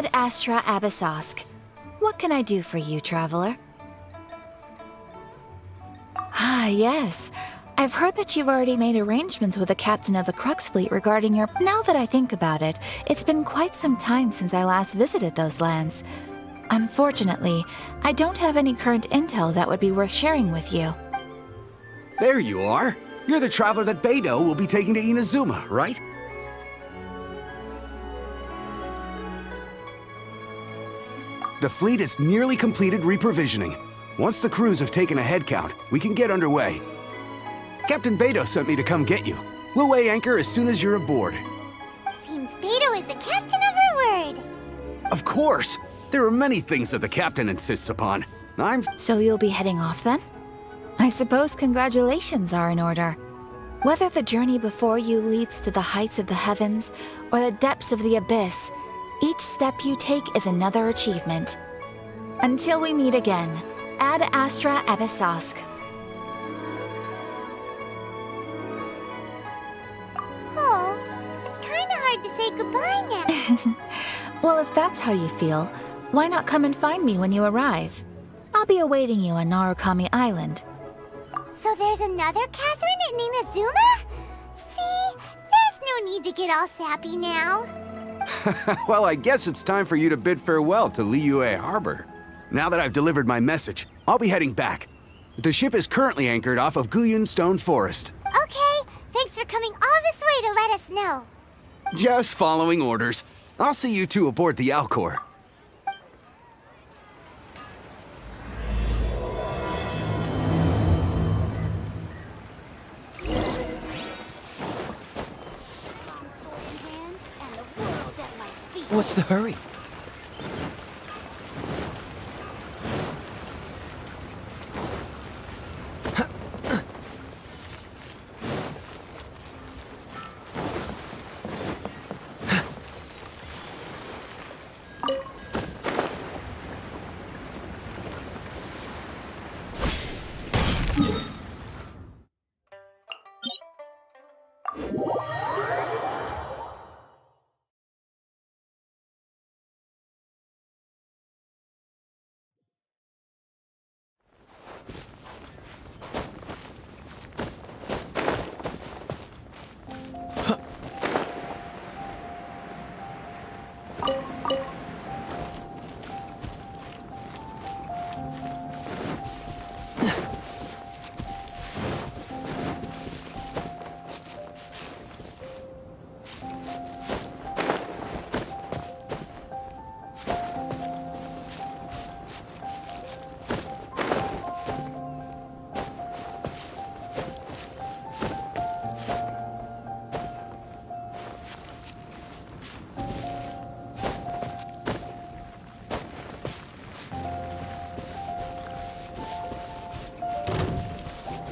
Ad Astra Abyssosk. What can I do for you, traveler? Ah, yes. I've heard that you've already made arrangements with the captain of the Crux fleet regarding your... Now that I think about it, it's been quite some time since I last visited those lands. Unfortunately, I don't have any current intel that would be worth sharing with you. There you are. You're the traveler that Beidou will be taking to Inazuma, right? The fleet has nearly completed reprovisioning. Once the crews have taken a head count, we can get underway. Captain Beidou sent me to come get you. We'll weigh anchor as soon as you're aboard. Seems Beidou is the captain of her word. Of course! There are many things that the captain insists upon. So you'll be heading off then? I suppose congratulations are in order. Whether the journey before you leads to the heights of the heavens or the depths of the abyss, each step you take is another achievement. Until we meet again, Ad Astra Abyssosk. Oh, it's kinda hard to say goodbye now. Well, if that's how you feel, why not come and find me when you arrive? I'll be awaiting you on Narukami Island. So there's another Catherine in Inazuma? See, there's no need to get all sappy now. Well, I guess it's time for you to bid farewell to Liyue Harbor. Now that I've delivered my message, I'll be heading back. The ship is currently anchored off of Guyun Stone Forest. Okay, thanks for coming all this way to let us know. Just following orders. I'll see you two aboard the Alcor. What's the hurry?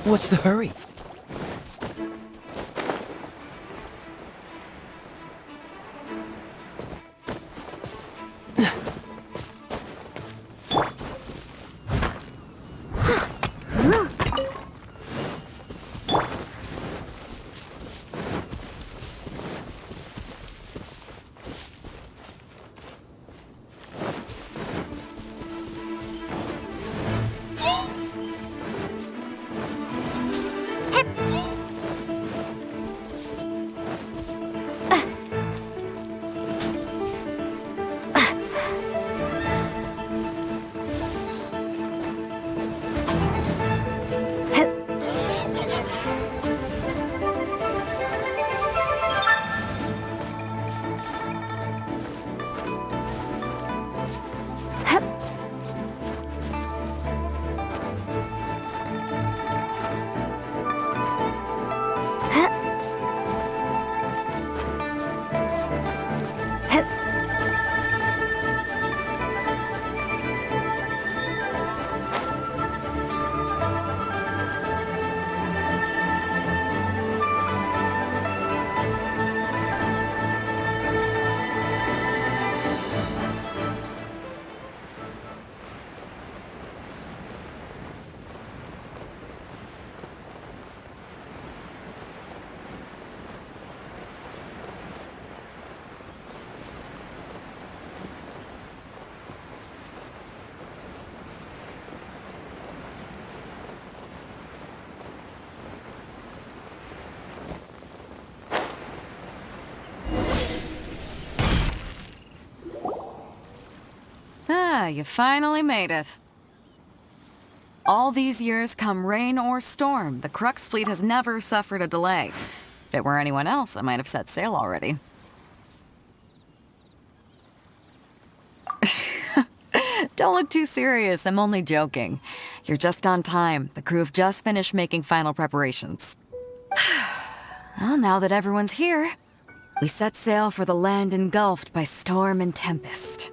What's the hurry? You finally made it. All these years, come rain or storm, the Crux fleet has never suffered a delay. If it were anyone else, I might have set sail already. Don't look too serious, I'm only joking. You're just on time. The crew have just finished making final preparations. Well, now that everyone's here, we set sail for the land engulfed by storm and tempest.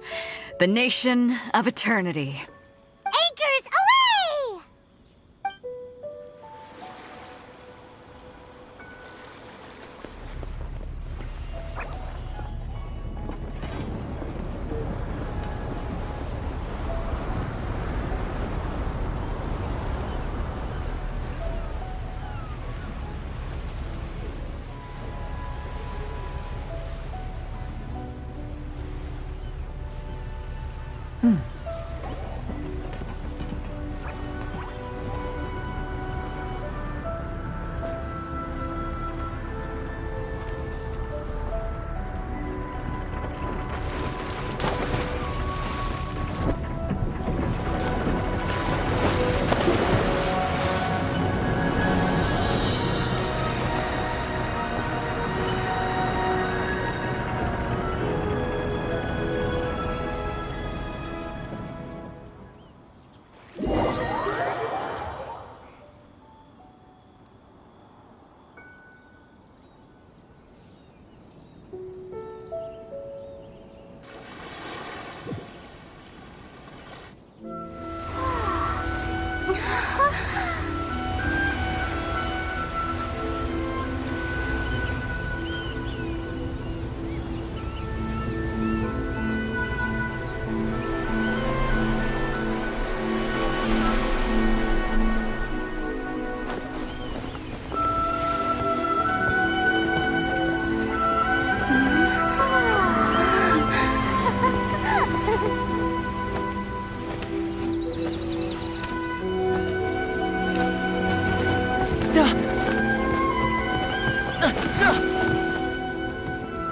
The nation of eternity. Anchors away!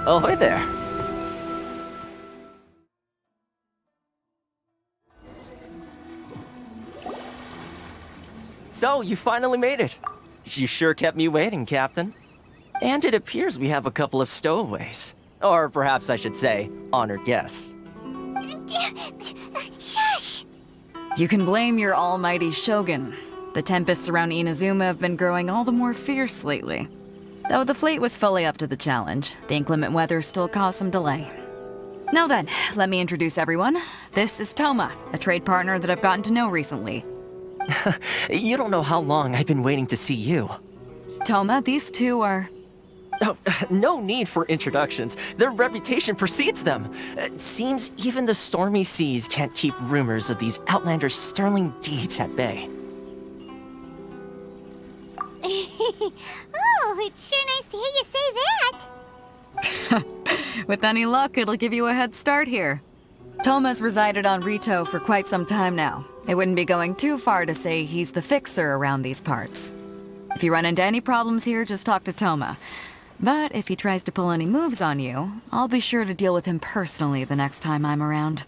Oh, hi there. So, you finally made it. You sure kept me waiting, Captain. And it appears we have a couple of stowaways. Or perhaps I should say, honored guests. Shush! You can blame your almighty Shogun. The tempests around Inazuma have been growing all the more fierce lately. Though the fleet was fully up to the challenge, the inclement weather still caused some delay. Now then, let me introduce everyone. This is Toma, a trade partner that I've gotten to know recently. You don't know how long I've been waiting to see you. Toma, these two are... Oh, no need for introductions. Their reputation precedes them. It seems even the stormy seas can't keep rumors of these outlanders' sterling deeds at bay. Oh, it's sure nice to hear you say that. With any luck, it'll give you a head start here. Toma's resided on Rito for quite some time now. It wouldn't be going too far to say he's the fixer around these parts. If you run into any problems here, just talk to Toma. But if he tries to pull any moves on you, I'll be sure to deal with him personally the next time I'm around.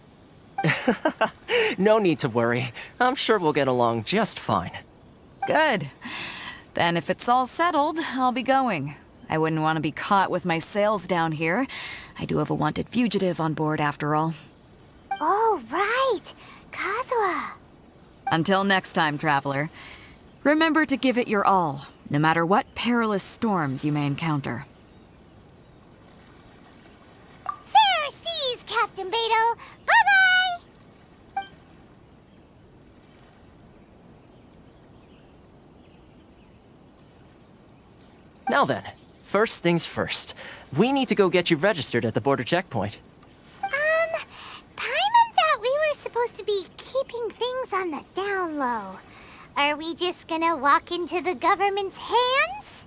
No need to worry. I'm sure we'll get along just fine. Good. Then if it's all settled, I'll be going. I wouldn't want to be caught with my sails down here. I do have a wanted fugitive on board after all. Oh, right. Kazuha. Until next time, traveler. Remember to give it your all, no matter what perilous storms you may encounter. Fair seas, Captain Beto. Bye-bye! Now then, first things first. We need to go get you registered at the border checkpoint. Paimon thought we were supposed to be keeping things on the down low. Are we just gonna walk into the government's hands?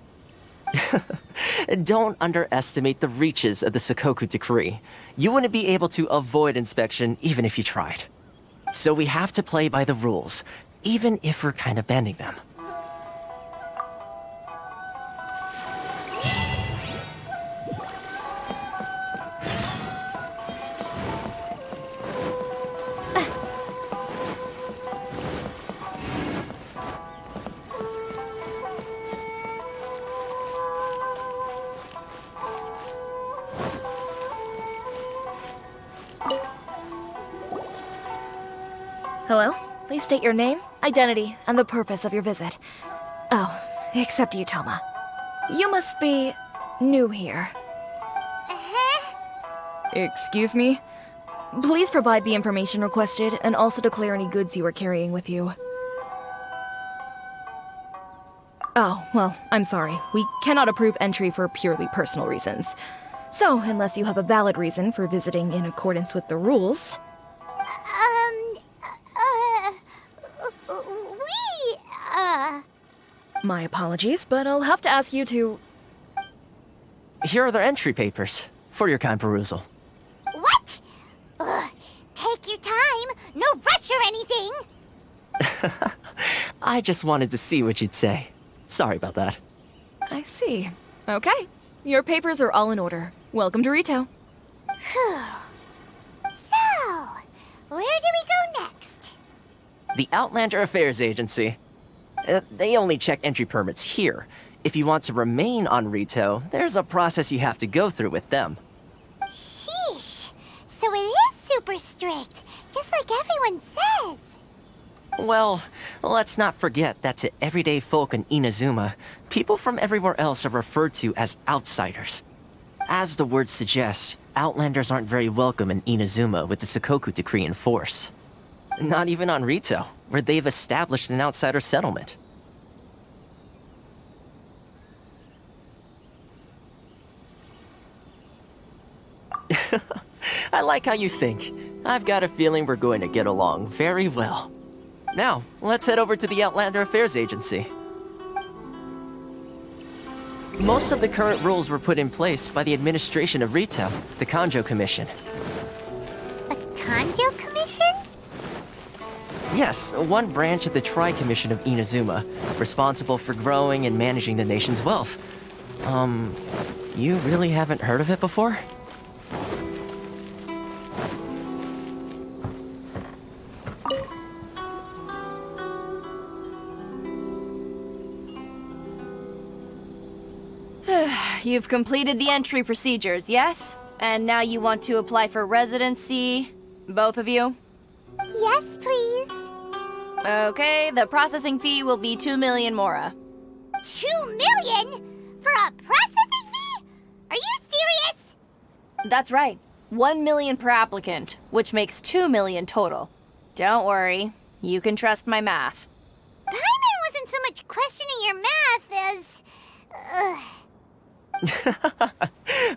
Don't underestimate the reaches of the Sakoku Decree. You wouldn't be able to avoid inspection even if you tried. So we have to play by the rules, even if we're kind of bending them. Hello? Please state your name, identity, and the purpose of your visit. Oh, except you, Toma. You must be new here. Excuse me? Please provide the information requested and also declare any goods you are carrying with you. Oh, well, I'm sorry. We cannot approve entry for purely personal reasons. So, unless you have a valid reason for visiting in accordance with the rules... My apologies, but I'll have to ask you to... Here are their entry papers, for your kind perusal. What? Ugh, take your time. No rush or anything. I just wanted to see what you'd say. Sorry about that. I see. Okay. Your papers are all in order. Welcome to Rito. Whew. So, where do we go next? The Outlander Affairs Agency. They only check entry permits here. If you want to remain on Rito, there's a process you have to go through with them. Sheesh. So it is super strict, just like everyone says. Well, let's not forget that to everyday folk in Inazuma, people from everywhere else are referred to as outsiders. As the word suggests, Outlanders aren't very welcome in Inazuma with the Sakoku Decree in force. Not even on Rito, where they've established an outsider settlement. I like how you think. I've got a feeling we're going to get along very well. Now, let's head over to the Outlander Affairs Agency. Most of the current rules were put in place by the administration of Rito, the Kanjo Commission. A Kanjo Commission? Yes, one branch of the Tri-Commission of Inazuma, responsible for growing and managing the nation's wealth. You really haven't heard of it before? You've completed the entry procedures, yes? And now you want to apply for residency? Both of you? Yes, please. Okay, the processing fee will be 2 million mora. 2 million? For a processing fee? Are you serious? That's right. 1 million per applicant, which makes 2 million total. Don't worry, you can trust my math. Paimon wasn't so much questioning your math as...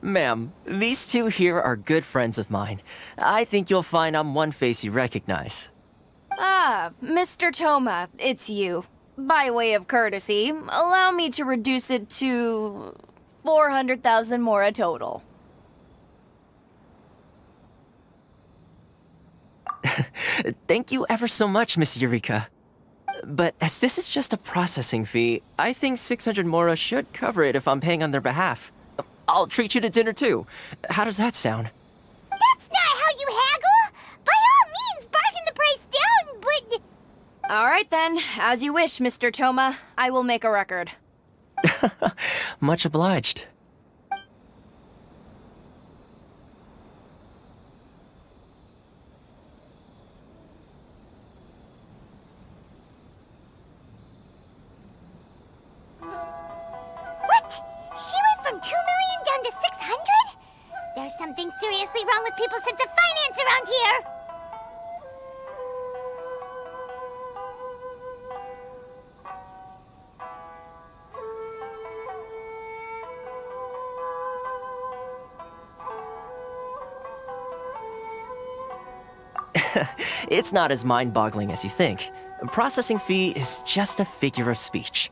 Ma'am, these two here are good friends of mine. I think you'll find I'm one face you recognize. Ah, Mr. Toma, it's you. By way of courtesy, allow me to reduce it to 400,000 mora total. Thank you ever so much, Miss Eureka. But as this is just a processing fee, I think 600 mora should cover it if I'm paying on their behalf. I'll treat you to dinner too. How does that sound? That's not how you haggle! By all means, bargain the price down, but... All right then, as you wish, Mr. Toma. I will make a record. Much obliged. What? She went from 2 million down to 600? There's something seriously wrong with people's sense of finance around here! It's not as mind-boggling as you think. A processing fee is just a figure of speech.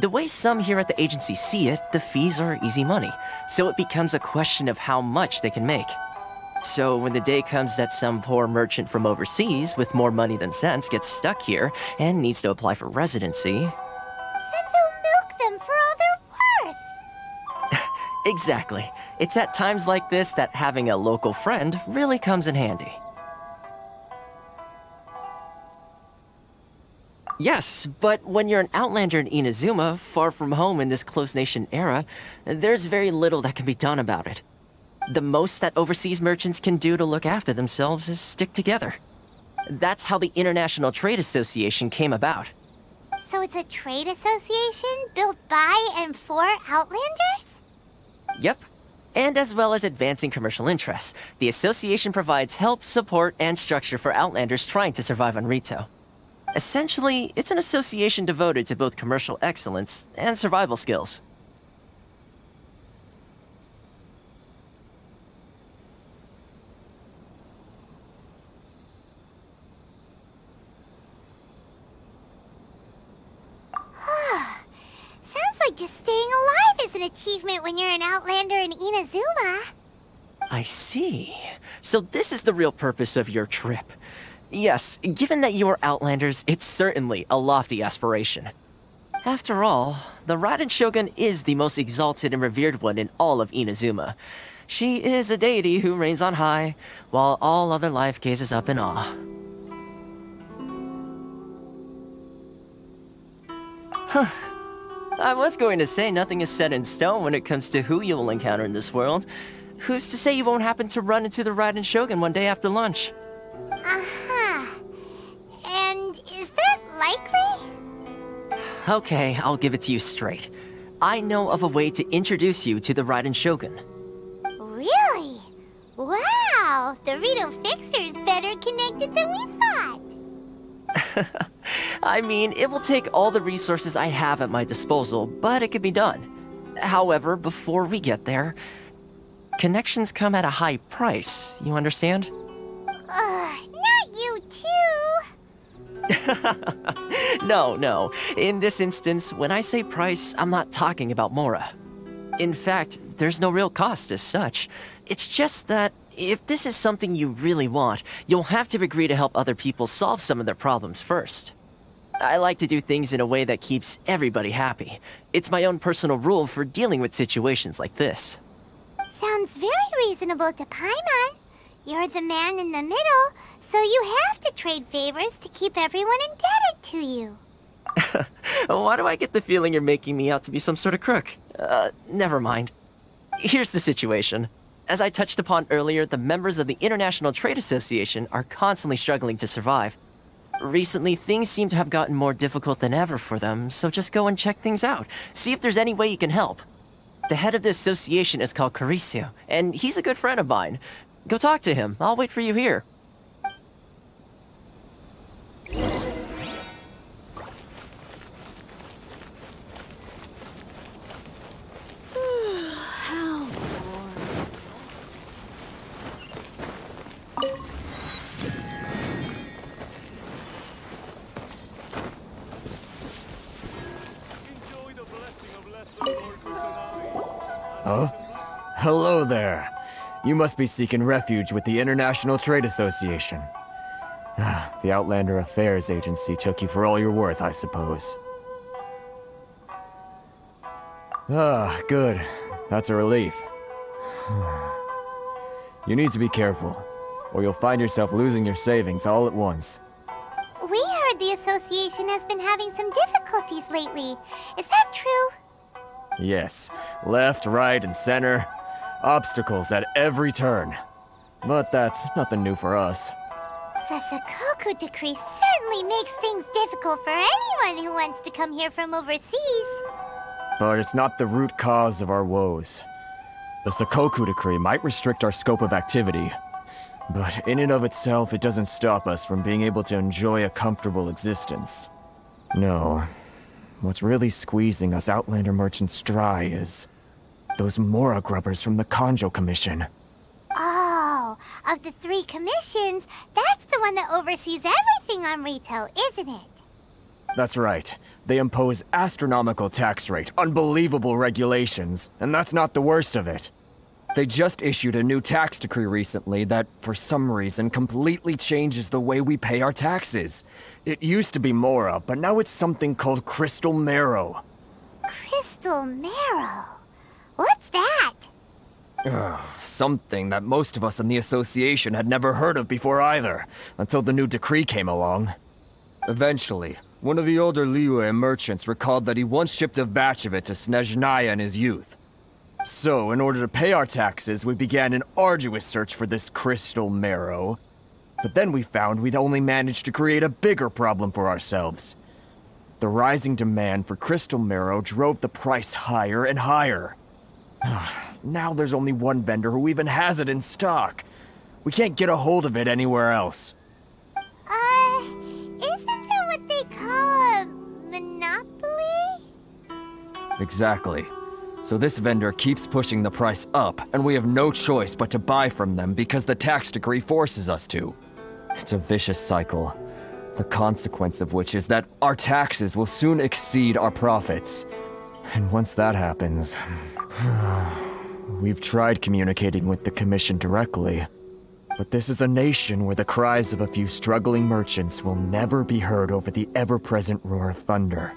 The way some here at the agency see it, the fees are easy money, so it becomes a question of how much they can make. So when the day comes that some poor merchant from overseas with more money than sense gets stuck here and needs to apply for residency... Then they'll milk them for all they're worth! Exactly. It's at times like this that having a local friend really comes in handy. Yes, but when you're an outlander in Inazuma, far from home in this closed nation era, there's very little that can be done about it. The most that overseas merchants can do to look after themselves is stick together. That's how the International Trade Association came about. So it's a trade association built by and for Outlanders? Yep. And as well as advancing commercial interests, the association provides help, support, and structure for Outlanders trying to survive on Rito. Essentially, it's an association devoted to both commercial excellence and survival skills. Sounds like just staying alive is an achievement when you're an Outlander in Inazuma. I see. So this is the real purpose of your trip. Yes, given that you are Outlanders, it's certainly a lofty aspiration. After all, the Raiden Shogun is the most exalted and revered one in all of Inazuma. She is a deity who reigns on high, while all other life gazes up in awe. I was going to say nothing is set in stone when it comes to who you will encounter in this world. Who's to say you won't happen to run into the Raiden Shogun one day after lunch? Uh-huh. And is that likely? Okay, I'll give it to you straight. I know of a way to introduce you to the Raiden Shogun. Really? Wow! The Rito Fixer's better connected than we thought. I mean, it will take all the resources I have at my disposal, but it can be done. However, before we get there, connections come at a high price, you understand? Not you too. No. In this instance, when I say price, I'm not talking about Mora. In fact, there's no real cost as such. It's just that if this is something you really want, you'll have to agree to help other people solve some of their problems first. I like to do things in a way that keeps everybody happy. It's my own personal rule for dealing with situations like this. Sounds very reasonable to Paimon. You're the man in the middle, so you have to trade favors to keep everyone indebted to you. Why do I get the feeling you're making me out to be some sort of crook? Never mind. Here's the situation. As I touched upon earlier, the members of the International Trade Association are constantly struggling to survive. Recently, things seem to have gotten more difficult than ever for them, so just go and check things out. See if there's any way you can help. The head of the association is called Caricio, and he's a good friend of mine. Go talk to him. I'll wait for you here. Huh? Hello there. You must be seeking refuge with the International Trade Association. The Outlander Affairs Agency took you for all you're worth, I suppose. Good. That's a relief. You need to be careful, or you'll find yourself losing your savings all at once. We heard the association has been having some difficulties lately. Is that true? Yes. Left, right, and center. Obstacles at every turn. But that's nothing new for us. The Sakoku decree certainly makes things difficult for anyone who wants to come here from overseas. But it's not the root cause of our woes. The Sakoku decree might restrict our scope of activity, but in and of itself, it doesn't stop us from being able to enjoy a comfortable existence. No. What's really squeezing us Outlander merchants dry is those Mora grubbers from the Kanjo Commission. Oh, of the 3 commissions, that's the one that oversees everything on Rito, isn't it? That's right. They impose astronomical tax rate, unbelievable regulations, and that's not the worst of it. They just issued a new tax decree recently that, for some reason, completely changes the way we pay our taxes. It used to be Mora, but now it's something called Crystal Marrow. Crystal Marrow? What's that? Something that most of us in the association had never heard of before either, until the new decree came along. Eventually, one of the older Liyue merchants recalled that he once shipped a batch of it to Snezhnaya in his youth. So, in order to pay our taxes, we began an arduous search for this crystal marrow. But then we found we'd only managed to create a bigger problem for ourselves. The rising demand for crystal marrow drove the price higher and higher. Now there's only one vendor who even has it in stock. We can't get a hold of it anywhere else. Isn't that what they call a monopoly? Exactly. So this vendor keeps pushing the price up, and we have no choice but to buy from them because the tax decree forces us to. It's a vicious cycle, the consequence of which is that our taxes will soon exceed our profits. And once that happens, we've tried communicating with the Commission directly. But this is a nation where the cries of a few struggling merchants will never be heard over the ever-present roar of thunder.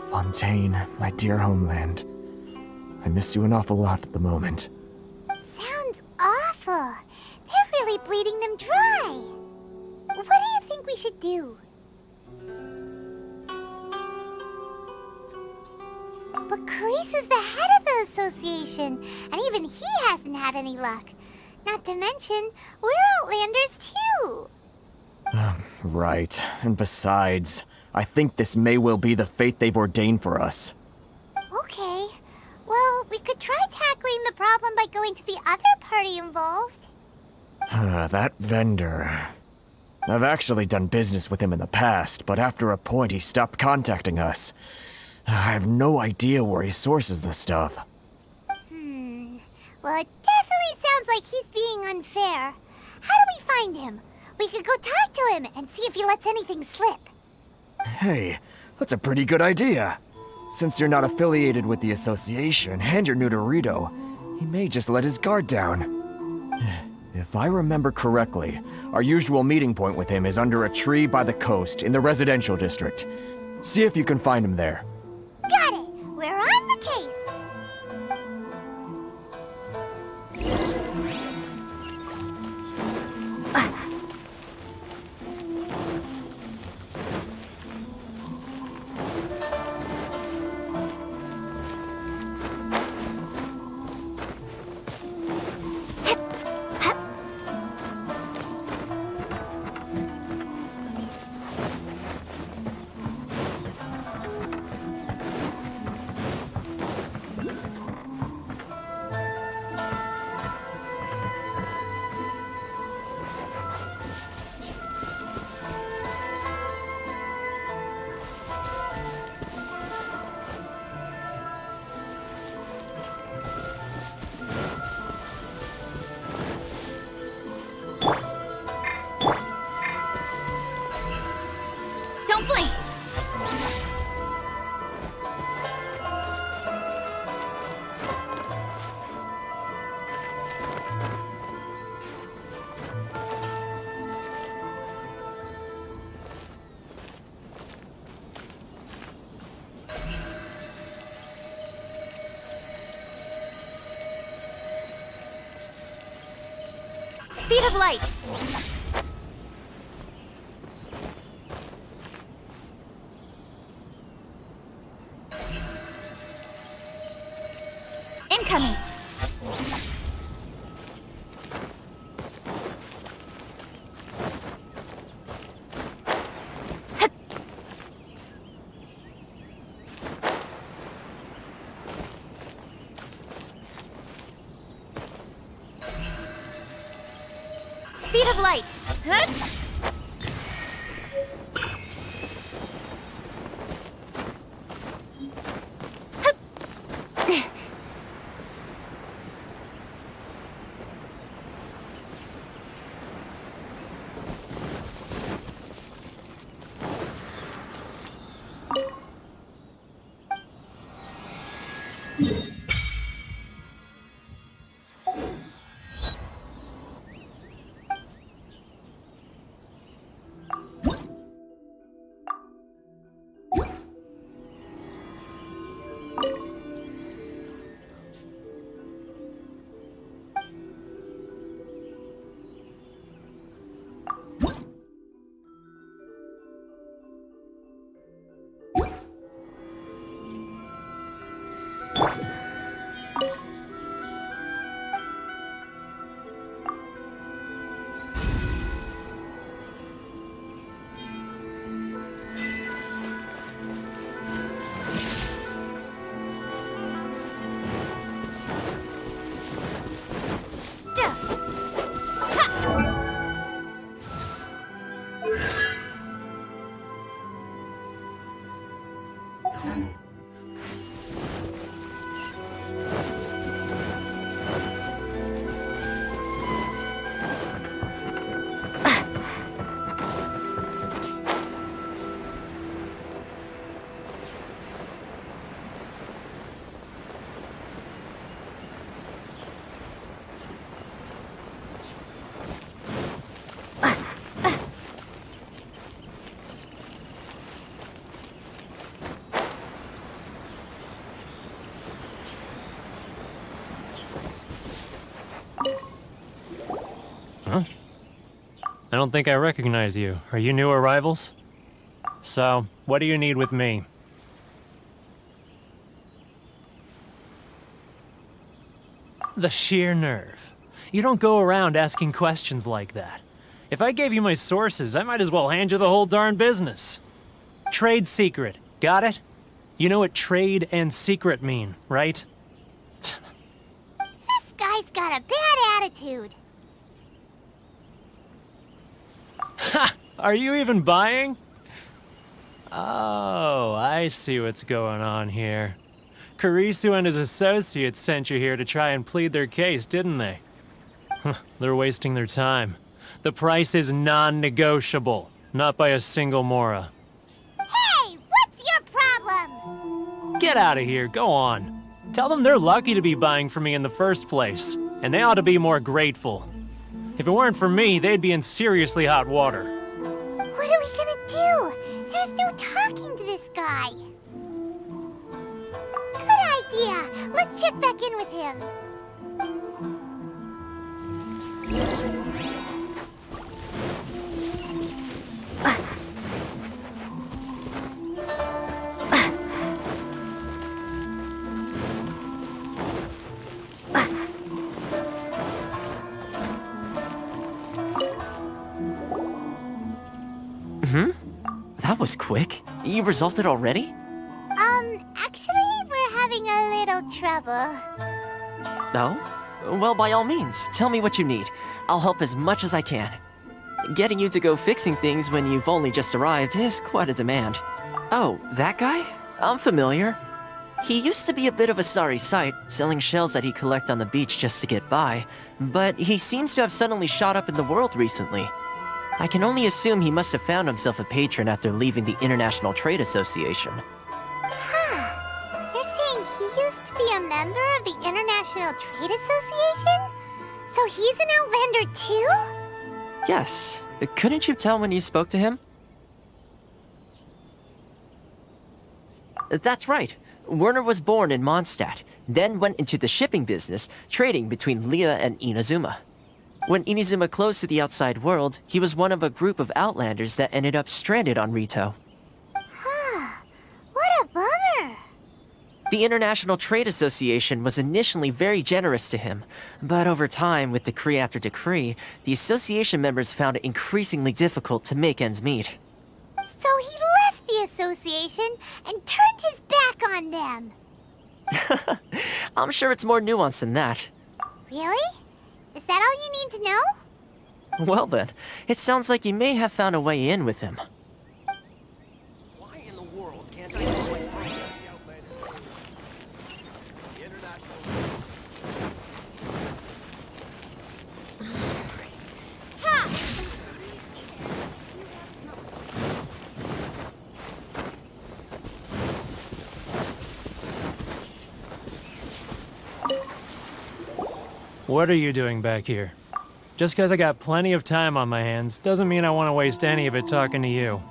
Fontaine, my dear homeland. I miss you an awful lot at the moment. Sounds awful. They're really bleeding them dry. What do you think we should do? But Carice's the head of the association, and even he hasn't had any luck. Not to mention, we're Outlanders too. Right. And besides, I think this may well be the fate they've ordained for us. Okay. Well, we could try tackling the problem by going to the other party involved. That vendor. I've actually done business with him in the past, but after a point he stopped contacting us. I have no idea where he sources the stuff. Well, it definitely sounds like he's being unfair. How do we find him? We could go talk to him and see if he lets anything slip. Hey, that's a pretty good idea. Since you're not affiliated with the association and you're new to Rito, he may just let his guard down. If I remember correctly, our usual meeting point with him is under a tree by the coast in the residential district. See if you can find him there. Got it! We're on the case! Don't blink! Speed of light! Incoming! Speed of light! I don't think I recognize you. Are you new arrivals? So, what do you need with me? The sheer nerve. You don't go around asking questions like that. If I gave you my sources, I might as well hand you the whole darn business. Trade secret. Got it? You know what trade and secret mean, right? This guy's got a bad attitude. Ha! Are you even buying? Oh, I see what's going on here. Karisu and his associates sent you here to try and plead their case, didn't they? They're wasting their time. The price is non-negotiable, not by a single Mora. Hey, what's your problem? Get out of here, go on. Tell them they're lucky to be buying from me in the first place, and they ought to be more grateful. If it weren't for me, they'd be in seriously hot water. What are we gonna do? There's no talking to this guy. Good idea. Let's check back in with him. That was quick. You resolved it already? Actually, we're having a little trouble. No? Well, by all means, tell me what you need. I'll help as much as I can. Getting you to go fixing things when you've only just arrived is quite a demand. Oh, that guy? I'm familiar. He used to be a bit of a sorry sight, selling shells that he'd collect on the beach just to get by, but he seems to have suddenly shot up in the world recently. I can only assume he must have found himself a patron after leaving the International Trade Association. Huh. You're saying he used to be a member of the International Trade Association? So he's an Outlander too? Yes. Couldn't you tell when you spoke to him? That's right. Werner was born in Mondstadt, then went into the shipping business, trading between Leah and Inazuma. When Inazuma closed to the outside world, he was one of a group of Outlanders that ended up stranded on Rito. What a bummer. The International Trade Association was initially very generous to him, but over time, with decree after decree, the association members found it increasingly difficult to make ends meet. So he left the association and turned his back on them. I'm sure it's more nuanced than that. Really? Is that all you need to know? Well then, it sounds like you may have found a way in with him. Why in the world can't I just wait for What are you doing back here? Just because I got plenty of time on my hands doesn't mean I want to waste any of it talking to you.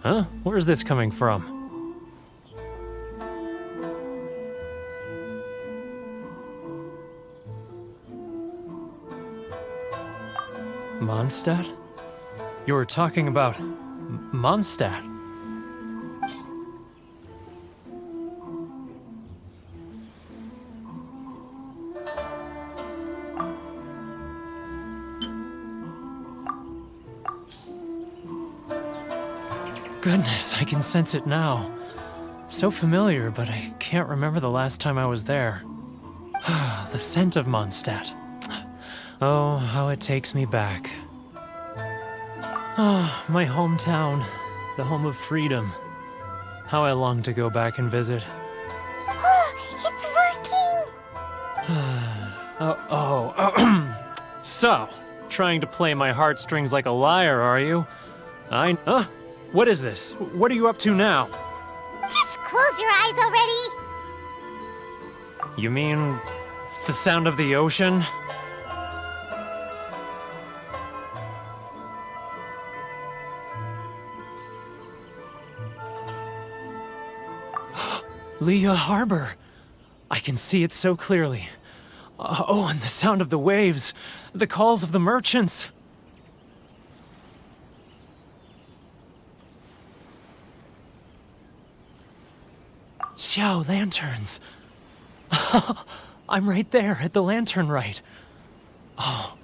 Huh? Where's this coming from? Mondstadt? You were talking about Mondstadt. Goodness, I can sense it now. So familiar, but I can't remember the last time I was there. The scent of Mondstadt. Oh, how it takes me back. Ah, my hometown, the home of freedom. How I long to go back and visit. It's working! So, trying to play my heartstrings like a liar, are you? What is this? What are you up to now? Just close your eyes already! You mean the sound of the ocean? Leah Harbor. I can see it so clearly. Oh, and the sound of the waves. The calls of the merchants. Xiao lanterns. I'm right there at the lantern right. Oh,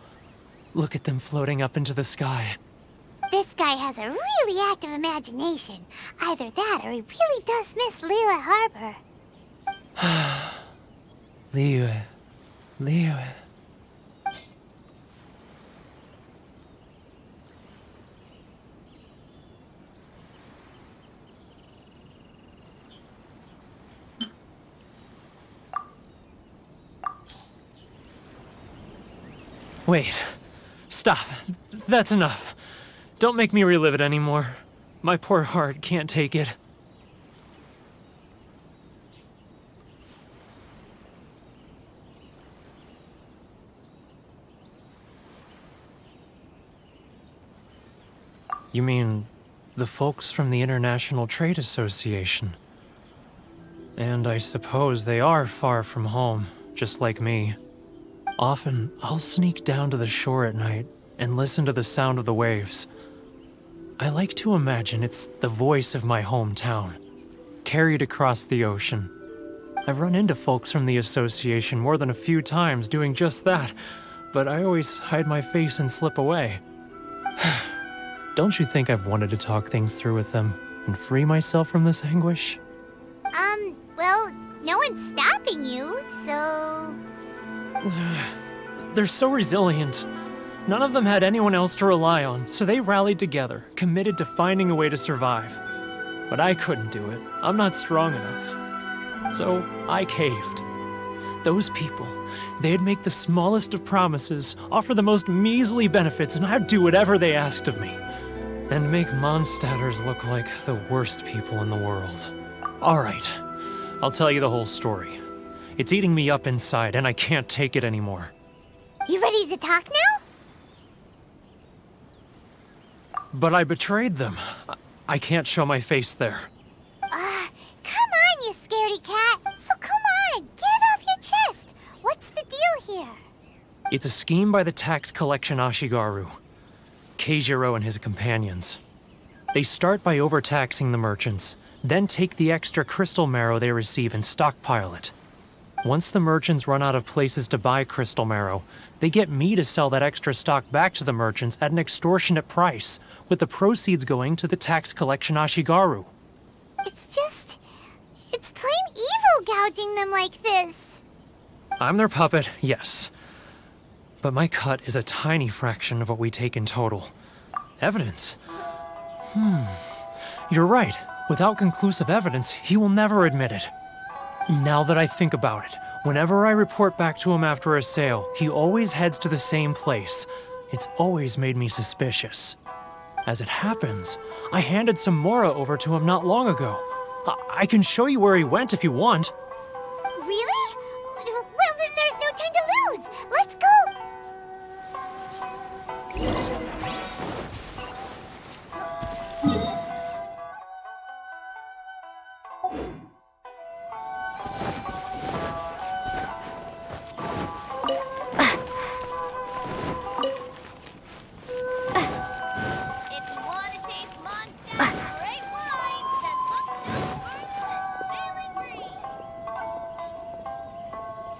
look at them floating up into the sky. This guy has a really active imagination. Either that or he really does miss Liyue Harbor. Liyue. Wait. Stop. That's enough. Don't make me relive it anymore. My poor heart can't take it. You mean the folks from the International Trade Association? And I suppose they are far from home, just like me. Often, I'll sneak down to the shore at night and listen to the sound of the waves. I like to imagine it's the voice of my hometown, carried across the ocean. I've run into folks from the association more than a few times doing just that, but I always hide my face and slip away. Don't you think I've wanted to talk things through with them and free myself from this anguish? Well, no one's stopping you, so... They're so resilient. None of them had anyone else to rely on, so they rallied together, committed to finding a way to survive. But I couldn't do it. I'm not strong enough. So I caved. Those people, they'd make the smallest of promises, offer the most measly benefits, and I'd do whatever they asked of me. And make Mondstadters look like the worst people in the world. All right, I'll tell you the whole story. It's eating me up inside, and I can't take it anymore. You ready to talk now? But I betrayed them. I can't show my face there. Come on, you scaredy cat. So come on, get it off your chest. What's the deal here? It's a scheme by the tax collection Ashigaru, Keijiro and his companions. They start by overtaxing the merchants, then take the extra crystal marrow they receive and stockpile it. Once the merchants run out of places to buy crystal marrow, they get me to sell that extra stock back to the merchants at an extortionate price, with the proceeds going to the tax collection Ashigaru. It's plain evil gouging them like this. I'm their puppet, yes. But my cut is a tiny fraction of what we take in total. Evidence? You're right. Without conclusive evidence, he will never admit it. Now that I think about it, whenever I report back to him after a sale, he always heads to the same place. It's always made me suspicious. As it happens, I handed some Mora over to him not long ago. I can show you where he went if you want. Really? Well, then there's no time to lose. Let's go.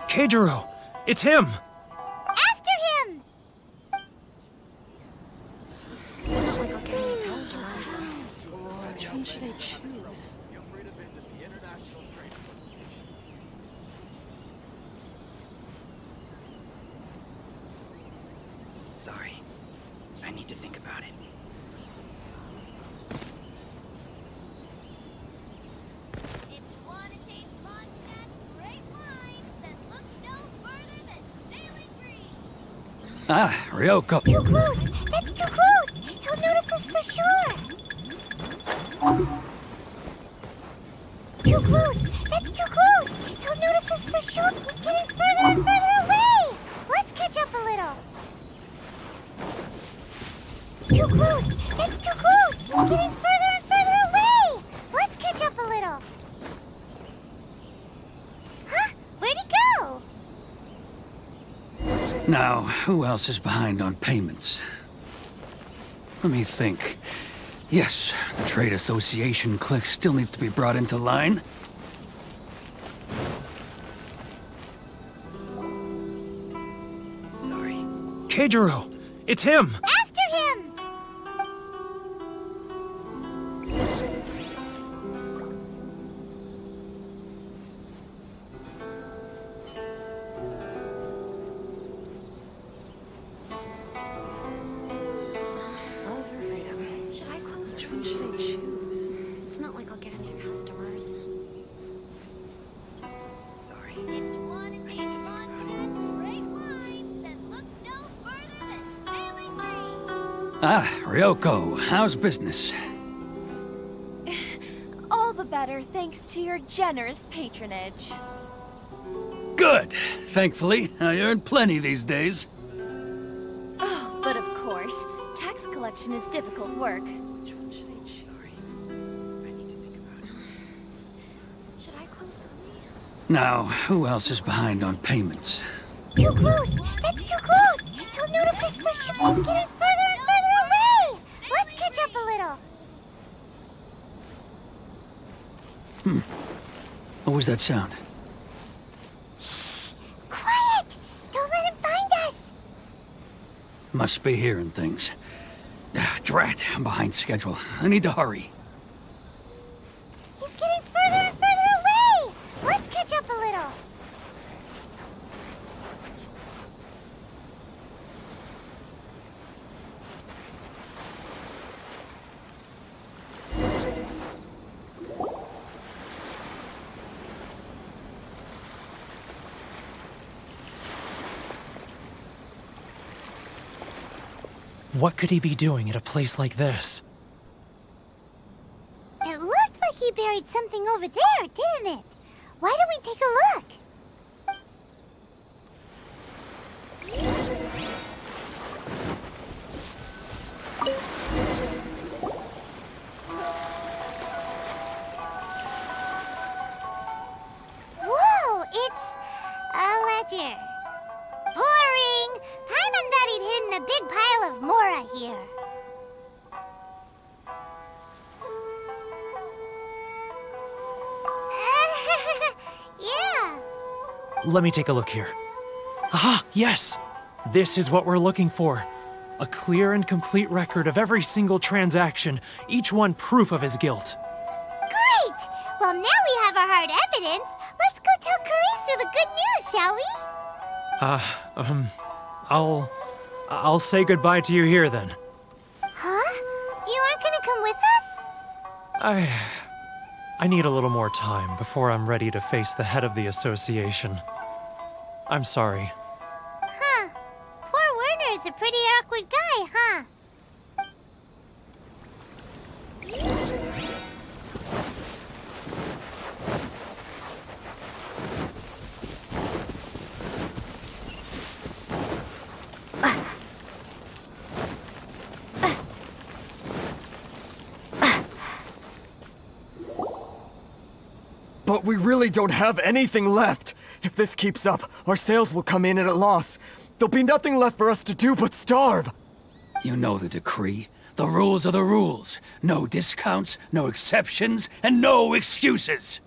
Keijiro! It's him! After him! It's not like I'll get any customers. Which one should I choose? Sorry. I need to think about it. If you want to taste Mondstadt's great wine, then look no further than Sailing Green. Ah, Ryoko. Too close! That's too close! He'll notice us for sure! Too close! That's too close! He'll notice us for sure! He's getting further and further away! Let's catch up a little! Too close! That's too close! He's getting further and further away! Let's catch up a little! Huh? Where'd he go? Now, who else is behind on payments? Let me think. Yes, the Trade Association clique still needs to be brought into line. Sorry. Keijiro! It's him! After him! Love or freedom? Should I close? Which one should I choose? It's not like I'll get any customers. Sorry. If you want to taste fun, great wines, then look no further than Sailing Green. Ah, Ryoko, how's business? All the better thanks to your generous patronage. Good. Thankfully, I earn plenty these days. Oh, but of course, tax collection is difficult work. Which one should I choose? I need to think about it. Should I close early? Now, who else is behind on payments? Too close! That's too close! He'll notice his ship is getting further and further away! Let's catch up a little. What was that sound? Quiet! Don't let him find us! Must be hearing things. Ah, drat, I'm behind schedule. I need to hurry. He's getting further and further away! Let's catch up a little. What could he be doing at a place like this? It looked like he buried something over there, didn't it? Why don't we take a look? Whoa, it's a ledger. Boring! Paimon thought he'd hidden a big pile of Mora here. Yeah. Let me take a look here. Aha! Yes! This is what we're looking for. A clear and complete record of every single transaction, each one proof of his guilt. Great! Well, now we have our hard evidence. Let's go tell Karisu the good news, shall we? I'll say goodbye to you here then. Huh? You aren't gonna come with us? I need a little more time before I'm ready to face the head of the association. I'm sorry. Huh. Poor Werner's a pretty awkward guy, huh? But we really don't have anything left. If this keeps up, our sales will come in at a loss. There'll be nothing left for us to do but starve. You know the decree. The rules are the rules. No discounts, no exceptions, and no excuses.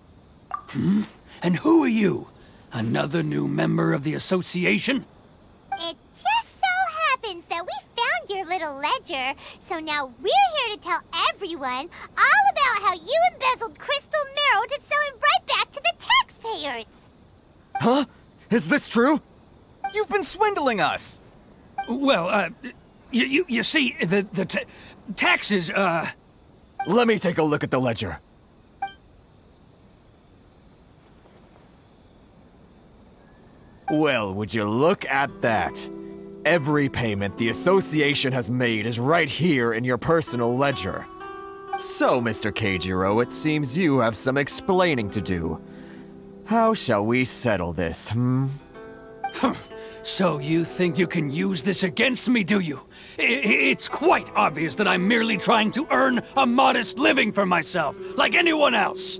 And who are you? Another new member of the association? It just so happens that we found your little ledger, so now we're here to tell everyone all about how you embezzled crystal marrow to sell it right back to the taxpayers. Huh? Is this true? You've been swindling us! Well, you see, the taxes, Let me take a look at the ledger. Well, would you look at that? Every payment the association has made is right here in your personal ledger. So, Mr. Keijiro, it seems you have some explaining to do. How shall we settle this, So you think you can use this against me, do you? It's quite obvious that I'm merely trying to earn a modest living for myself, like anyone else.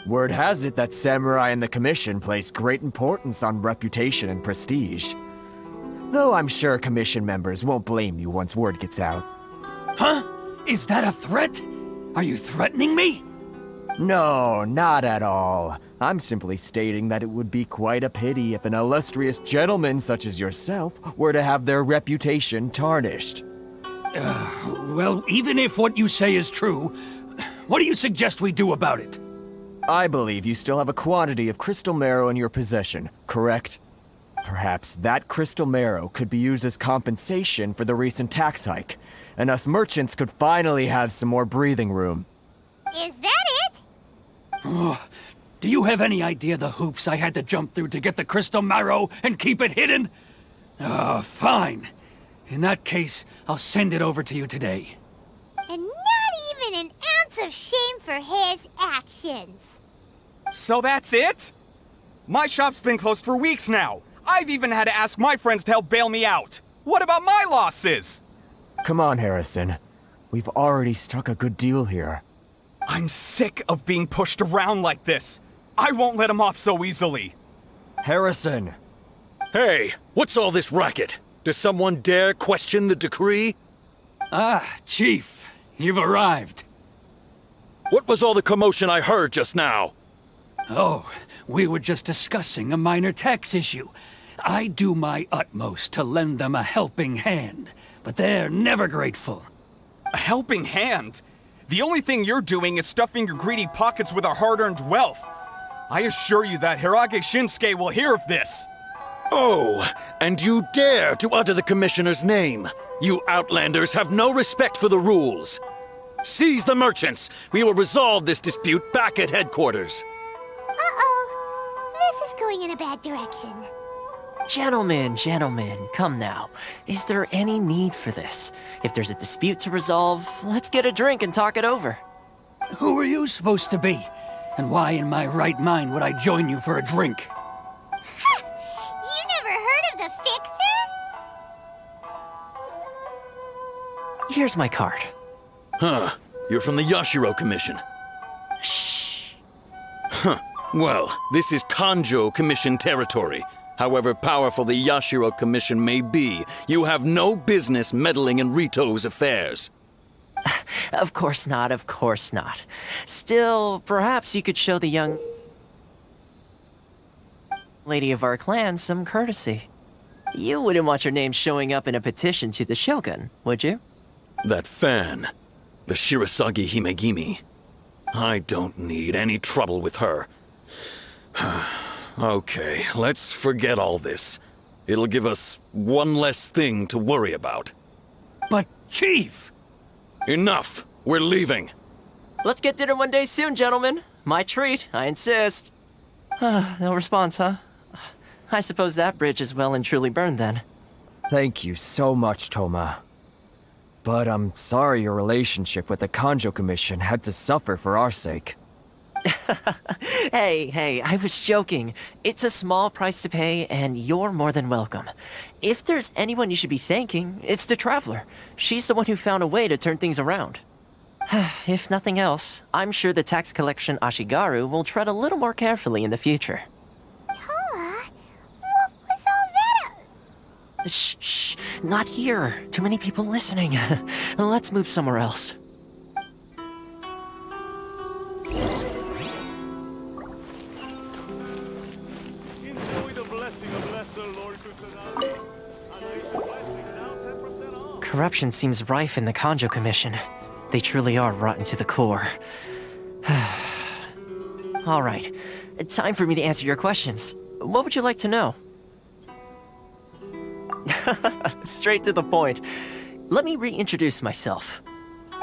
Word has it that samurai and the commission place great importance on reputation and prestige. Though I'm sure commission members won't blame you once word gets out. Huh? Is that a threat? Are you threatening me? No, not at all. I'm simply stating that it would be quite a pity if an illustrious gentleman such as yourself were to have their reputation tarnished. Well, even if what you say is true, what do you suggest we do about it? I believe you still have a quantity of crystal marrow in your possession, correct? Perhaps that crystal marrow could be used as compensation for the recent tax hike, and us merchants could finally have some more breathing room. Is that it? Do you have any idea the hoops I had to jump through to get the crystal marrow and keep it hidden? Fine. In that case, I'll send it over to you today. And not even an ounce of shame for his actions. So that's it? My shop's been closed for weeks now. I've even had to ask my friends to help bail me out. What about my losses? Come on, Harrison. We've already struck a good deal here. I'm sick of being pushed around like this. I won't let him off so easily. Harrison! Hey, what's all this racket? Does someone dare question the decree? Chief, you've arrived. What was all the commotion I heard just now? Oh, we were just discussing a minor tax issue. I do my utmost to lend them a helping hand, but they're never grateful. A helping hand? The only thing you're doing is stuffing your greedy pockets with our hard-earned wealth. I assure you that Hirage Shinsuke will hear of this. Oh, and you dare to utter the Commissioner's name. You Outlanders have no respect for the rules. Seize the merchants. We will resolve this dispute back at headquarters. Uh-oh. This is going in a bad direction. Gentlemen, come now. Is there any need for this? If there's a dispute to resolve, let's get a drink and talk it over. Who are you supposed to be? And why in my right mind would I join you for a drink? You never heard of the Fixer? Here's my card. Huh. You're from the Yashiro Commission. Shh. Huh. Well, this is Kanjo Commission territory. However powerful the Yashiro Commission may be, you have no business meddling in Rito's affairs. Of course not. Still, perhaps you could show the young lady of our clan some courtesy. You wouldn't want your name showing up in a petition to the Shogun, would you? That fan, the Shirasagi Himegimi. I don't need any trouble with her. Okay, let's forget all this. It'll give us one less thing to worry about. But, Chief! Enough! We're leaving. Let's get dinner one day soon, gentlemen. My treat, I insist. No response, huh? I suppose that bridge is well and truly burned then. Thank you so much, Toma. But I'm sorry your relationship with the Kanjo Commission had to suffer for our sake. Hey, I was joking. It's a small price to pay, and you're more than welcome. If there's anyone you should be thanking, it's the Traveler. She's the one who found a way to turn things around. If nothing else, I'm sure the tax collection Ashigaru will tread a little more carefully in the future. Toma, what was all that? Shh, not here. Too many people listening. Let's move somewhere else. Corruption seems rife in the Kanjo Commission. They truly are rotten to the core. All right, time for me to answer your questions. What would you like to know? Straight to the point. Let me reintroduce myself.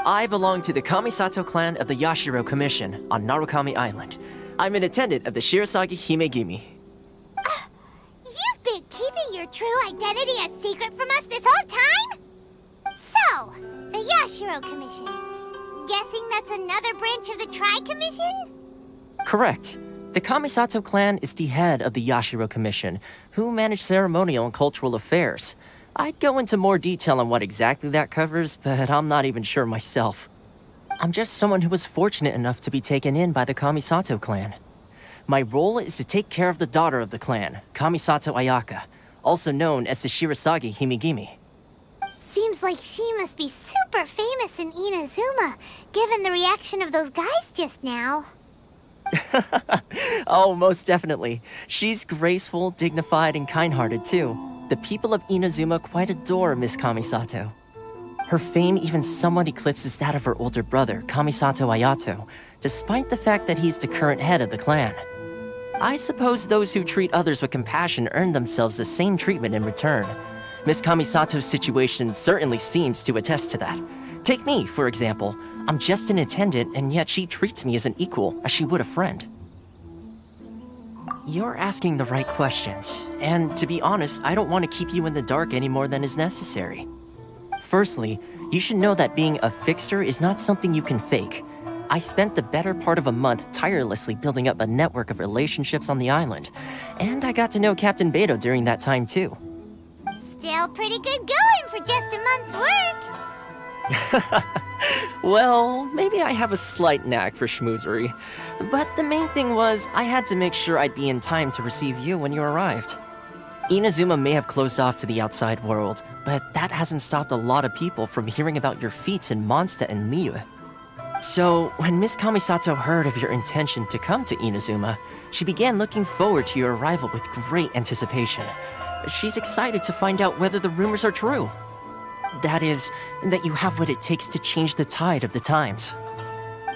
I belong to the Kamisato clan of the Yashiro Commission on Narukami Island. I'm an attendant of the Shirasagi Himegimi. You've been keeping your true identity a secret from us this whole time? So, the Yashiro Commission. Guessing that's another branch of the Tri-Commission? Correct. The Kamisato clan is the head of the Yashiro Commission, who manage ceremonial and cultural affairs. I'd go into more detail on what exactly that covers, but I'm not even sure myself. I'm just someone who was fortunate enough to be taken in by the Kamisato clan. My role is to take care of the daughter of the clan, Kamisato Ayaka, also known as the Shirasagi Himigimi. Seems like she must be super famous in Inazuma, given the reaction of those guys just now. Oh, most definitely. She's graceful, dignified, and kind-hearted too. The people of Inazuma quite adore Miss Kamisato. Her fame even somewhat eclipses that of her older brother, Kamisato Ayato, despite the fact that he's the current head of the clan. I suppose those who treat others with compassion earn themselves the same treatment in return. Miss Kamisato's situation certainly seems to attest to that. Take me, for example. I'm just an attendant, and yet she treats me as an equal, as she would a friend. You're asking the right questions, and to be honest, I don't want to keep you in the dark any more than is necessary. Firstly, you should know that being a fixer is not something you can fake. I spent the better part of a month tirelessly building up a network of relationships on the island, and I got to know Captain Beto during that time too. Still pretty good going for just a month's work. Well, maybe I have a slight knack for schmoozery, but the main thing was I had to make sure I'd be in time to receive you when you arrived. Inazuma may have closed off to the outside world, but that hasn't stopped a lot of people from hearing about your feats in Mondstadt and Liyue. So, when Miss Kamisato heard of your intention to come to Inazuma, she began looking forward to your arrival with great anticipation. She's excited to find out whether the rumors are true. That is, that you have what it takes to change the tide of the times.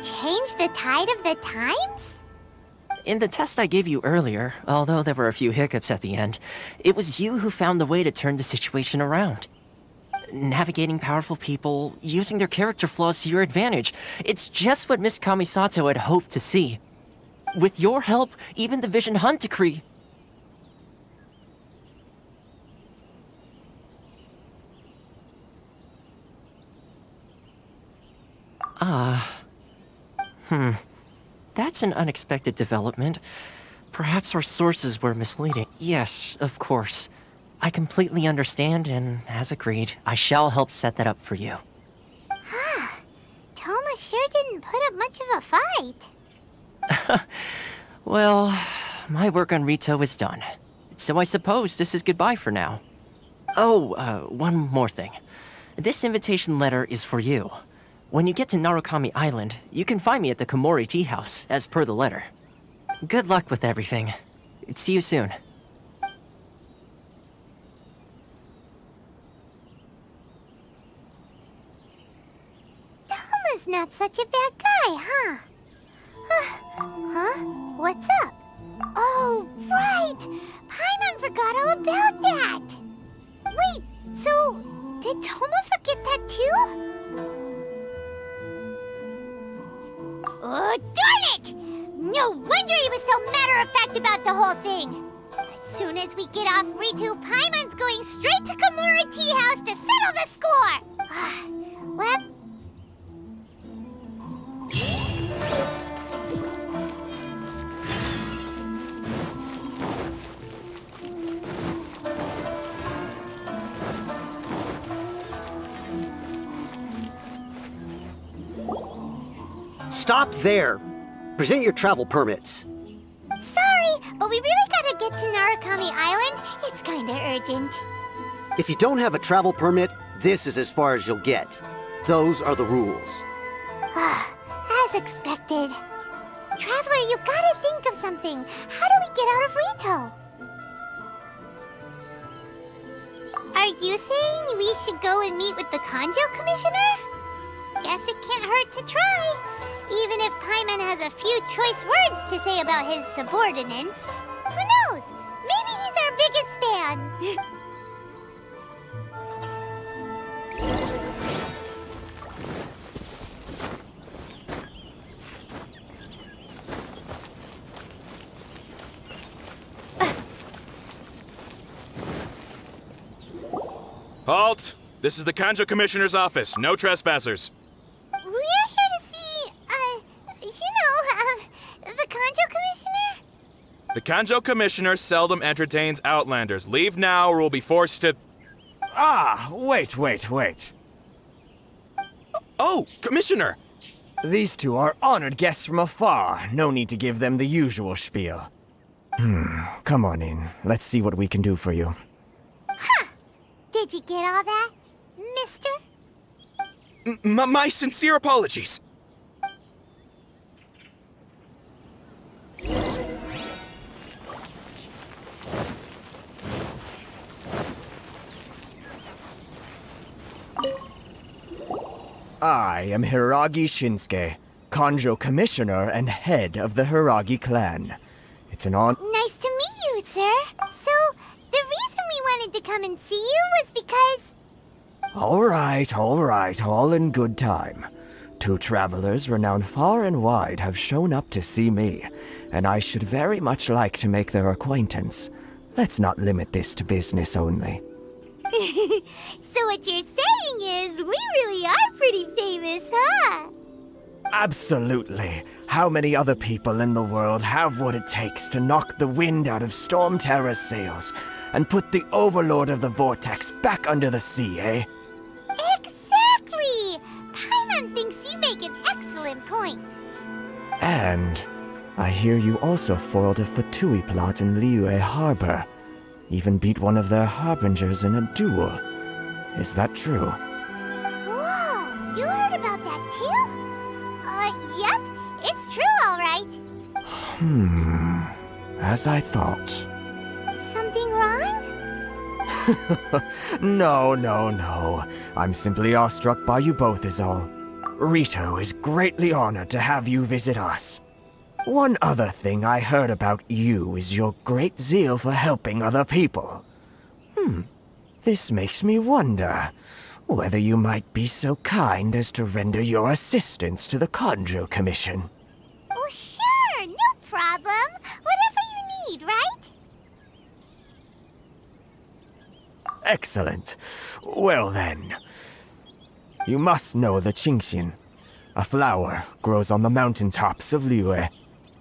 Change the tide of the times? In the test I gave you earlier, although there were a few hiccups at the end, it was you who found the way to turn the situation around. Navigating powerful people, using their character flaws to your advantage. It's just what Miss Kamisato had hoped to see. With your help, even the Vision Hunt decree... That's an unexpected development. Perhaps our sources were misleading. Yes, of course. I completely understand, and as agreed, I shall help set that up for you. Toma sure didn't put up much of a fight. Well, my work on Rito is done. So I suppose this is goodbye for now. Oh, one more thing. This invitation letter is for you. When you get to Narukami Island, you can find me at the Komori Tea House, as per the letter. Good luck with everything. See you soon. Toma's not such a bad guy, huh? Huh? What's up? Oh, right! Paimon forgot all about that! Wait, so did Toma forget that too? Oh, darn it! No wonder he was so matter-of-fact about the whole thing! As soon as we get off Ritu, Paimon's going straight to Komori Tea House to settle the score! Well... Stop there! Present your travel permits. Sorry, but we really gotta get to Narukami Island. It's kinda urgent. If you don't have a travel permit, this is as far as you'll get. Those are the rules. As expected. Traveler, you gotta think of something. How do we get out of Rito? Are you saying we should go and meet with the Kanjo Commissioner? Guess it can't hurt to try. Even if Paimon has a few choice words to say about his subordinates. Who knows? Maybe he's our biggest fan. Halt! This is the Kanjo Commissioner's office. No trespassers. We're here to see, the Kanjo Commissioner? The Kanjo Commissioner seldom entertains Outlanders. Leave now or we'll be forced to... Wait. Oh, Commissioner! These two are honored guests from afar. No need to give them the usual spiel. Come on in. Let's see what we can do for you. Did you get all that, mister? My sincere apologies. I am Hiragi Shinsuke, Kanjo Commissioner and head of the Hiragi clan. It's an honor. Nice to meet you, sir. So, the reason we wanted to come and see you was because... All right, all in good time. 2 travelers renowned far and wide have shown up to see me, and I should very much like to make their acquaintance. Let's not limit this to business only. So what you're saying is, we really are pretty famous, huh? Absolutely. How many other people in the world have what it takes to knock the wind out of Storm Terror's sails and put the Overlord of the Vortex back under the sea, eh? Exactly! Paimon thinks you make an excellent point. And I hear you also foiled a Fatui plot in Liyue Harbor. Even beat one of their harbingers in a duel. Is that true? Whoa, you heard about that too? Yep, it's true, all right. As I thought. Something wrong? No. I'm simply awestruck by you both is all. Rito is greatly honored to have you visit us. One other thing I heard about you is your great zeal for helping other people. This makes me wonder whether you might be so kind as to render your assistance to the Kanjo Commission. Oh, sure, no problem. Whatever you need, right? Excellent. Well then, you must know the Qingxin. A flower grows on the mountaintops of Liyue.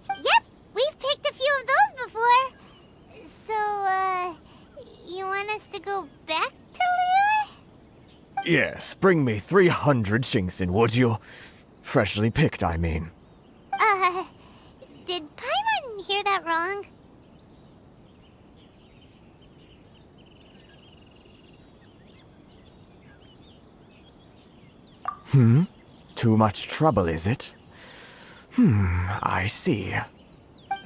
Yep, we've picked a few of those before. So, you want us to go back to Liyue? Yes, bring me 300 Qingxin, would you? Freshly picked, I mean. Did Paimon hear that wrong? Too much trouble, is it? I see.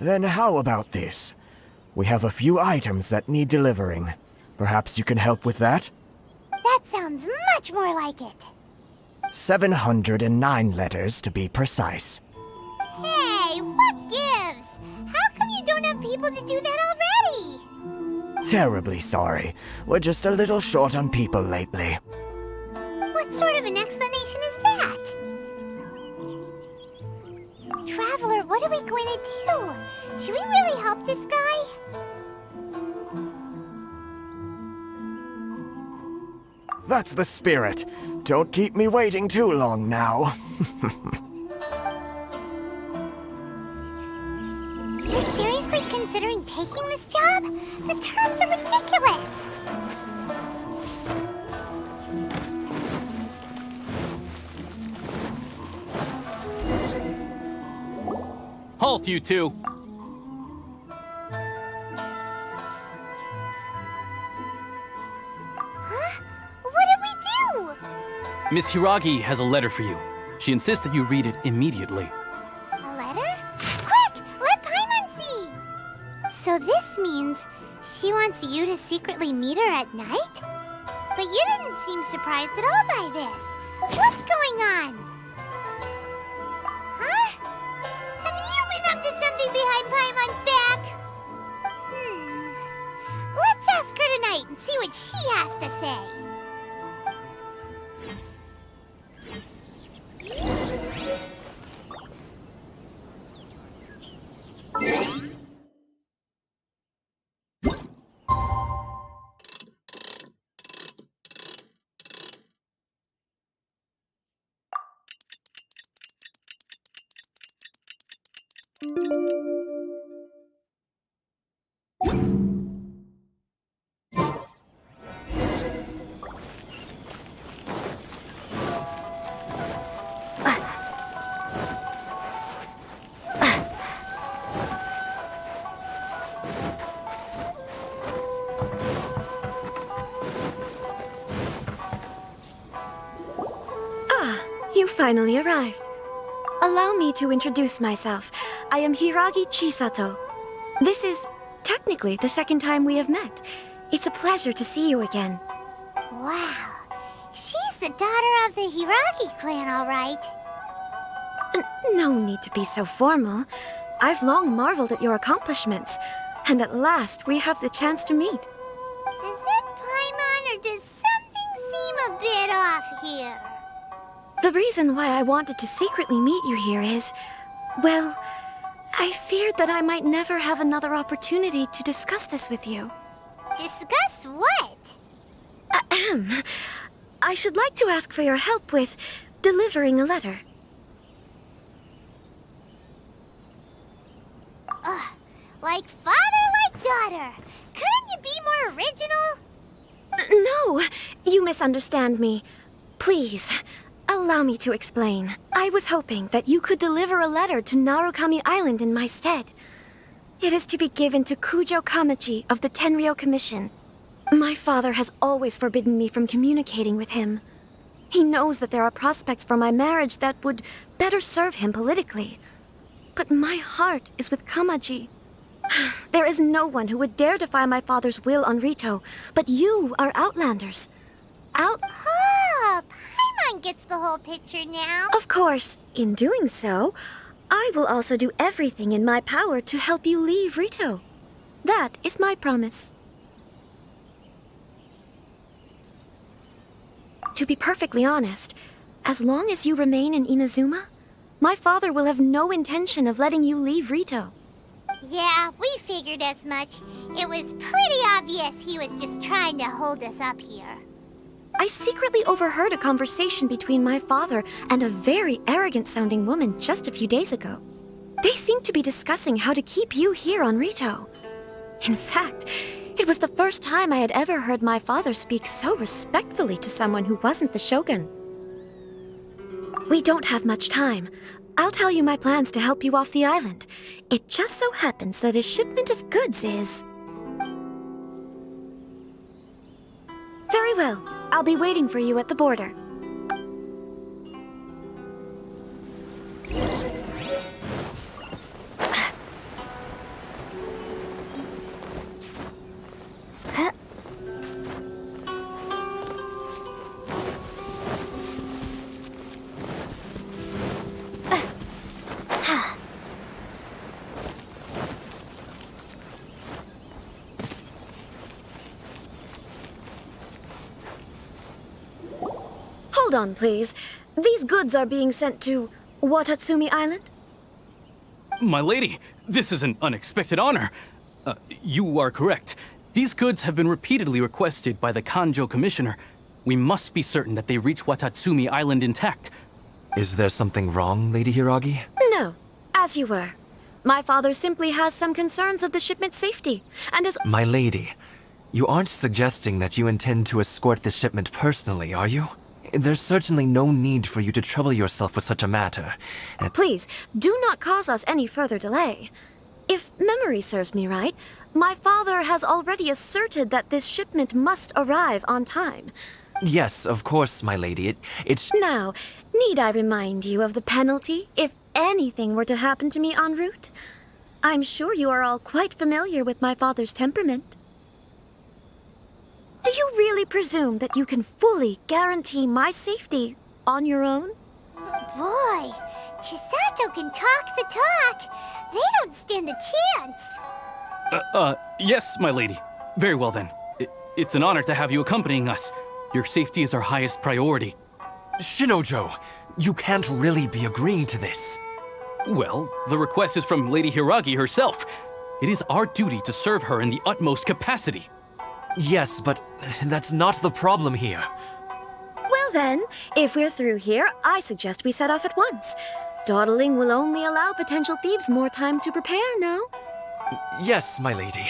Then how about this? We have a few items that need delivering. Perhaps you can help with that? That sounds much more like it. 709 letters to be precise. Hey, what gives? How come you don't have people to do that already? Terribly sorry. We're just a little short on people lately. What sort of an explanation is that? Traveler, what are we going to do? Should we really help this guy? That's the spirit. Don't keep me waiting too long now. You're seriously considering taking this job? The terms are ridiculous. Halt, you two! Huh? What did we do? Miss Hiragi has a letter for you. She insists that you read it immediately. A letter? Quick! Let Paimon see! So this means she wants you to secretly meet her at night? But you didn't seem surprised at all by this. What's going on? Huh? Have you been up to something behind Paimon's back? Let's ask her tonight and see what she has to say. finally arrived. Allow me to introduce myself. I am Hiragi Chisato. This is technically the second time we have met. It's a pleasure to see you again. Wow. She's the daughter of the Hiragi clan, all right. No need to be so formal. I've long marveled at your accomplishments, and at last we have the chance to meet. Is it Paimon, or does something seem a bit off here? The reason why I wanted to secretly meet you here is, well, I feared that I might never have another opportunity to discuss this with you. Discuss what? Ahem. I should like to ask for your help with delivering a letter. Like father, like daughter. Couldn't you be more original? No, you misunderstand me. Please, allow me to explain. I was hoping that you could deliver a letter to Narukami Island in my stead. It is to be given to Kujo Kamaji of the Tenryou Commission. My father has always forbidden me from communicating with him. He knows that there are prospects for my marriage that would better serve him politically. But my heart is with Kamaji. There is no one who would dare defy my father's will on Rito, but you are Outlanders. Oh, Paimon gets the whole picture now. Of course, in doing so, I will also do everything in my power to help you leave Rito. That is my promise. To be perfectly honest, as long as you remain in Inazuma, my father will have no intention of letting you leave Rito. Yeah, we figured as much. It was pretty obvious he was just trying to hold us up here. I secretly overheard a conversation between my father and a very arrogant-sounding woman just a few days ago. They seemed to be discussing how to keep you here on Rito. In fact, it was the first time I had ever heard my father speak so respectfully to someone who wasn't the shogun. We don't have much time. I'll tell you my plans to help you off the island. It just so happens that a shipment of goods is... Very well. I'll be waiting for you at the border. Hold on, please. These goods are being sent to Watatsumi Island? My lady, this is an unexpected honor. You are correct. These goods have been repeatedly requested by the Kanjo Commissioner. We must be certain that they reach Watatsumi Island intact. Is there something wrong, Lady Hiragi? No, as you were. My father simply has some concerns of the shipment's safety, and is... My lady, you aren't suggesting that you intend to escort this shipment personally, are you? There's certainly no need for you to trouble yourself with such a matter. Please, do not cause us any further delay. If memory serves me right, my father has already asserted that this shipment must arrive on time. Yes, of course, my lady. It's... Now, need I remind you of the penalty if anything were to happen to me en route? I'm sure you are all quite familiar with my father's temperament. Do you really presume that you can fully guarantee my safety on your own? Boy, Chisato can talk the talk. They don't stand a chance. Yes, my lady. Very well then. It's an honor to have you accompanying us. Your safety is our highest priority. Shinojo, you can't really be agreeing to this. Well, the request is from Lady Hiragi herself. It is our duty to serve her in the utmost capacity. Yes, but that's not the problem here. Well then, if we're through here, I suggest we set off at once. Dawdling will only allow potential thieves more time to prepare, no? Yes, my lady.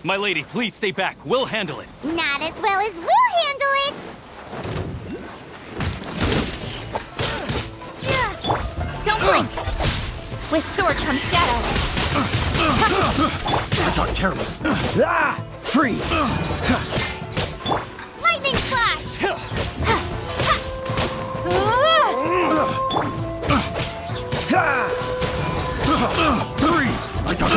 My lady, please stay back. We'll handle it. Not as well as we'll handle it! Don't blink! With sword comes shadow. I got careless. Freeze! Lightning slash! Freeze! I got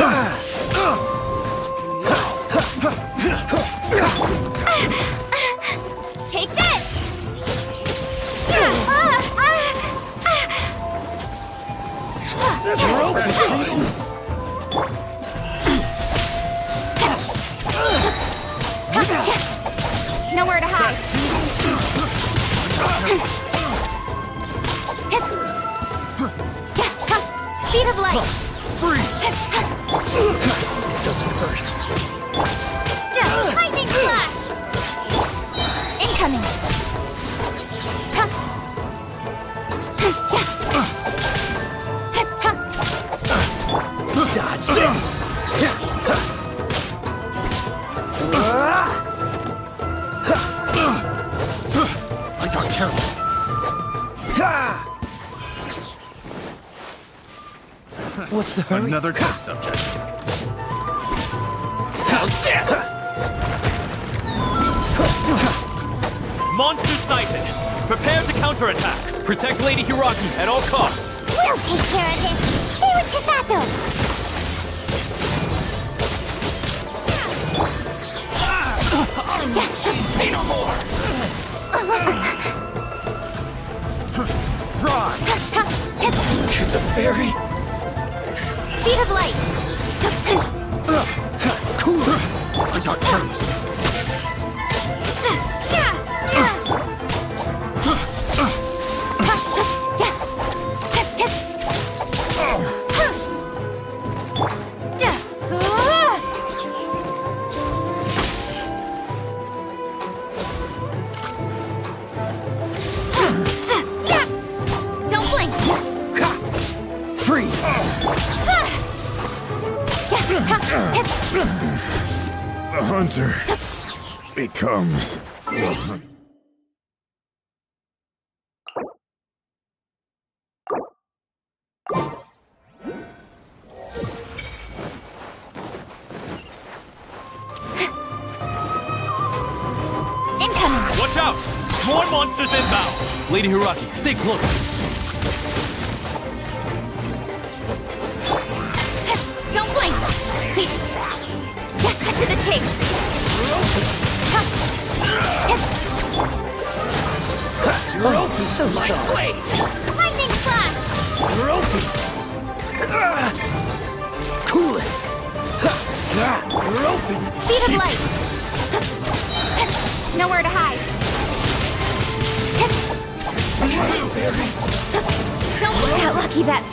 Take this! Nowhere to hide. Speed of light. doesn't hurt. Lightning flash! Incoming. Dodge this! I got careless. What's the hurry? Another test subject. How's this? Monster sighted. Prepare to counterattack. Protect Lady Hiragi at all costs. We'll take care of this! Stay with Chisato! Say no more. Frog! To the fairy. Speed of light. Cool it! I got careless. Don't blink. Freeze! The hunter becomes... Incoming. Watch out! More monsters inbound. Lady Hiragi, stay close. Don't blink. Cut to the chase. Oh, so soft. Lightning flash! Cool it! Speed of light. Nowhere to hide. Don't look how lucky that.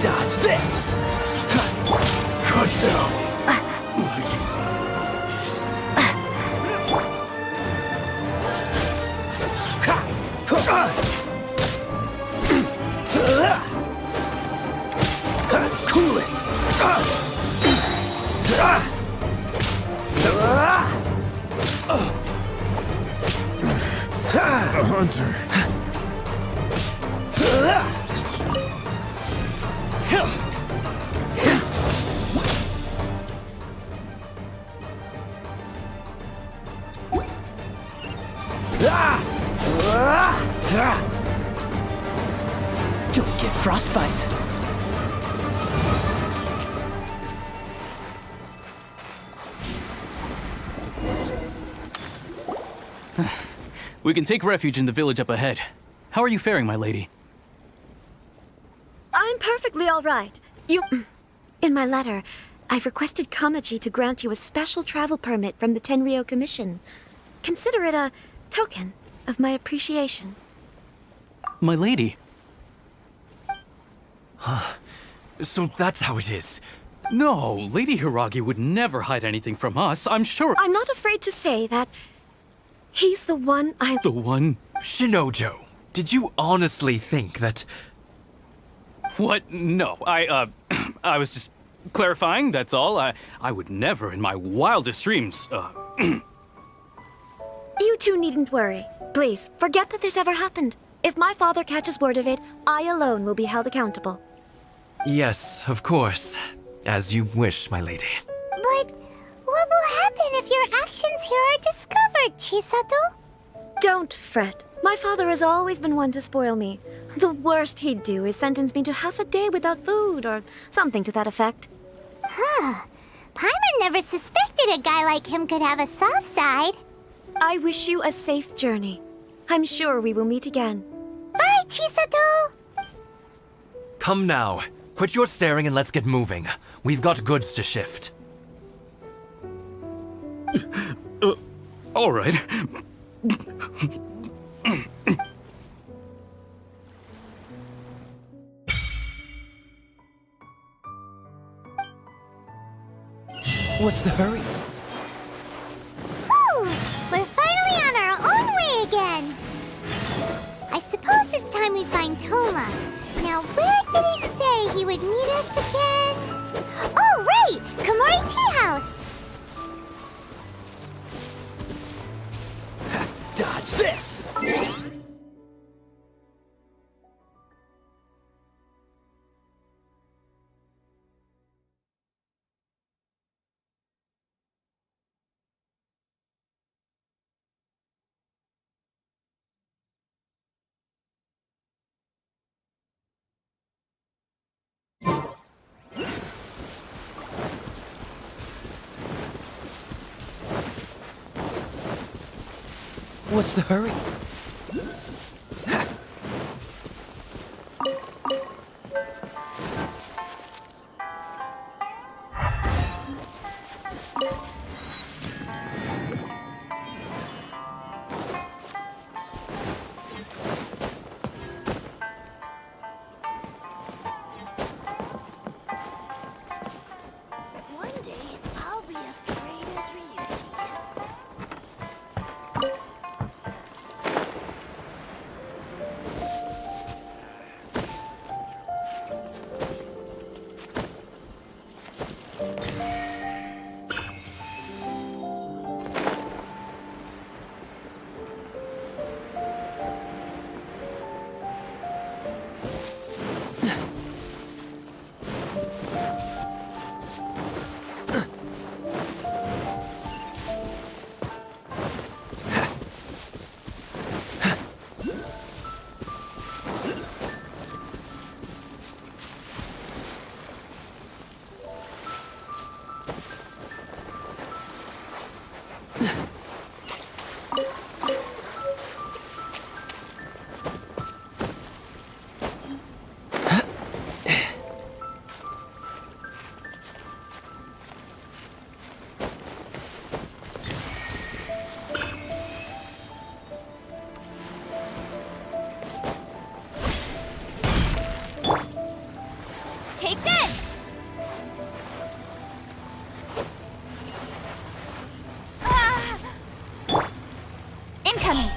Dodge this! Cut down. Cool it! The hunter. Don't get frostbite. We can take refuge in the village up ahead. How are you faring, my lady? I'm perfectly all right. In my letter, I've requested Kamaji to grant you a special travel permit from the Tenryou Commission. Consider it a token of my appreciation. My lady. So that's how it is. No, Lady Hiragi would never hide anything from us, I'm sure. I'm not afraid to say that he's the one I... The one? Shinojo, did you honestly think that... What? No, I was just clarifying, that's all. I would never in my wildest dreams, You two needn't worry. Please, forget that this ever happened. If my father catches word of it, I alone will be held accountable. Yes, of course. As you wish, my lady. But what will happen if your actions here are discovered, Chisato? Don't fret. My father has always been one to spoil me. The worst he'd do is sentence me to half a day without food, or something to that effect. Huh. Paimon never suspected a guy like him could have a soft side. I wish you a safe journey. I'm sure we will meet again. Bye, Chisato! Come now. Quit your staring and let's get moving. We've got goods to shift. All right. What's the hurry? Whew! We're finally on our own way again! I suppose it's time we find Toma. Now, where did he say he would meet us again? Oh, right! Komori's tea house! Dodge this! What's the hurry? One day, I'll be as great as Ryushi. Take this! Incoming!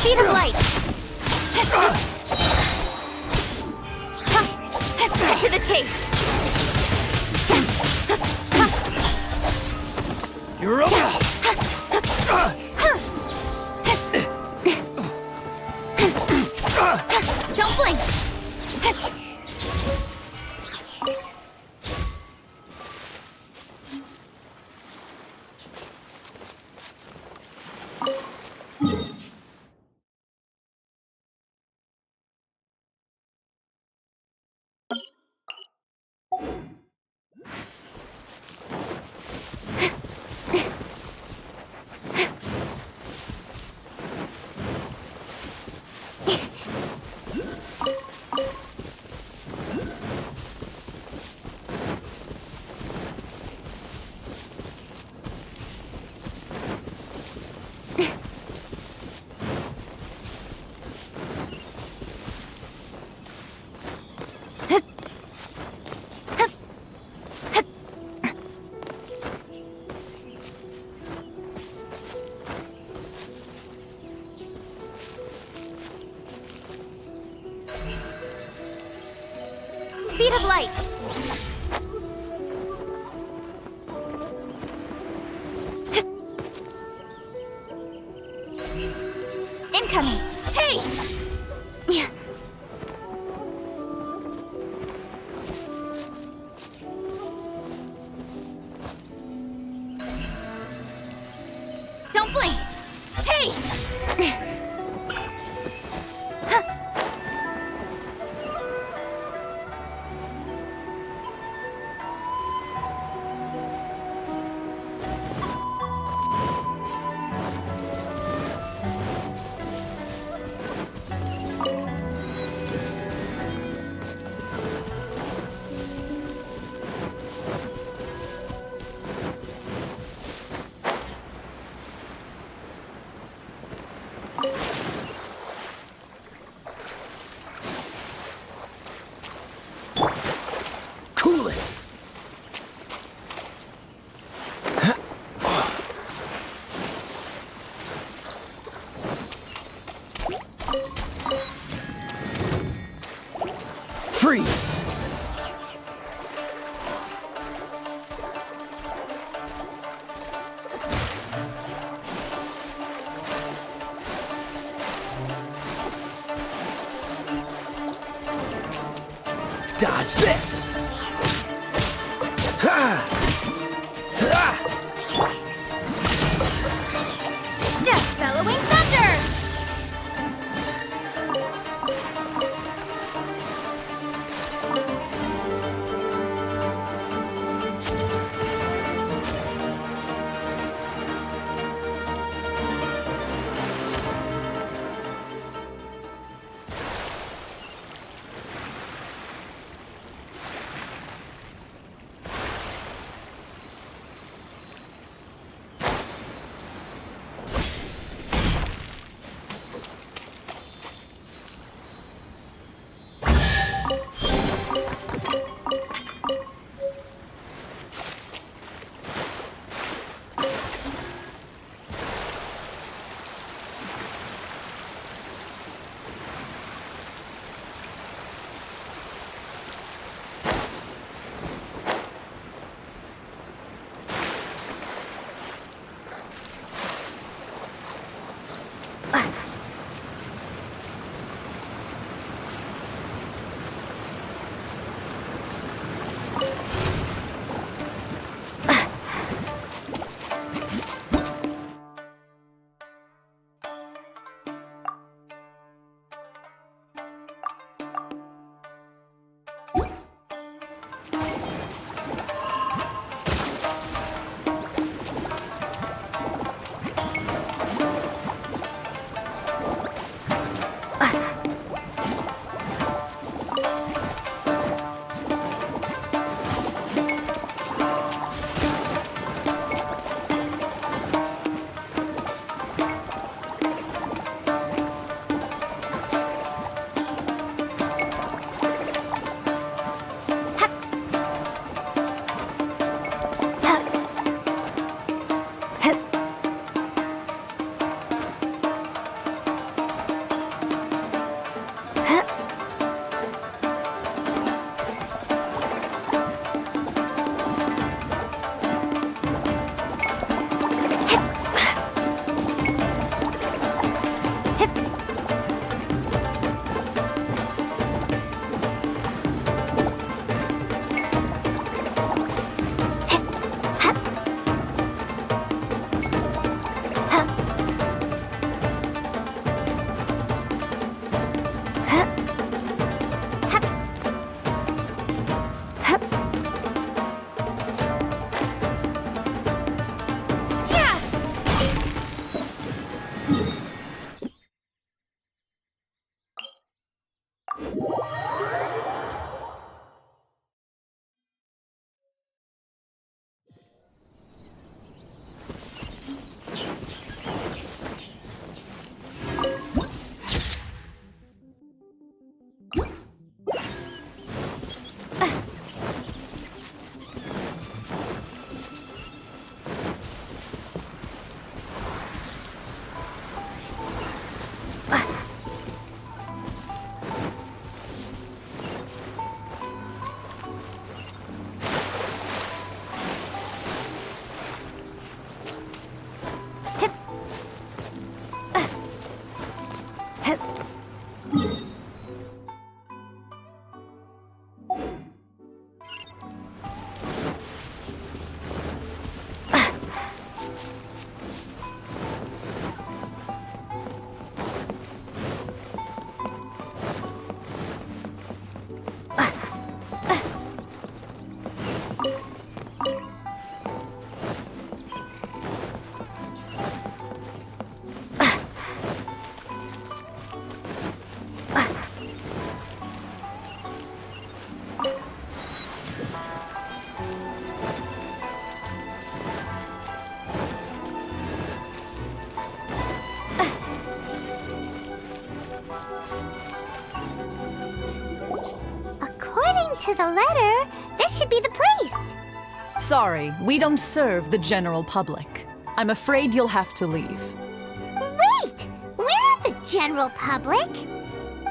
Speed of light! Cut to the chase! You're up! Don't blink! Speed of light! Incoming! Hey! Don't blink! Hey! Cool it! Freeze! Dodge this! Ha! Ha! Death bellowing thunder! to the letter, this should be the place. Sorry, we don't serve the general public. I'm afraid you'll have to leave. Wait! We're not the general public.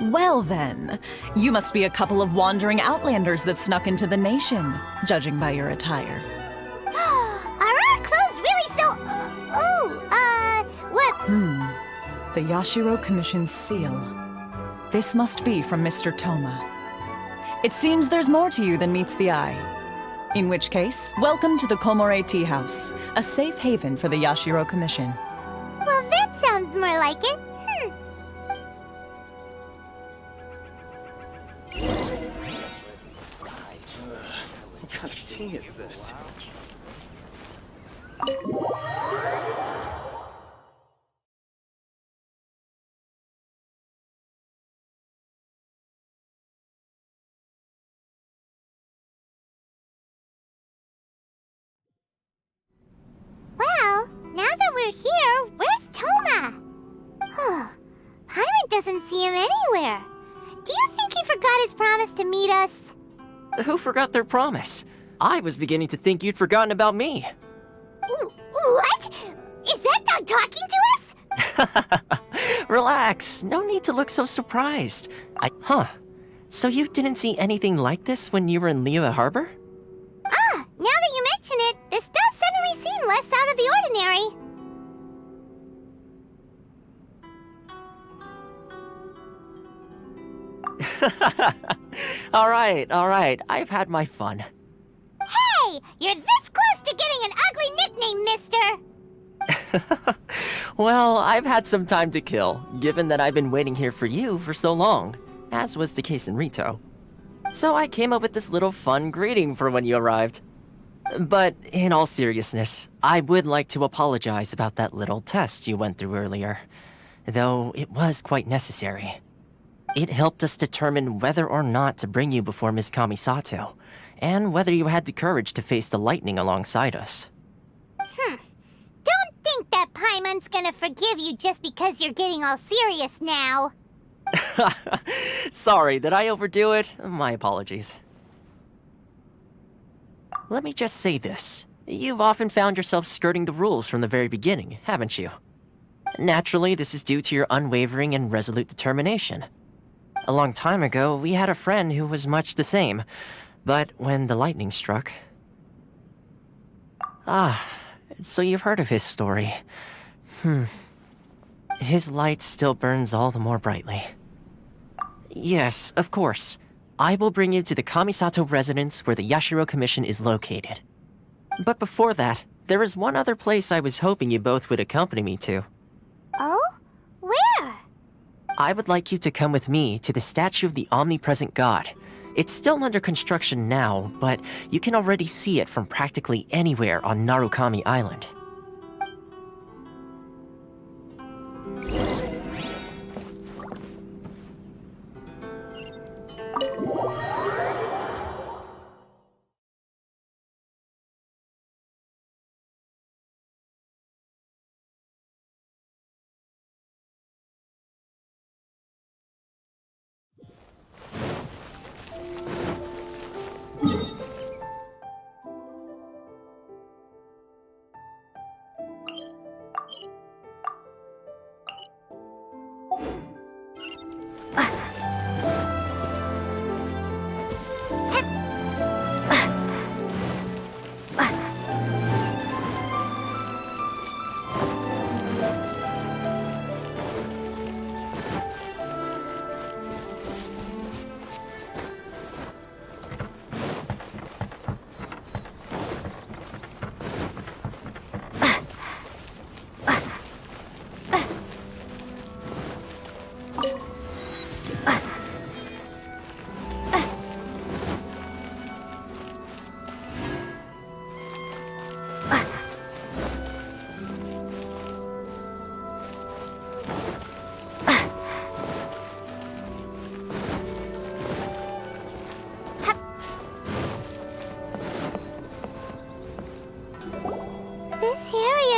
Well then, you must be a couple of wandering outlanders that snuck into the nation, judging by your attire. Are our clothes really so... what... The Yashiro Commission's seal. This must be from Mr. Toma. It seems there's more to you than meets the eye. In which case, welcome to the Komore Tea House, a safe haven for the Yashiro Commission. Well, that sounds more like it. What kind of tea is this? Well, now that we're here, where's Toma? Paimon doesn't see him anywhere. Do you think he forgot his promise to meet us? Who forgot their promise? I was beginning to think you'd forgotten about me. What? Is that dog talking to us? Relax, no need to look so surprised. So you didn't see anything like this when you were in Liyue Harbor? Now that you mention it, this does suddenly seem less out of the ordinary. All right, I've had my fun. Hey, you're this close to getting an ugly nickname, mister! Well, I've had some time to kill, given that I've been waiting here for you for so long, as was the case in Rito. So I came up with this little fun greeting for when you arrived. But in all seriousness, I would like to apologize about that little test you went through earlier, though it was quite necessary. It helped us determine whether or not to bring you before Ms. Kamisato, and whether you had the courage to face the lightning alongside us. Don't think that Paimon's gonna forgive you just because you're getting all serious now. Sorry, did I overdo it? My apologies. Let me just say this. You've often found yourself skirting the rules from the very beginning, haven't you? Naturally, this is due to your unwavering and resolute determination. A long time ago, we had a friend who was much the same, but when the lightning struck... So you've heard of his story. His light still burns all the more brightly. Yes, of course. I will bring you to the Kamisato residence where the Yashiro Commission is located. But before that, there is one other place I was hoping you both would accompany me to. Oh? Where? I would like you to come with me to the statue of the omnipresent god. It's still under construction now, but you can already see it from practically anywhere on Narukami Island.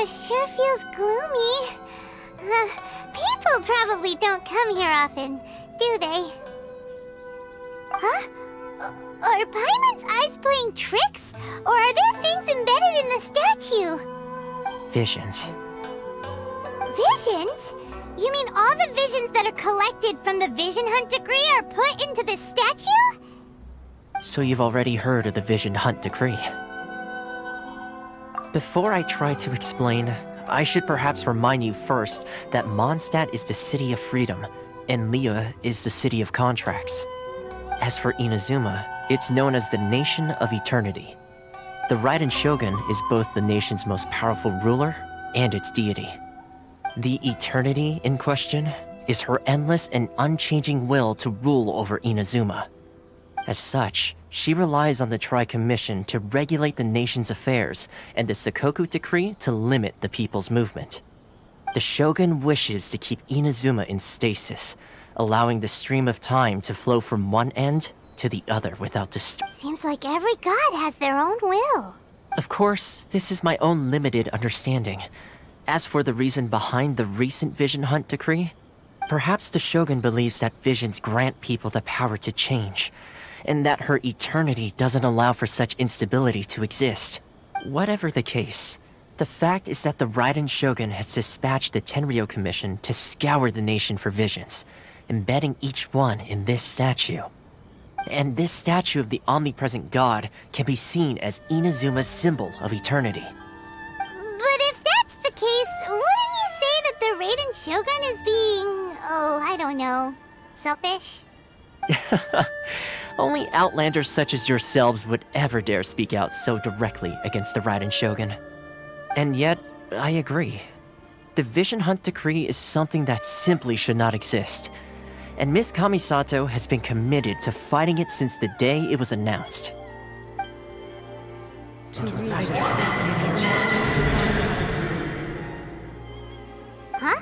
Sure feels gloomy. People probably don't come here often, do they? Huh? Are Are Paimon's eyes playing tricks? Or are there things embedded in the statue? Visions. Visions? You mean all the visions that are collected from the Vision Hunt decree are put into the statue? So you've already heard of the Vision Hunt decree. Before I try to explain, I should perhaps remind you first that Mondstadt is the city of freedom, and Liyue is the city of contracts. As for Inazuma, it's known as the Nation of Eternity. The Raiden Shogun is both the nation's most powerful ruler and its deity. The Eternity in question is her endless and unchanging will to rule over Inazuma. As such, she relies on the Tri-Commission to regulate the nation's affairs and the Sakoku Decree to limit the people's movement. The Shogun wishes to keep Inazuma in stasis, allowing the stream of time to flow from one end to the other without disturbance. Seems like every god has their own will. Of course, this is my own limited understanding. As for the reason behind the recent Vision Hunt decree, perhaps the Shogun believes that visions grant people the power to change, and that her eternity doesn't allow for such instability to exist. Whatever the case, the fact is that the Raiden Shogun has dispatched the Tenryou Commission to scour the nation for visions, embedding each one in this statue. And this statue of the omnipresent god can be seen as Inazuma's symbol of eternity. But if that's the case, wouldn't you say that the Raiden Shogun is being, I don't know, selfish? Only outlanders such as yourselves would ever dare speak out so directly against the Raiden Shogun. And yet, I agree. The Vision Hunt decree is something that simply should not exist. And Miss Kamisato has been committed to fighting it since the day it was announced. Huh?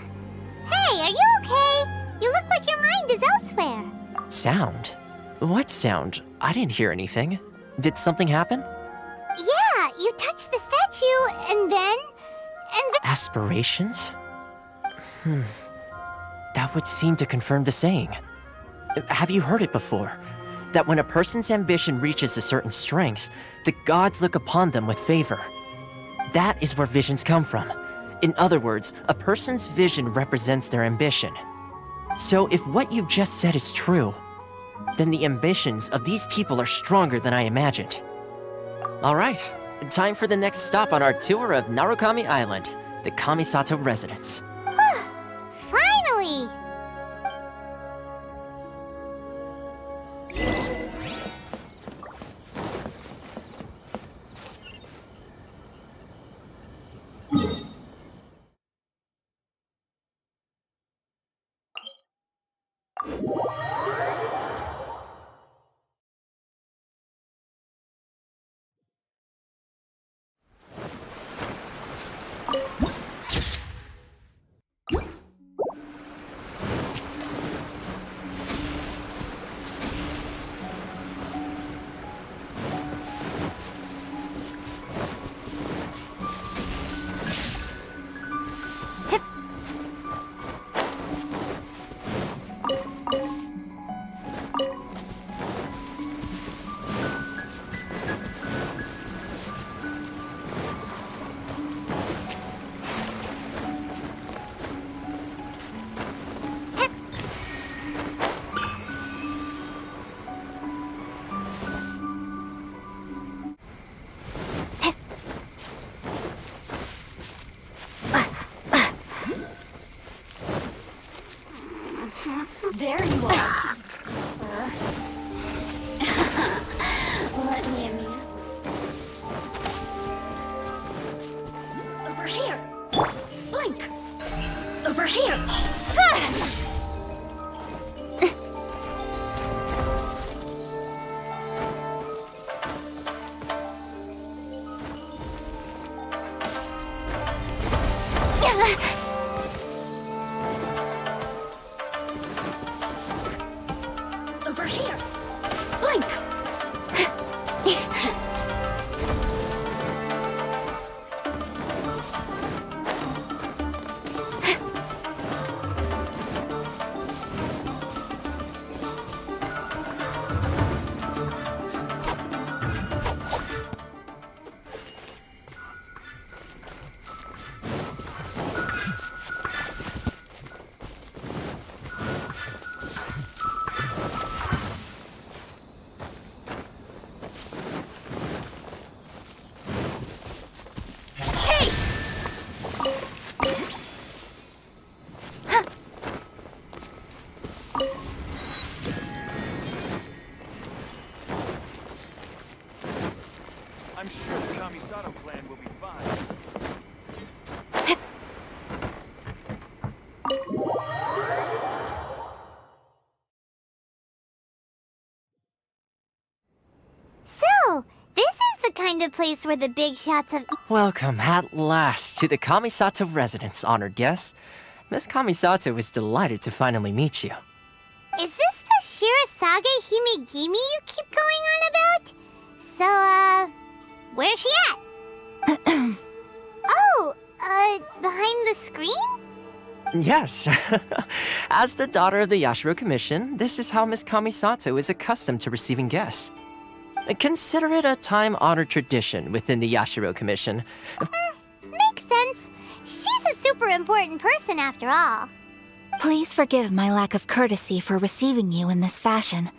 Hey, are you okay? You look like your mind is elsewhere. Sound? What sound? I didn't hear anything. Did something happen? Yeah, you touched the statue, and then... Aspirations? That would seem to confirm the saying. Have you heard it before? That when a person's ambition reaches a certain strength, the gods look upon them with favor. That is where visions come from. In other words, a person's vision represents their ambition. So if what you just said is true, then the ambitions of these people are stronger than I imagined. Alright, time for the next stop on our tour of Narukami Island, the Kamisato residence. Finally! I'm sure the Kamisato clan will be fine. So, this is the kind of place where the big shots of... Welcome at last to the Kamisato residence, honored guests. Miss Kamisato is delighted to finally meet you. Is this the Shirasage Himegimi you keep going on about? So, where's she at? Behind the screen? Yes. As the daughter of the Yashiro Commission, this is how Miss Kamisato is accustomed to receiving guests. Consider it a time-honored tradition within the Yashiro Commission. Makes sense. She's a super important person after all. Please forgive my lack of courtesy for receiving you in this fashion,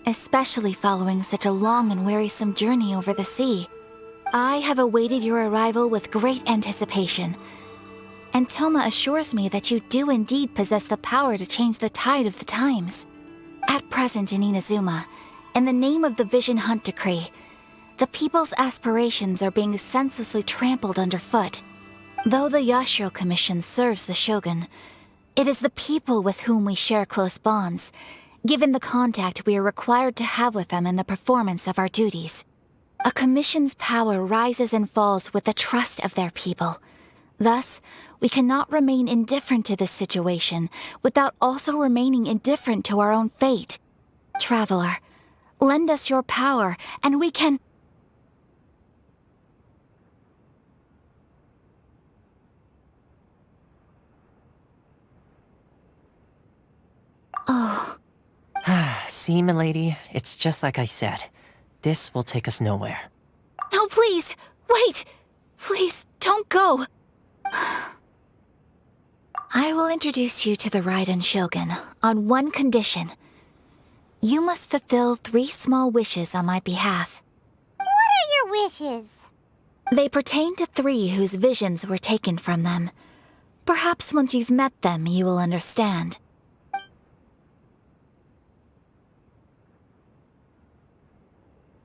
especially following such a long and wearisome journey over the sea. I have awaited your arrival with great anticipation, and Toma assures me that you do indeed possess the power to change the tide of the times. At present in Inazuma, in the name of the Vision Hunt Decree, the people's aspirations are being senselessly trampled underfoot. Though the Yashiro Commission serves the Shogun, it is the people with whom we share close bonds, given the contact we are required to have with them in the performance of our duties. A commission's power rises and falls with the trust of their people. Thus, we cannot remain indifferent to this situation without also remaining indifferent to our own fate. Traveler, lend us your power, and we can... Oh. See, milady, it's just like I said. This will take us nowhere. No, please! Wait! Please, don't go! I will introduce you to the Raiden Shogun on one condition. You must fulfill 3 small wishes on my behalf. What are your wishes? They pertain to 3 whose visions were taken from them. Perhaps once you've met them, you will understand.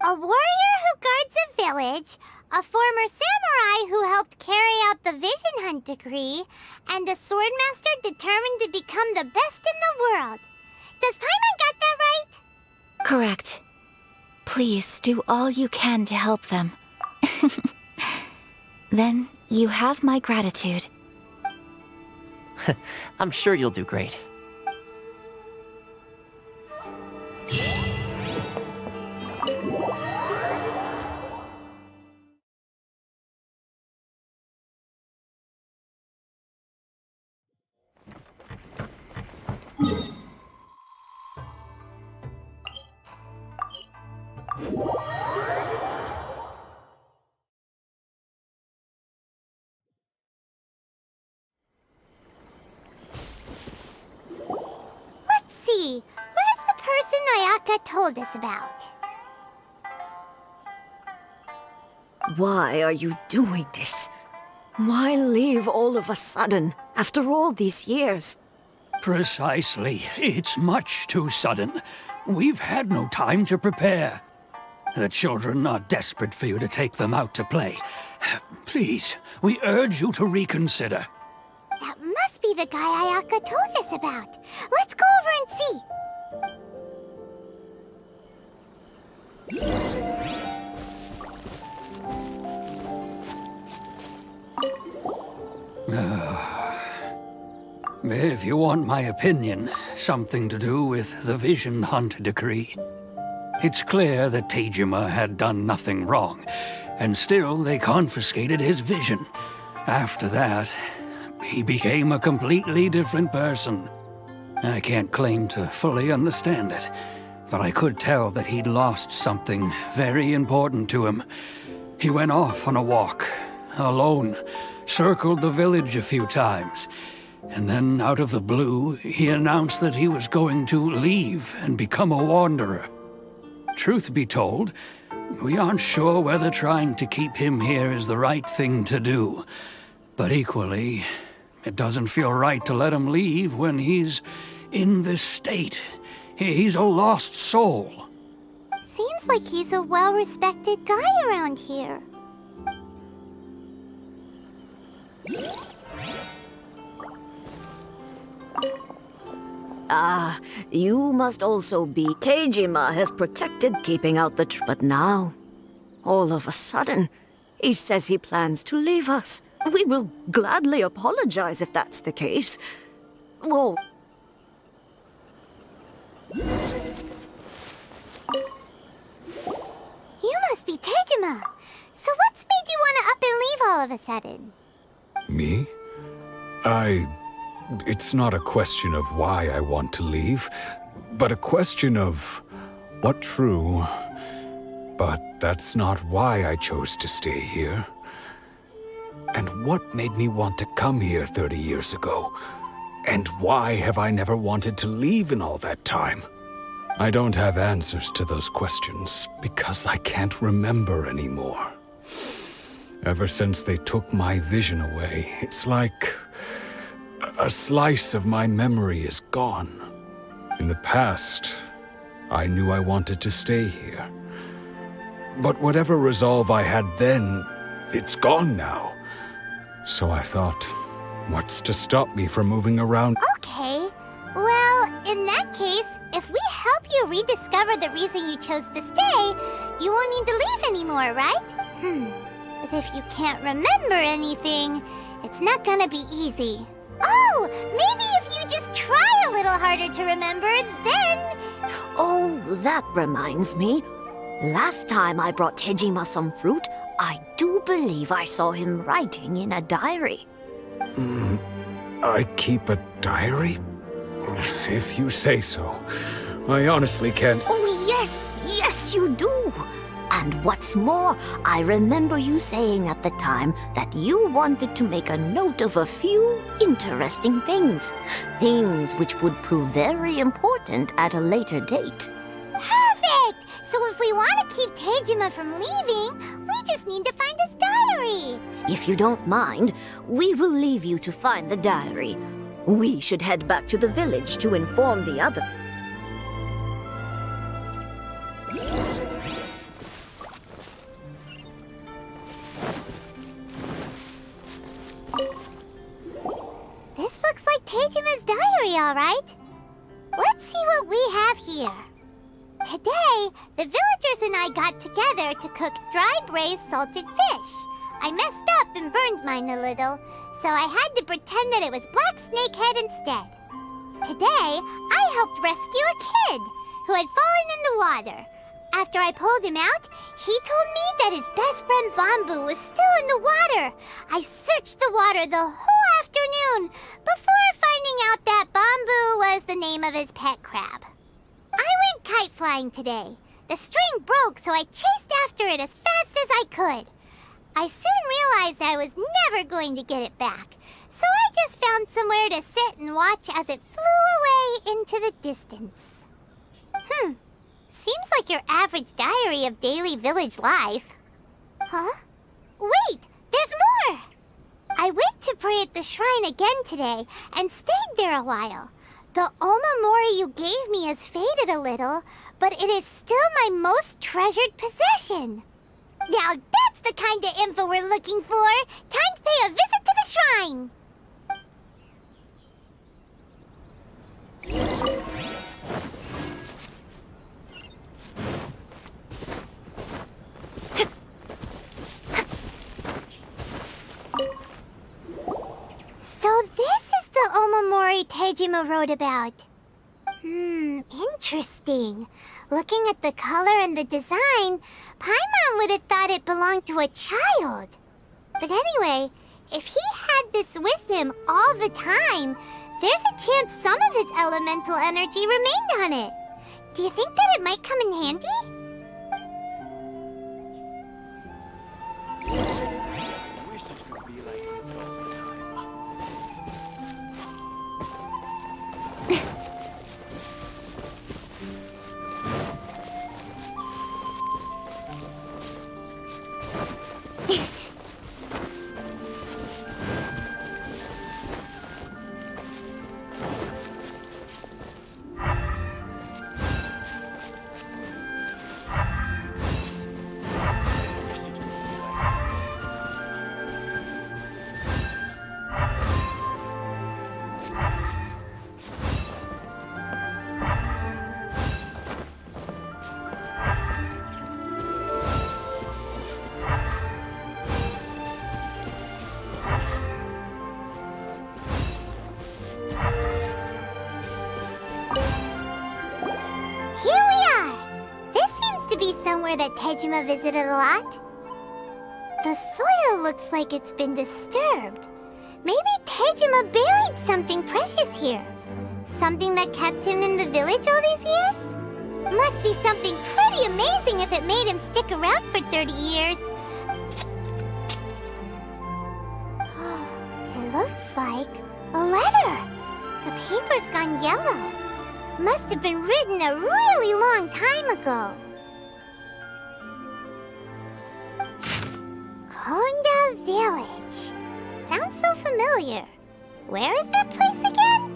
A warrior who guards a village, a former samurai who helped carry out the Vision Hunt Decree, and a swordmaster determined to become the best in the world. Does Paimon got that right? Correct. Please do all you can to help them. Then you have my gratitude. I'm sure you'll do great. Let's see. Where's the person Ayaka told us about? Why are you doing this? Why leave all of a sudden, after all these years? Precisely. It's much too sudden. We've had no time to prepare. The children are desperate for you to take them out to play. Please, we urge you to reconsider. That must be the guy Ayaka told us about. Let's go over and see. If you want my opinion, something to do with the Vision Hunt Decree. It's clear that Tejima had done nothing wrong, and still they confiscated his vision. After that, he became a completely different person. I can't claim to fully understand it, but I could tell that he'd lost something very important to him. He went off on a walk, alone, circled the village a few times, and then out of the blue, he announced that he was going to leave and become a wanderer. Truth be told, we aren't sure whether trying to keep him here is the right thing to do. But equally, it doesn't feel right to let him leave when he's in this state. He's a lost soul. Seems Seems like he's a well-respected guy around here. Ah, you must also be. Tejima has protected keeping out the but now, all of a sudden, he says he plans to leave us. We will gladly apologize if that's the case. Whoa. You must be Tejima. So what's made you want to up and leave all of a sudden? Me? It's not a question of why I want to leave, but a question of what true. But that's not why I chose to stay here. And what made me want to come here 30 years ago? And why have I never wanted to leave in all that time? I don't have answers to those questions because I can't remember anymore. Ever since they took my vision away, it's like a slice of my memory is gone. In the past, I knew I wanted to stay here. But whatever resolve I had then, it's gone now. So I thought, what's to stop me from moving around? Okay. Well, in that case, if we help you rediscover the reason you chose to stay, you won't need to leave anymore, right? But if you can't remember anything, it's not gonna be easy. Oh, maybe if you just try a little harder to remember, then... Oh, that reminds me. Last time I brought Tejima some fruit, I do believe I saw him writing in a diary. I keep a diary? If you say so. I honestly can't... Oh, yes, you do. And what's more, I remember you saying at the time that you wanted to make a note of a few interesting things. Things which would prove very important at a later date. Perfect! So if we want to keep Tejima from leaving, we just need to find his diary. If you don't mind, we will leave you to find the diary. We should head back to the village to inform the other. This looks like Tejima's diary, all right. Let's see what we have here. Today, the villagers and I got together to cook dry braised salted fish. I messed up and burned mine a little, so I had to pretend that it was black snakehead instead. Today, I helped rescue a kid who had fallen in the water. After I pulled him out, he told me that his best friend Bamboo was still in the water. I searched the water the whole afternoon before finding out that Bamboo was the name of his pet crab. I went kite flying today. The string broke, so I chased after it as fast as I could. I soon realized I was never going to get it back, so I just found somewhere to sit and watch as it flew away into the distance. Seems like your average diary of daily village life. Huh? Wait, there's more! I went to pray at the shrine again today and stayed there a while. The Omamori you gave me has faded a little, but it is still my most treasured possession. Now that's the kind of info we're looking for. Time to pay a visit to the shrine. So this is the Omamori Tejima wrote about. Interesting. Looking at the color and the design, Paimon would have thought it belonged to a child. But anyway, if he had this with him all the time, there's a chance some of his elemental energy remained on it. Do you think that it might come in handy? that Tejima visited a lot? The soil looks like it's been disturbed. Maybe Tejima buried something precious here. Something that kept him in the village all these years? Must be something pretty amazing if it made him stick around for 30 years. It looks like a letter. The paper's gone yellow. Must have been written a really long time ago. Konda Village. Sounds so familiar. Where is that place again?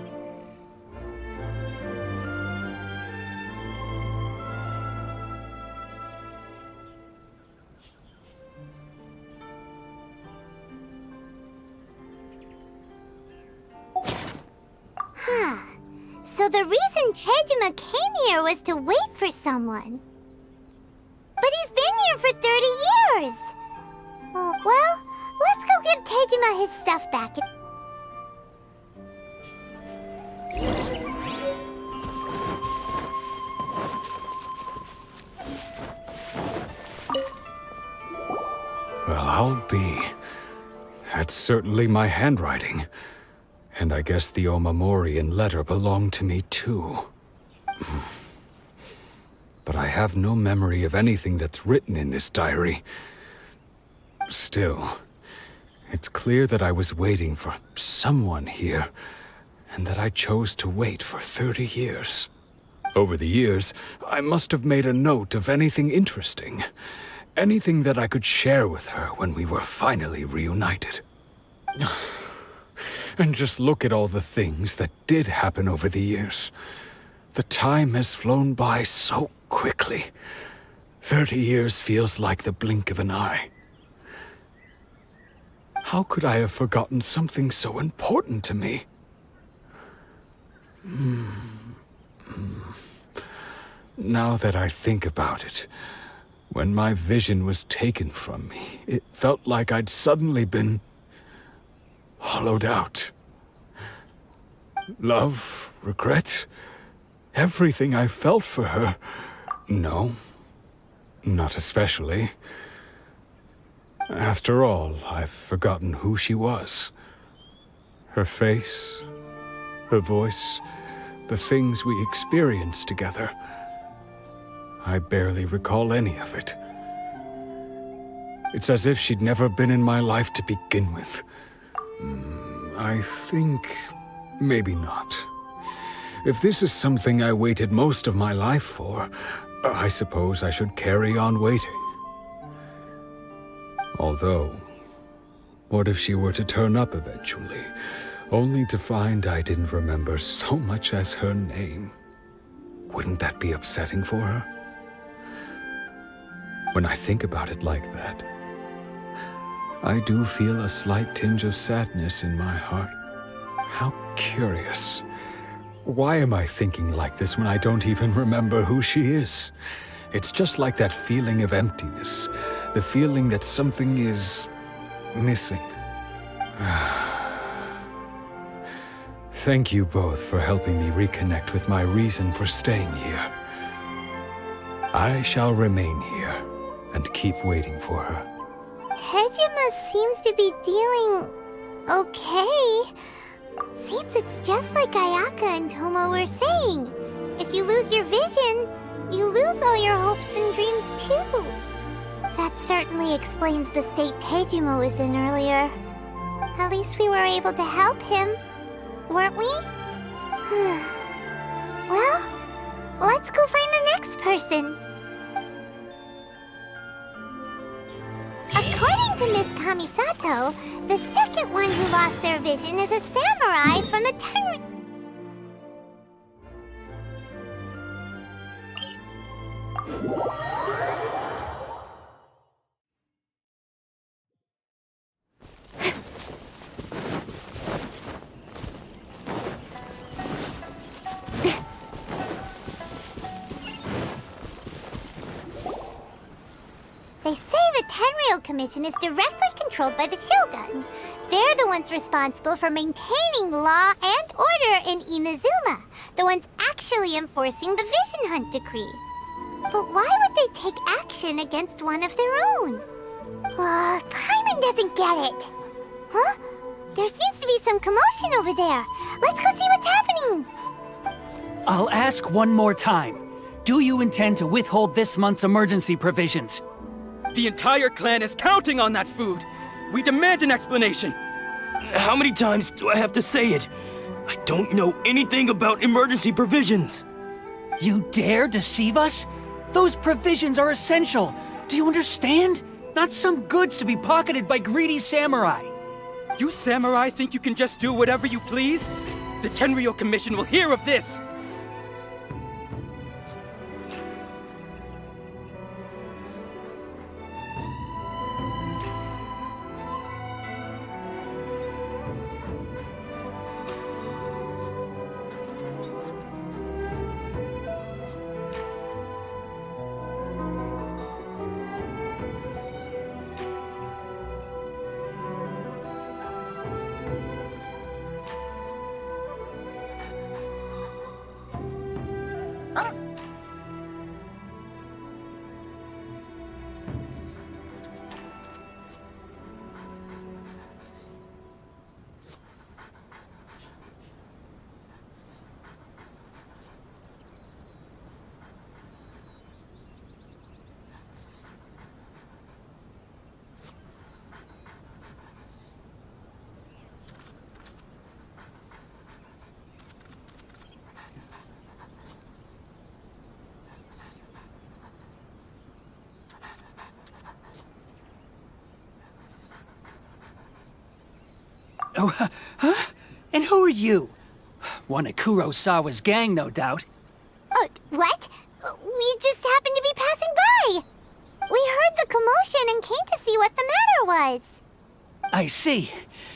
Huh. So the reason Tejima came here was to wait for someone. But he's been here for 30 years. Oh, well, let's go give Tejima his stuff back. Well, I'll be. That's certainly my handwriting. And I guess the Omamorian letter belonged to me too. But I have no memory of anything that's written in this diary. Still, it's clear that I was waiting for someone here, and that I chose to wait for 30 years. Over the years, I must have made a note of anything interesting. Anything that I could share with her when we were finally reunited. And just look at all the things that did happen over the years. The time has flown by so quickly. 30 years feels like the blink of an eye. How could I have forgotten something so important to me? Now that I think about it, when my vision was taken from me, it felt like I'd suddenly been hollowed out. Love, regret, everything I felt for her. No, not especially. After all, I've forgotten who she was. Her face, her voice, the things we experienced together. I barely recall any of it. It's as if she'd never been in my life to begin with. I think maybe not. If this is something I waited most of my life for, I suppose I should carry on waiting. Although, what if she were to turn up eventually, only to find I didn't remember so much as her name? Wouldn't that be upsetting for her? When I think about it like that, I do feel a slight tinge of sadness in my heart. How curious. Why am I thinking like this when I don't even remember who she is? It's just like that feeling of emptiness, the feeling that something is missing. Thank you both for helping me reconnect with my reason for staying here. I shall remain here and keep waiting for her. Tejima seems to be dealing okay. Seems it's just like Ayaka and Toma were saying. If you lose your vision, you lose all your hopes and dreams too. That certainly explains the state Tejima was in earlier. At least we were able to help him, weren't we? Well, let's go find the next person. According to Miss Kamisato, the second one who lost their vision is a samurai from the Tenri... They say the Tenryou Commission is directly controlled by the Shogun. They're the ones responsible for maintaining law and order in Inazuma, the ones actually enforcing the Vision Hunt decree. But why would they take action against one of their own? Paimon doesn't get it. Huh? There seems to be some commotion over there. Let's go see what's happening. I'll ask one more time. Do you intend to withhold this month's emergency provisions? The entire clan is counting on that food. We demand an explanation. How many times do I have to say it? I don't know anything about emergency provisions. You dare deceive us? Those provisions are essential. Do you understand? Not some goods to be pocketed by greedy samurai. You samurai think you can just do whatever you please? The Tenryou Commission will hear of this! Oh, huh? And who are you? One of Kurosawa's gang, no doubt. What? We just happened to be passing by. We heard the commotion and came to see what the matter was. I see.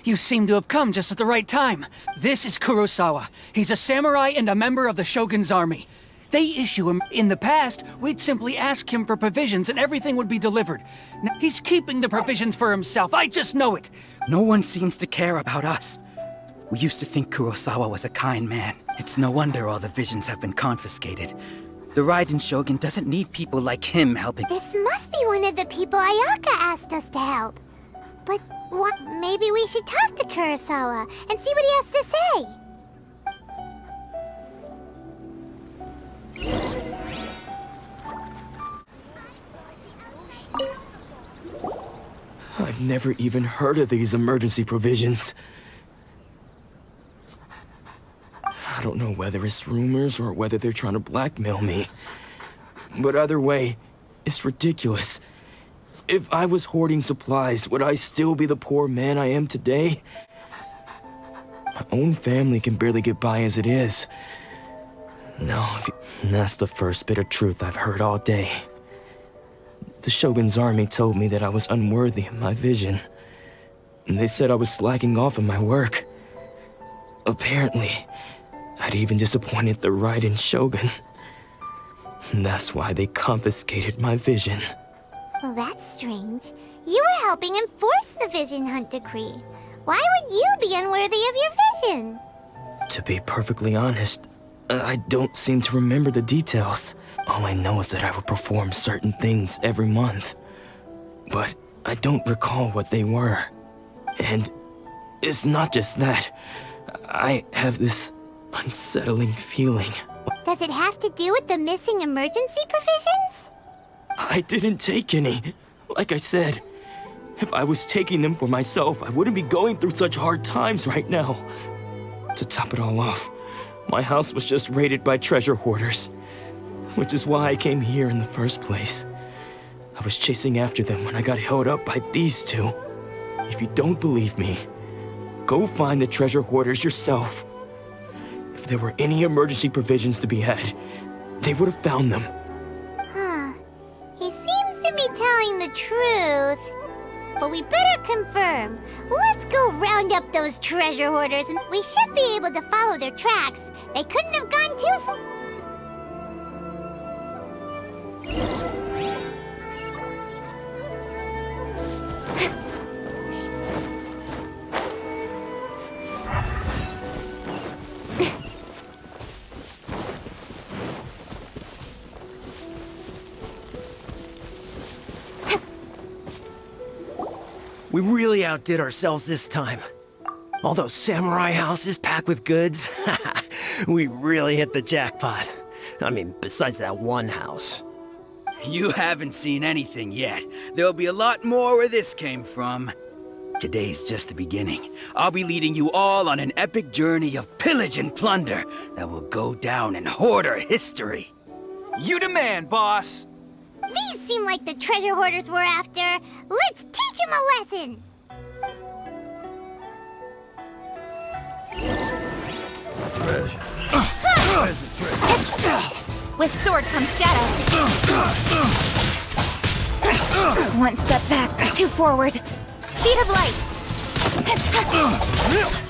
You seem to have come just at the right time. This is Kurosawa. He's a samurai and a member of the Shogun's army. They issue him. In the past, we'd simply ask him for provisions and everything would be delivered. Now, he's keeping the provisions for himself. I just know it. No one seems to care about us. We used to think Kurosawa was a kind man. It's no wonder all the visions have been confiscated. The Raiden Shogun doesn't need people like him helping. This must be one of the people Ayaka asked us to help. But maybe we should talk to Kurosawa and see what he has to say. I've never even heard of these emergency provisions. I don't know whether it's rumors or whether they're trying to blackmail me. But either way, it's ridiculous. If I was hoarding supplies, would I still be the poor man I am today? My own family can barely get by as it is. No, that's the first bit of truth I've heard all day. The Shogun's army told me that I was unworthy of my vision. And they said I was slacking off in my work. Apparently, I'd even disappointed the Raiden Shogun. And that's why they confiscated my vision. Well, that's strange. You were helping enforce the Vision Hunt Decree. Why would you be unworthy of your vision? To be perfectly honest, I don't seem to remember the details. All I know is that I would perform certain things every month. But I don't recall what they were. And it's not just that. I have this unsettling feeling. Does it have to do with the missing emergency provisions? I didn't take any. Like I said, if I was taking them for myself, I wouldn't be going through such hard times right now. To top it all off, my house was just raided by treasure hoarders. Which is why I came here in the first place. I was chasing after them when I got held up by these two. If you don't believe me, go find the treasure hoarders yourself. If there were any emergency provisions to be had, they would have found them. Huh. He seems to be telling the truth. But we better confirm. Let's go round up those treasure hoarders and we should be able to follow their tracks. They couldn't have gone too far. We really outdid ourselves this time. All those samurai houses packed with goods. We really hit the jackpot. I mean, besides that one house. You haven't seen anything yet. There'll be a lot more where this came from. Today's just the beginning. I'll be leading you all on an epic journey of pillage and plunder that will go down in hoarder history. You demand, boss! These seem like the treasure hoarders we're after. Let's teach them a lesson! Treasure. Where's the treasure? With sword comes shadow. One step back, two forward. Speed of light.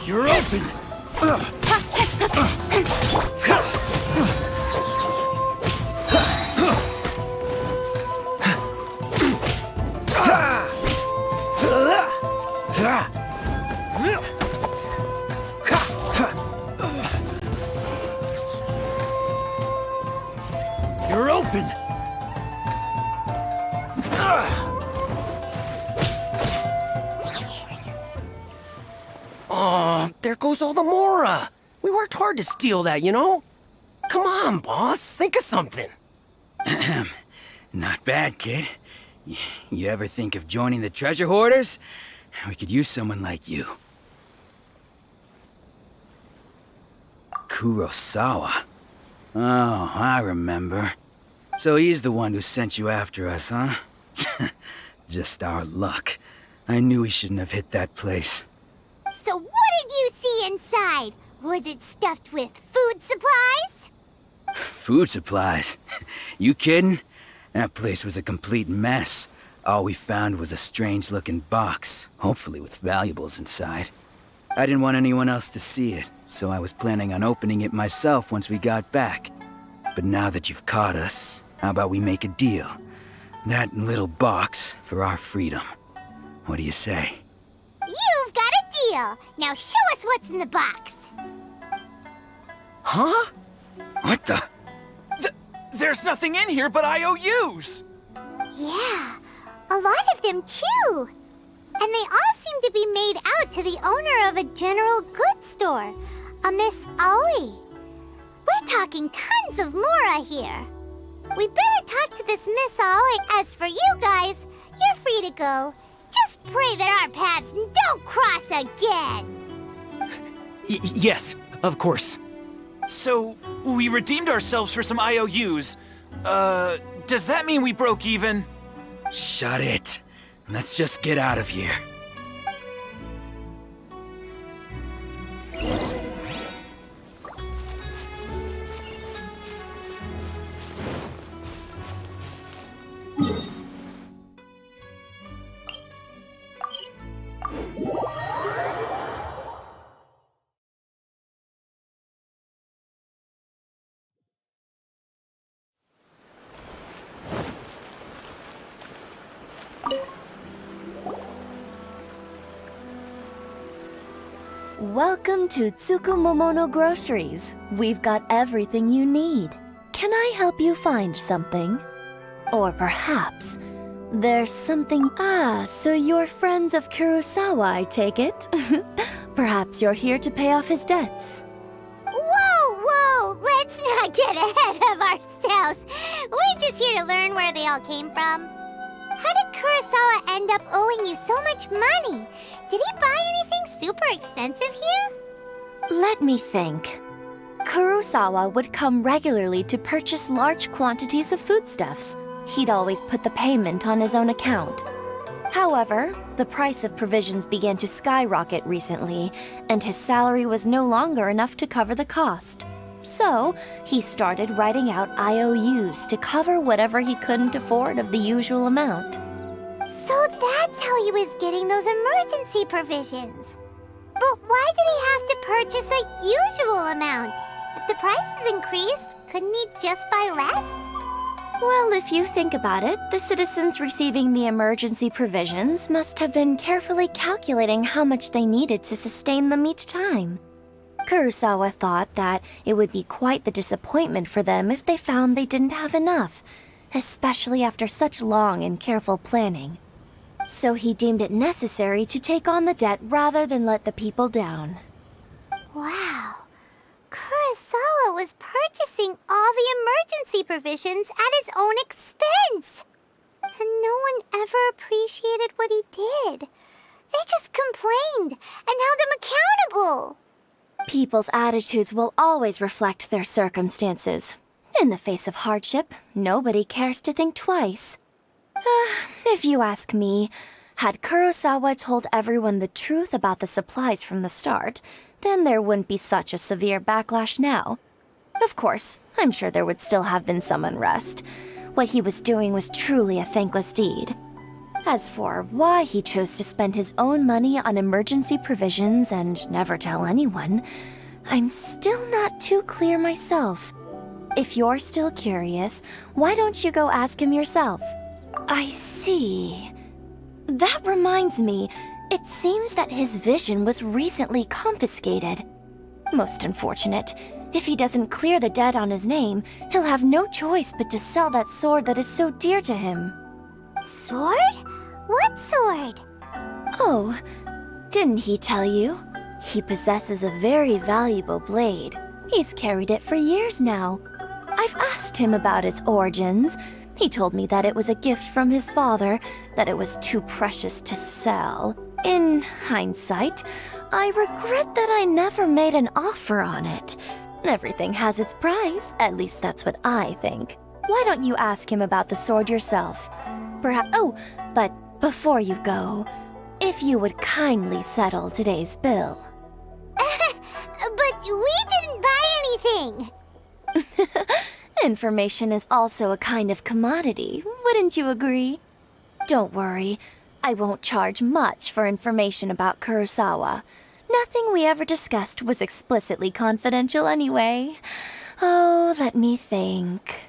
You're open. You're open. Oh, there goes all the Mora. We worked hard to steal that, you know? Come on, boss. Think of something. Not bad, kid. You ever think of joining the treasure hoarders? We could use someone like you. Kurosawa. Oh, I remember. So he's the one who sent you after us, huh? Just our luck. I knew he shouldn't have hit that place. So what did you see inside? Was it stuffed with food supplies? Food supplies? You kidding? That place was a complete mess. All we found was a strange-looking box, hopefully with valuables inside. I didn't want anyone else to see it, so I was planning on opening it myself once we got back. But now that you've caught us, how about we make a deal? That little box for our freedom. What do you say? You've got a deal! Now show us what's in the box! Huh? What the? There's nothing in here but IOUs! Yeah, a lot of them too! And they all seem to be made out to the owner of a general goods store, a Miss Aoi. We're talking tons of Mora here. We better talk to this Miss Aoi. As for you guys, you're free to go. Just pray that our paths don't cross again. Yes, of course. So, we redeemed ourselves for some IOUs. Does that mean we broke even? Shut it. Let's just get out of here. Welcome to Tsukumomono Groceries. We've got everything you need. Can I help you find something? Or perhaps there's something... Ah, so you're friends of Kurosawa, I take it? Perhaps you're here to pay off his debts. Whoa! Let's not get ahead of ourselves. We're just here to learn where they all came from. How did Kurosawa end up owing you so much money? Did he buy anything super expensive here? Let me think. Kurosawa would come regularly to purchase large quantities of foodstuffs. He'd always put the payment on his own account. However, the price of provisions began to skyrocket recently, and his salary was no longer enough to cover the cost. So, he started writing out IOUs to cover whatever he couldn't afford of the usual amount. So that's how he was getting those emergency provisions. But why did he have to purchase a usual amount? If the prices increased, couldn't he just buy less? Well, if you think about it, the citizens receiving the emergency provisions must have been carefully calculating how much they needed to sustain them each time. Kurosawa thought that it would be quite the disappointment for them if they found they didn't have enough, especially after such long and careful planning. So he deemed it necessary to take on the debt rather than let the people down. Wow. Kurosawa was purchasing all the emergency provisions at his own expense. And no one ever appreciated what he did. They just complained and held him accountable. People's attitudes will always reflect their circumstances. In the face of hardship, nobody cares to think twice. If you ask me, had Kurosawa told everyone the truth about the supplies from the start, then there wouldn't be such a severe backlash now. Of course, I'm sure there would still have been some unrest. What he was doing was truly a thankless deed. As for why he chose to spend his own money on emergency provisions and never tell anyone, I'm still not too clear myself. If you're still curious, why don't you go ask him yourself? I see. That reminds me, it seems that his vision was recently confiscated. Most unfortunate. If he doesn't clear the debt on his name, he'll have no choice but to sell that sword that is so dear to him. Sword? What sword? Oh, didn't he tell you? He possesses a very valuable blade. He's carried it for years now. I've asked him about its origins. He told me that it was a gift from his father, that it was too precious to sell. In hindsight, I regret that I never made an offer on it. Everything has its price, at least that's what I think. Why don't you ask him about the sword yourself? Perhaps. Oh, but before you go, if you would kindly settle today's bill. But we didn't buy anything! Information is also a kind of commodity, wouldn't you agree? Don't worry, I won't charge much for information about Kurosawa. Nothing we ever discussed was explicitly confidential anyway. Oh, let me think.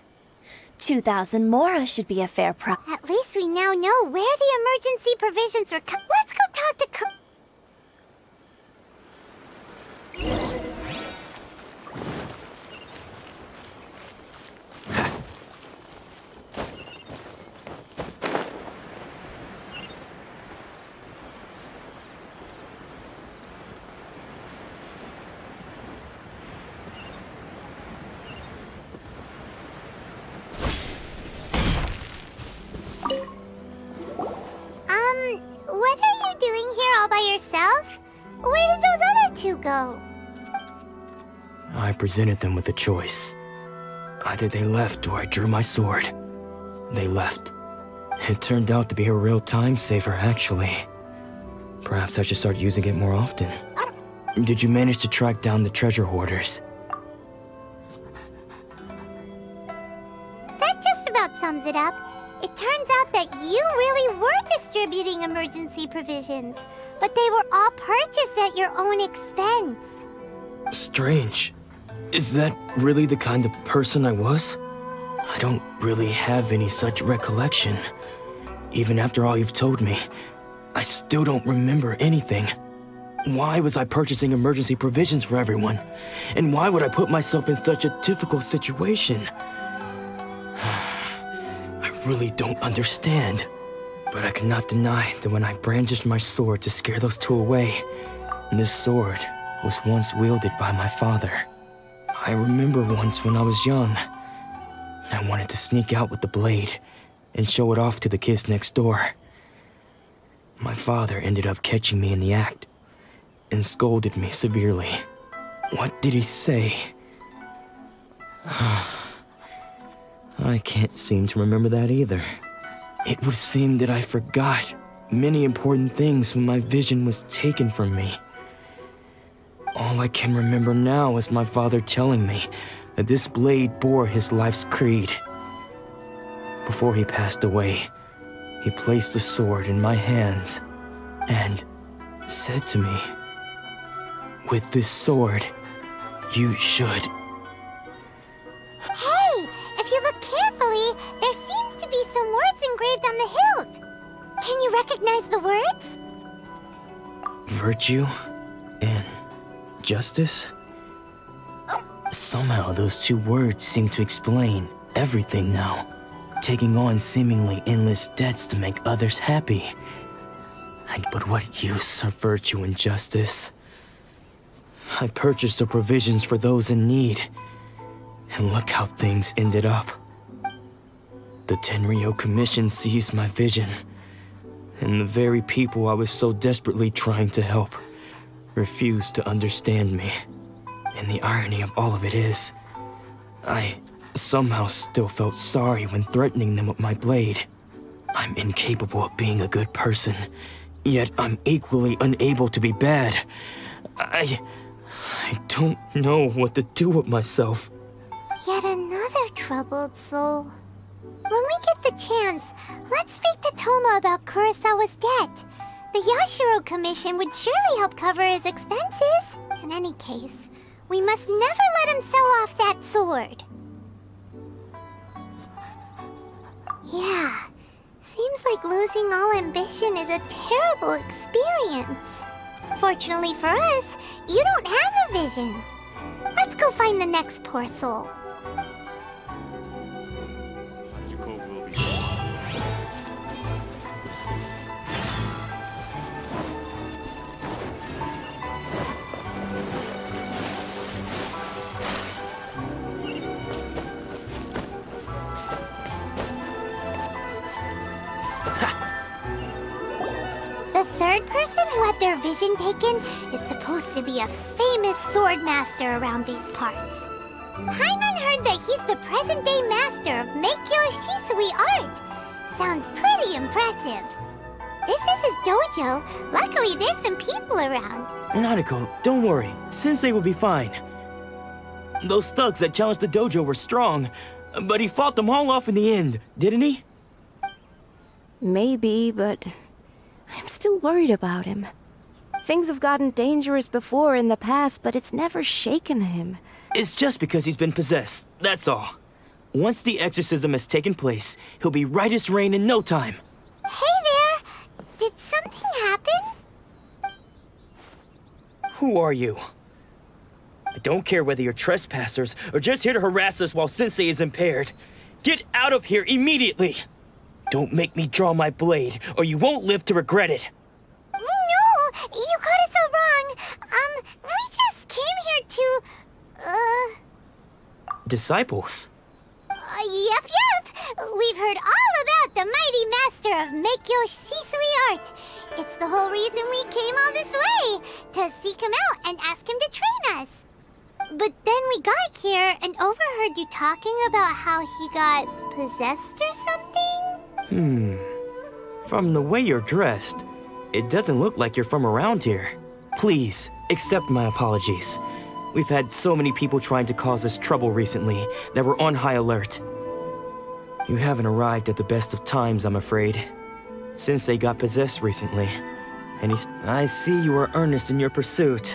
2,000 mora should be a fair price. At least we now know where the emergency provisions are Let's go talk to what are you doing here all by yourself? Where did those other two go? I presented them with a choice. Either they left or I drew my sword. They left. It turned out to be a real time saver, actually. Perhaps I should start using it more often. Did you manage to track down the treasure hoarders? That just about sums it up. It turns out that you really were distributing emergency provisions, but they were all purchased at your own expense. Strange. Is that really the kind of person I was? I don't really have any such recollection. Even after all you've told me, I still don't remember anything. Why was I purchasing emergency provisions for everyone? And why would I put myself in such a difficult situation? I really don't understand. But I cannot deny that when I brandished my sword to scare those two away, this sword was once wielded by my father. I remember once when I was young, I wanted to sneak out with the blade and show it off to the kids next door. My father ended up catching me in the act and scolded me severely. What did he say? I can't seem to remember that either. It would seem that I forgot many important things when my vision was taken from me. All I can remember now is my father telling me that this blade bore his life's creed. Before he passed away, he placed the sword in my hands and said to me, "With this sword, you should..." Hey, if you look carefully, there seems to be some words engraved on the hilt. Can you recognize the words? Virtue and justice? Somehow those two words seem to explain everything now. Taking on seemingly endless debts to make others happy, But what use are virtue and justice? I purchased the provisions for those in need, and look how things ended up. The Tenryou Commission seized my vision, and the very people I was so desperately trying to help refused to understand me. And the irony of all of it is, I somehow still felt sorry when threatening them with my blade. I'm incapable of being a good person, yet I'm equally unable to be bad. I don't know what to do with myself. Yet another troubled soul. When we get the chance, let's speak to Toma about Kurosawa's debt. The Yashiro Commission would surely help cover his expenses. In any case, we must never let him sell off that sword. Yeah, seems like losing all ambition is a terrible experience. Fortunately for us, you don't have a vision. Let's go find the next poor soul. The third person who had their vision taken is supposed to be a famous sword master around these parts. Hyman heard that he's the present-day master of Meikyo Shisui art. Sounds pretty impressive. This is his dojo. Luckily, there's some people around. Nanako, don't worry. Sensei will be fine. Those thugs that challenged the dojo were strong, but he fought them all off in the end, didn't he? Maybe, but I'm still worried about him. Things have gotten dangerous before in the past, but it's never shaken him. It's just because he's been possessed, that's all. Once the exorcism has taken place, he'll be right as rain in no time. Hey there! Did something happen? Who are you? I don't care whether you're trespassers or just here to harass us while Sensei is impaired. Get out of here immediately! Don't make me draw my blade, or you won't live to regret it. No! You got it so wrong. We just came here to, Disciples? Yep. We've heard all about the mighty master of Meikyo Shisui art. It's the whole reason we came all this way, to seek him out and ask him to train us. But then we got here and overheard you talking about how he got possessed or something? From the way you're dressed, it doesn't look like you're from around here. Please, accept my apologies. We've had so many people trying to cause us trouble recently that we're on high alert. You haven't arrived at the best of times, I'm afraid. Sensei got possessed recently, and I see you are earnest in your pursuit.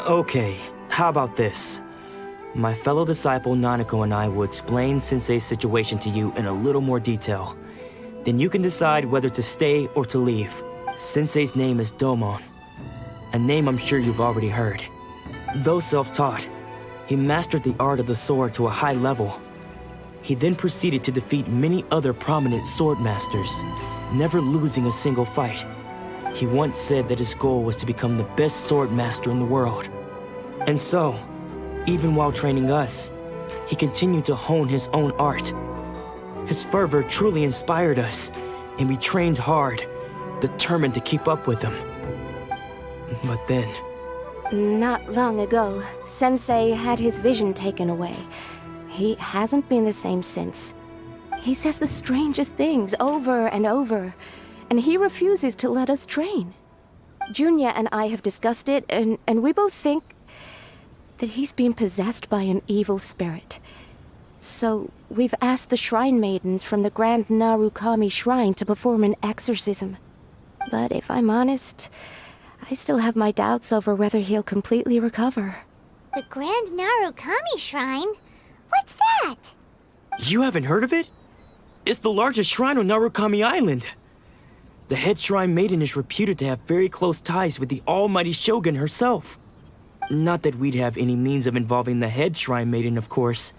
Okay, how about this? My fellow disciple Nanako and I will explain Sensei's situation to you in a little more detail. Then you can decide whether to stay or to leave. Sensei's name is Domon, a name I'm sure you've already heard. Though self-taught, he mastered the art of the sword to a high level. He then proceeded to defeat many other prominent sword masters, never losing a single fight. He once said that his goal was to become the best sword master in the world. And so, even while training us, he continued to hone his own art. His fervor truly inspired us, and we trained hard, determined to keep up with him. But then... Not long ago, Sensei had his vision taken away. He hasn't been the same since. He says the strangest things over and over, and he refuses to let us train. Junya and I have discussed it, and we both think that he's been possessed by an evil spirit. So we've asked the shrine maidens from the Grand Narukami Shrine to perform an exorcism. But if I'm honest, I still have my doubts over whether he'll completely recover. The Grand Narukami Shrine? What's that? You haven't heard of it? It's the largest shrine on Narukami Island. The head shrine maiden is reputed to have very close ties with the almighty Shogun herself. Not that we'd have any means of involving the head shrine maiden, of course.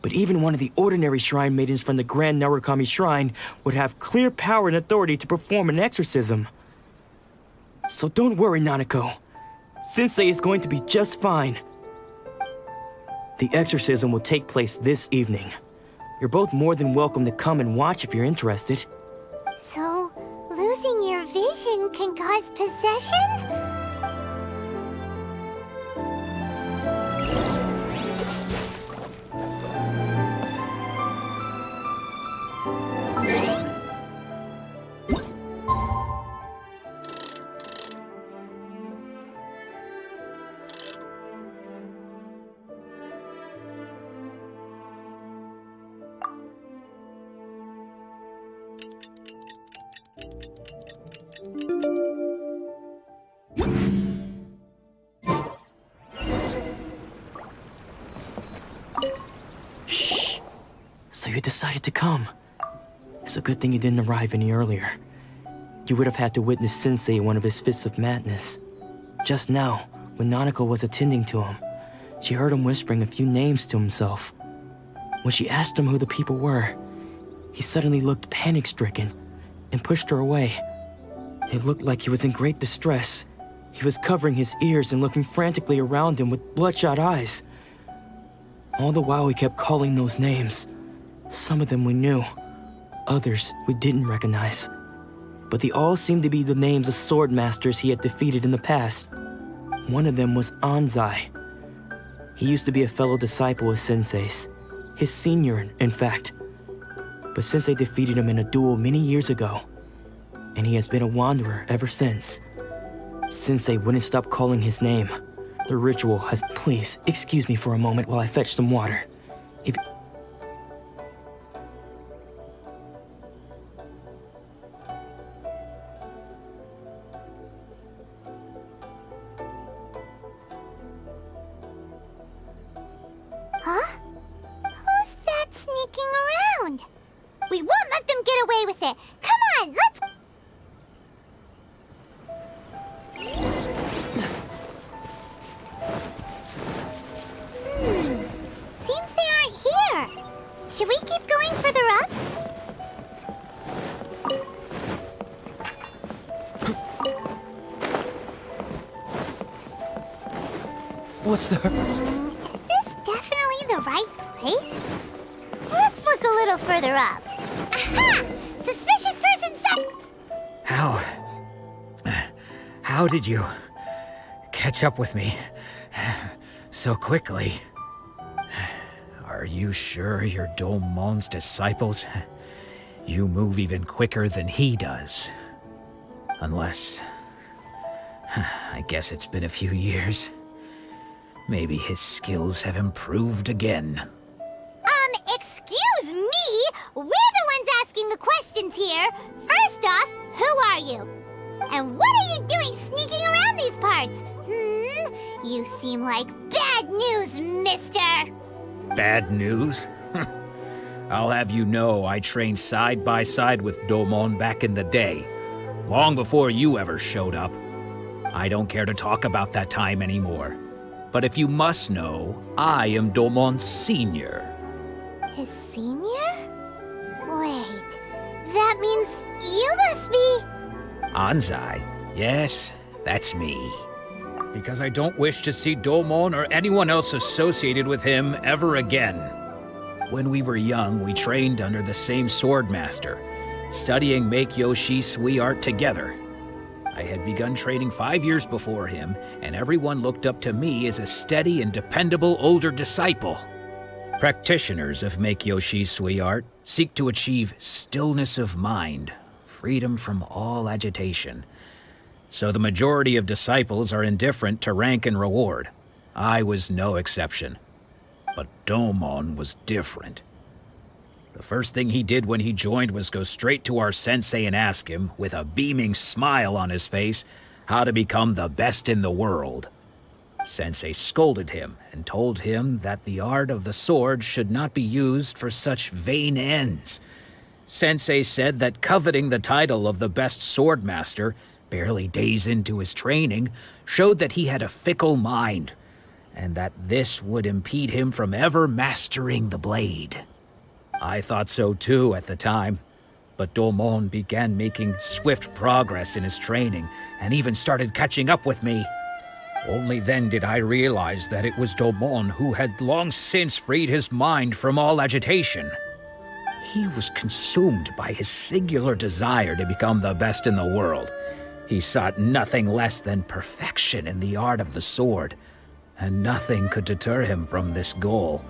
But even one of the ordinary shrine maidens from the Grand Narukami Shrine would have clear power and authority to perform an exorcism. So don't worry, Nanako. Sensei is going to be just fine. The exorcism will take place this evening. You're both more than welcome to come and watch if you're interested. So, losing your vision can cause possession? So you decided to come. It's a good thing you didn't arrive any earlier. You would have had to witness Sensei in one of his fits of madness. Just now, when Nanako was attending to him, she heard him whispering a few names to himself. When she asked him who the people were, he suddenly looked panic-stricken and pushed her away. It looked like he was in great distress. He was covering his ears and looking frantically around him with bloodshot eyes. All the while he kept calling those names. Some of them we knew, others we didn't recognize. But they all seemed to be the names of sword masters he had defeated in the past. One of them was Anzai. He used to be a fellow disciple of Sensei's, his senior, in fact. But Sensei defeated him in a duel many years ago, and he has been a wanderer ever since. Sensei wouldn't stop calling his name. The ritual has... Please, excuse me for a moment while I fetch some water. If... Huh? Who's that sneaking around? We won't let them get away with it. Come on, let's... Seems they aren't here. Should we keep going further up? What's the... Is this definitely the right place? Let's look a little further up. Aha! Suspicious person How did you catch up with me so quickly? Are you sure you're Domon's disciples? You move even quicker than he does. Unless... I guess it's been a few years. Maybe his skills have improved again. Excuse me? We're the ones asking the questions here. First off, who are you? And what are you doing sneaking around these parts? You seem like bad news, mister. Bad news? I'll have you know I trained side by side with Domon back in the day, long before you ever showed up. I don't care to talk about that time anymore. But if you must know, I am Domon's senior. His senior? Wait, that means you must be... Anzai? Yes, that's me. Because I don't wish to see Domon or anyone else associated with him ever again. When we were young, we trained under the same swordmaster, studying Make-Yoshi Sui art together. I had begun training 5 years before him, and everyone looked up to me as a steady and dependable older disciple. Practitioners of Make-Yoshi Sui art seek to achieve stillness of mind, freedom from all agitation. So the majority of disciples are indifferent to rank and reward. I was no exception. But Domon was different. The first thing he did when he joined was go straight to our sensei and ask him, with a beaming smile on his face, how to become the best in the world. Sensei scolded him and told him that the art of the sword should not be used for such vain ends. Sensei said that coveting the title of the best swordmaster, barely days into his training, showed that he had a fickle mind, and that this would impede him from ever mastering the blade. I thought so too at the time, but Domon began making swift progress in his training and even started catching up with me. Only then did I realize that it was Domon who had long since freed his mind from all agitation. He was consumed by his singular desire to become the best in the world. He sought nothing less than perfection in the art of the sword, and nothing could deter him from this goal,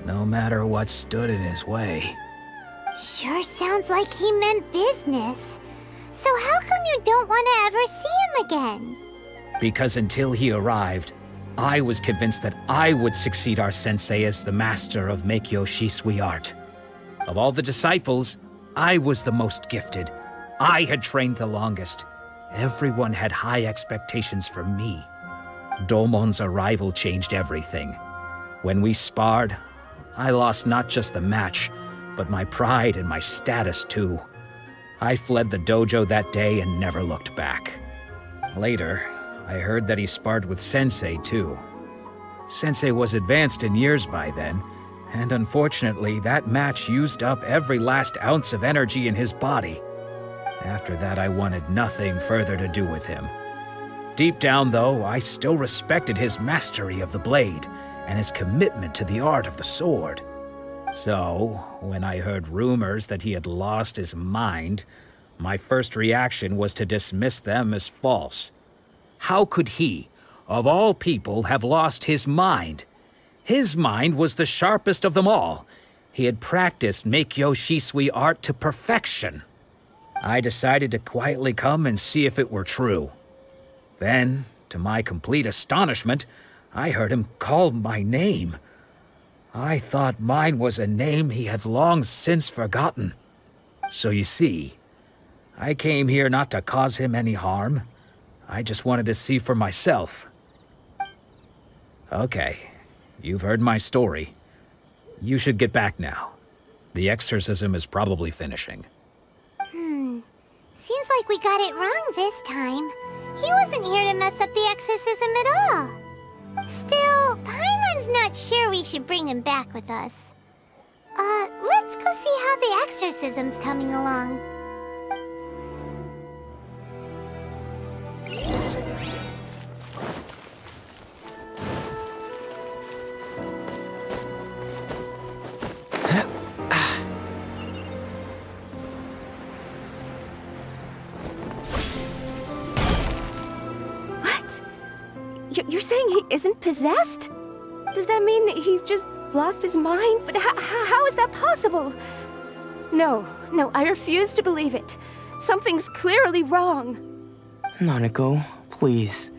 no matter what stood in his way. Sure sounds like he meant business. So how come you don't want to ever see him again? Because until he arrived, I was convinced that I would succeed our sensei as the master of Meikyo Shisui art. Of all the disciples, I was the most gifted. I had trained the longest. Everyone had high expectations for me. Domon's arrival changed everything. When we sparred, I lost not just the match, but my pride and my status too. I fled the dojo that day and never looked back. Later, I heard that he sparred with Sensei too. Sensei was advanced in years by then, and unfortunately that match used up every last ounce of energy in his body. After that, I wanted nothing further to do with him. Deep down, though, I still respected his mastery of the blade and his commitment to the art of the sword. So, when I heard rumors that he had lost his mind, my first reaction was to dismiss them as false. How could he, of all people, have lost his mind? His mind was the sharpest of them all. He had practiced Meikyo Shisui art to perfection. I decided to quietly come and see if it were true. Then, to my complete astonishment, I heard him call my name. I thought mine was a name he had long since forgotten. So you see, I came here not to cause him any harm. I just wanted to see for myself. Okay, you've heard my story. You should get back now. The exorcism is probably finishing. Seems like we got it wrong this time. He wasn't here to mess up the exorcism at all. Still, Paimon's not sure we should bring him back with us. Let's go see how the exorcism's coming along. You're saying he isn't possessed? Does that mean he's just lost his mind? But how is that possible? No, I refuse to believe it. Something's clearly wrong. Nanako, please,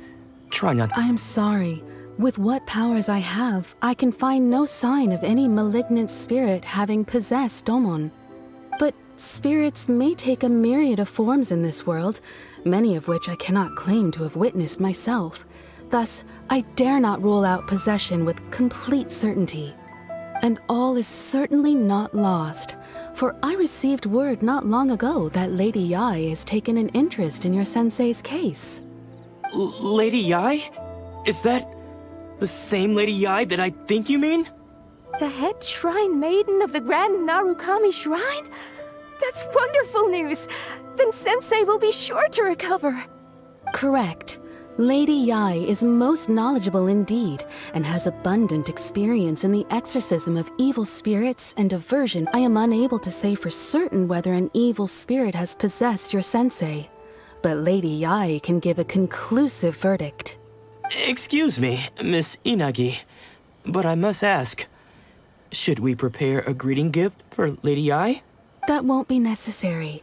try not. I am sorry. With what powers I have, I can find no sign of any malignant spirit having possessed Domon. But spirits may take a myriad of forms in this world, many of which I cannot claim to have witnessed myself. Thus, I dare not rule out possession with complete certainty. And all is certainly not lost, for I received word not long ago that Lady Yai has taken an interest in your sensei's case. Lady Yai? Is that the same Lady Yai that I think you mean? The head shrine maiden of the Grand Narukami Shrine? That's wonderful news! Then Sensei will be sure to recover. Correct. Lady Yai is most knowledgeable indeed, and has abundant experience in the exorcism of evil spirits and aversion. I am unable to say for certain whether an evil spirit has possessed your sensei, but Lady Yai can give a conclusive verdict. Excuse me, Miss Inagi, but I must ask, should we prepare a greeting gift for Lady Yai? That won't be necessary.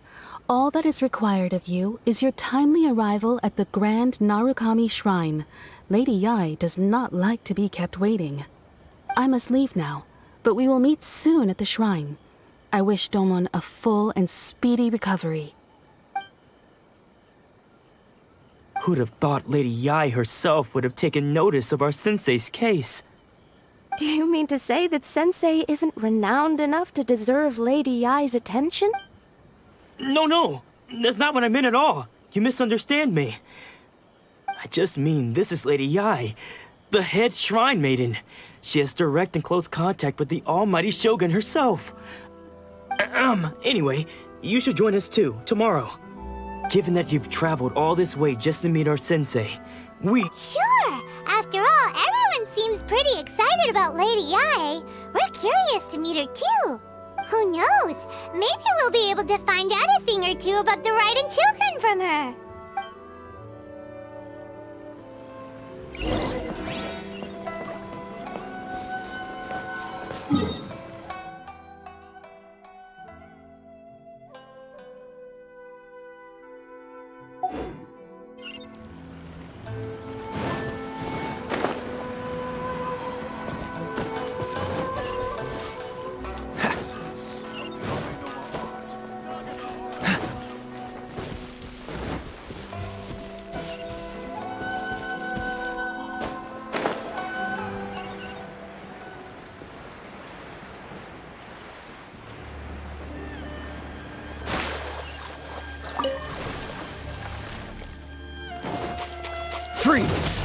All that is required of you is your timely arrival at the Grand Narukami Shrine. Lady Yai does not like to be kept waiting. I must leave now, but we will meet soon at the shrine. I wish Domon a full and speedy recovery. Who'd have thought Lady Yai herself would have taken notice of our sensei's case? Do you mean to say that Sensei isn't renowned enough to deserve Lady Yai's attention? No, that's not what I meant at all. You misunderstand me. I just mean this is Lady Yai, The head shrine maiden. She has direct and close contact with the almighty Shogun herself. Anyway, you should join us too, tomorrow. Given that you've traveled all this way just to meet our sensei, Sure! After all, everyone seems pretty excited about Lady Yae. We're curious to meet her too. Who knows? Maybe we'll be able to find out a thing or two about the Raiden children from her. freeze!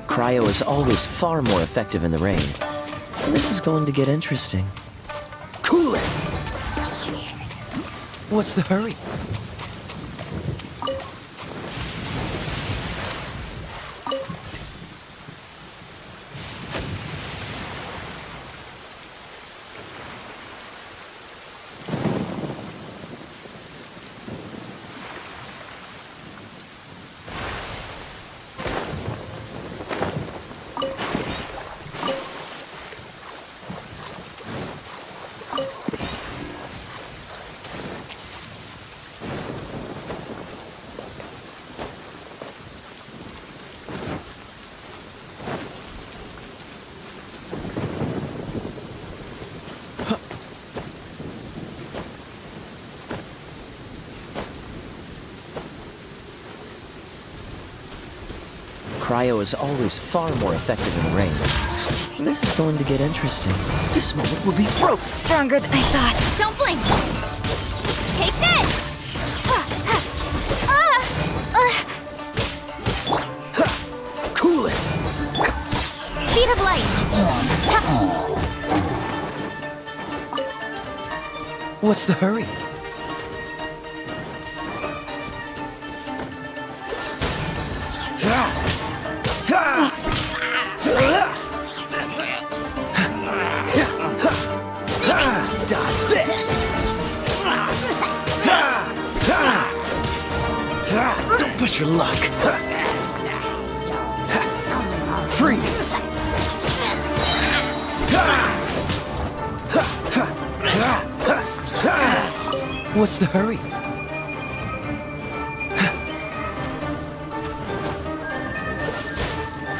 Cryo is always far more effective in the rain. This is going to get interesting. Cool it! What's the hurry? Cryo is always far more effective in the rain. This is going to get interesting. This moment will be frozen. Stronger than I thought. Don't blink. Take this. Cool it. Speed of light. What's the hurry? Dodge this! Don't push your luck! Freeze! What's the hurry?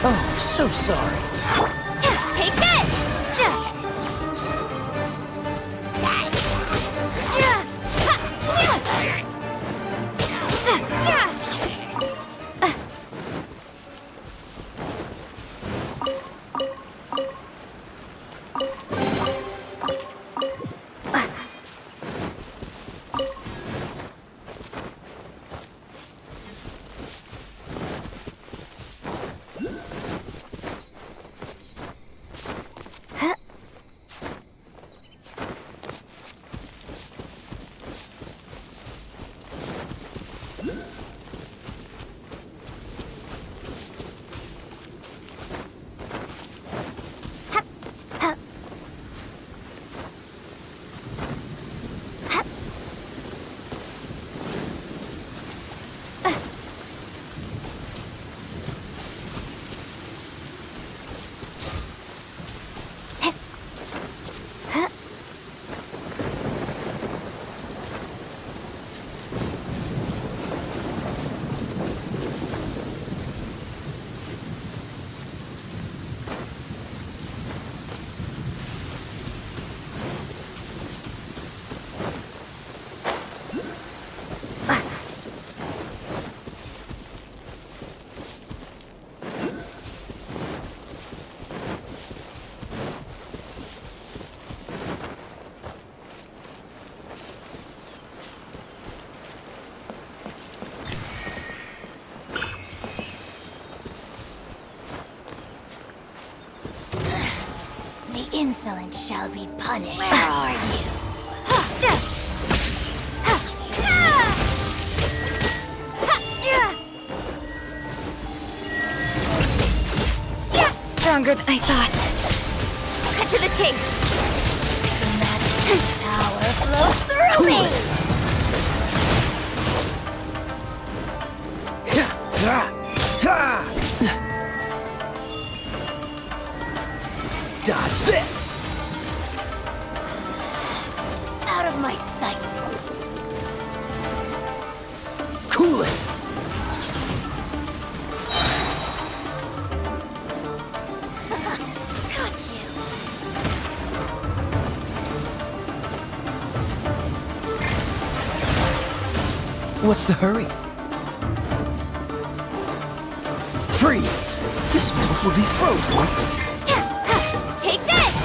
Oh, so sorry. Take this. insolence shall be punished. Where are you? Stronger than I thought. Cut to the chase. The power flows through me. Dodge this! Out of my sight. Cool it! Got you. What's the hurry? Freeze! This mouth will be frozen. Take this!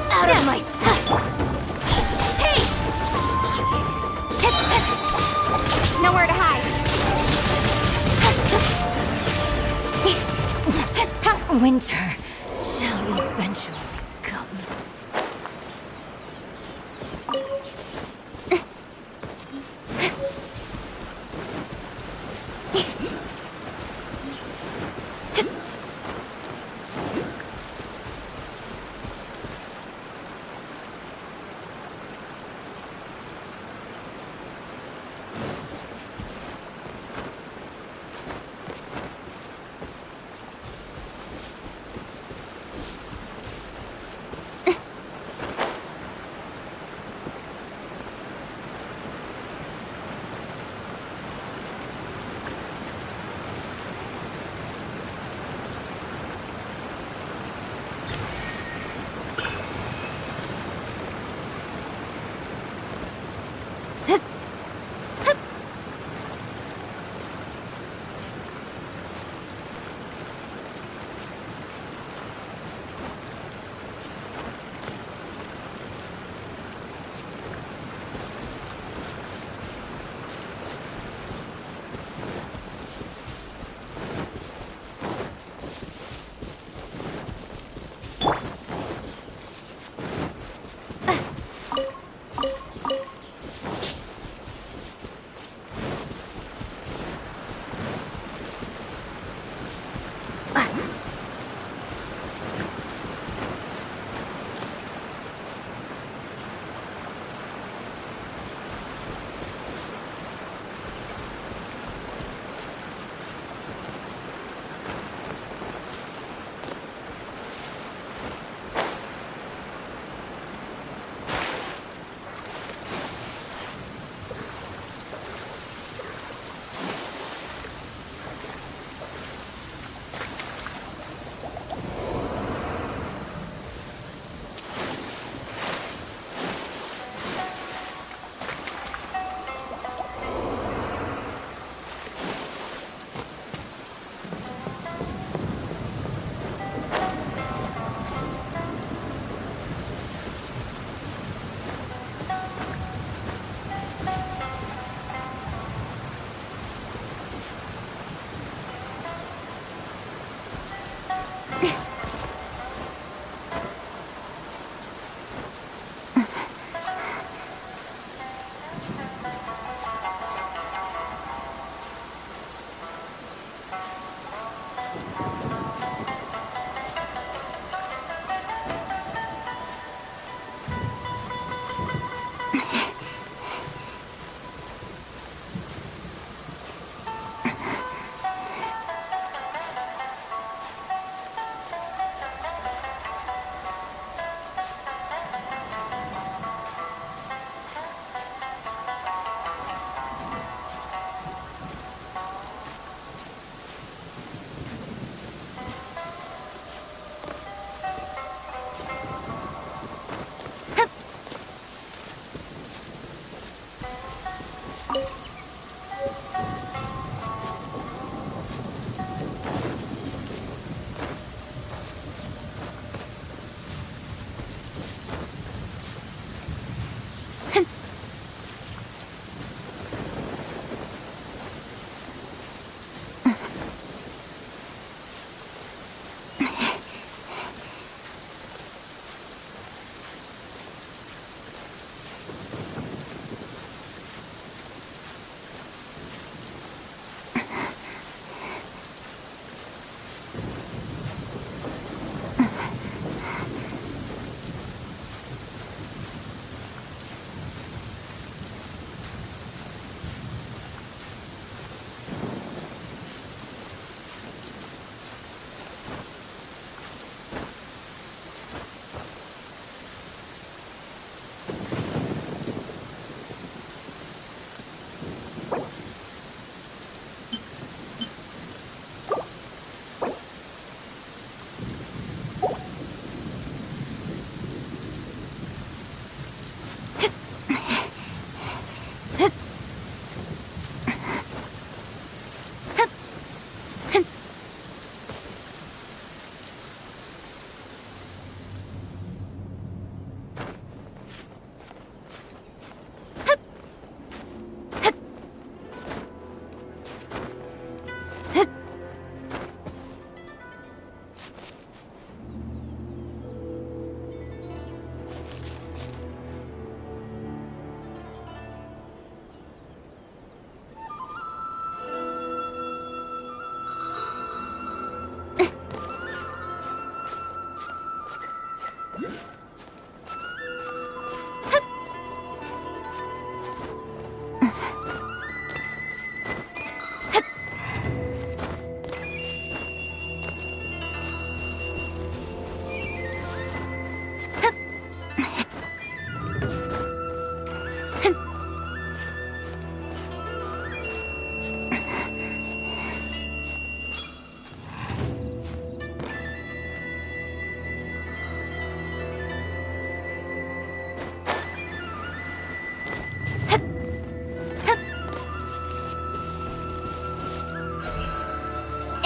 Out of my sight! Hey! Nowhere to hide! Winter shall eventually come.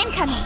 Incoming!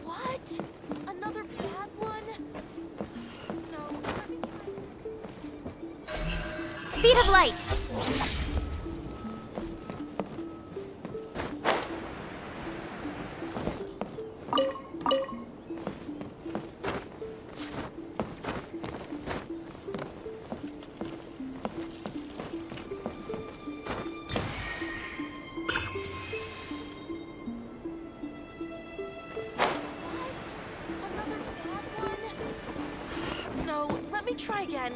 What? Another bad one? No. Speed of light! No, let me try again.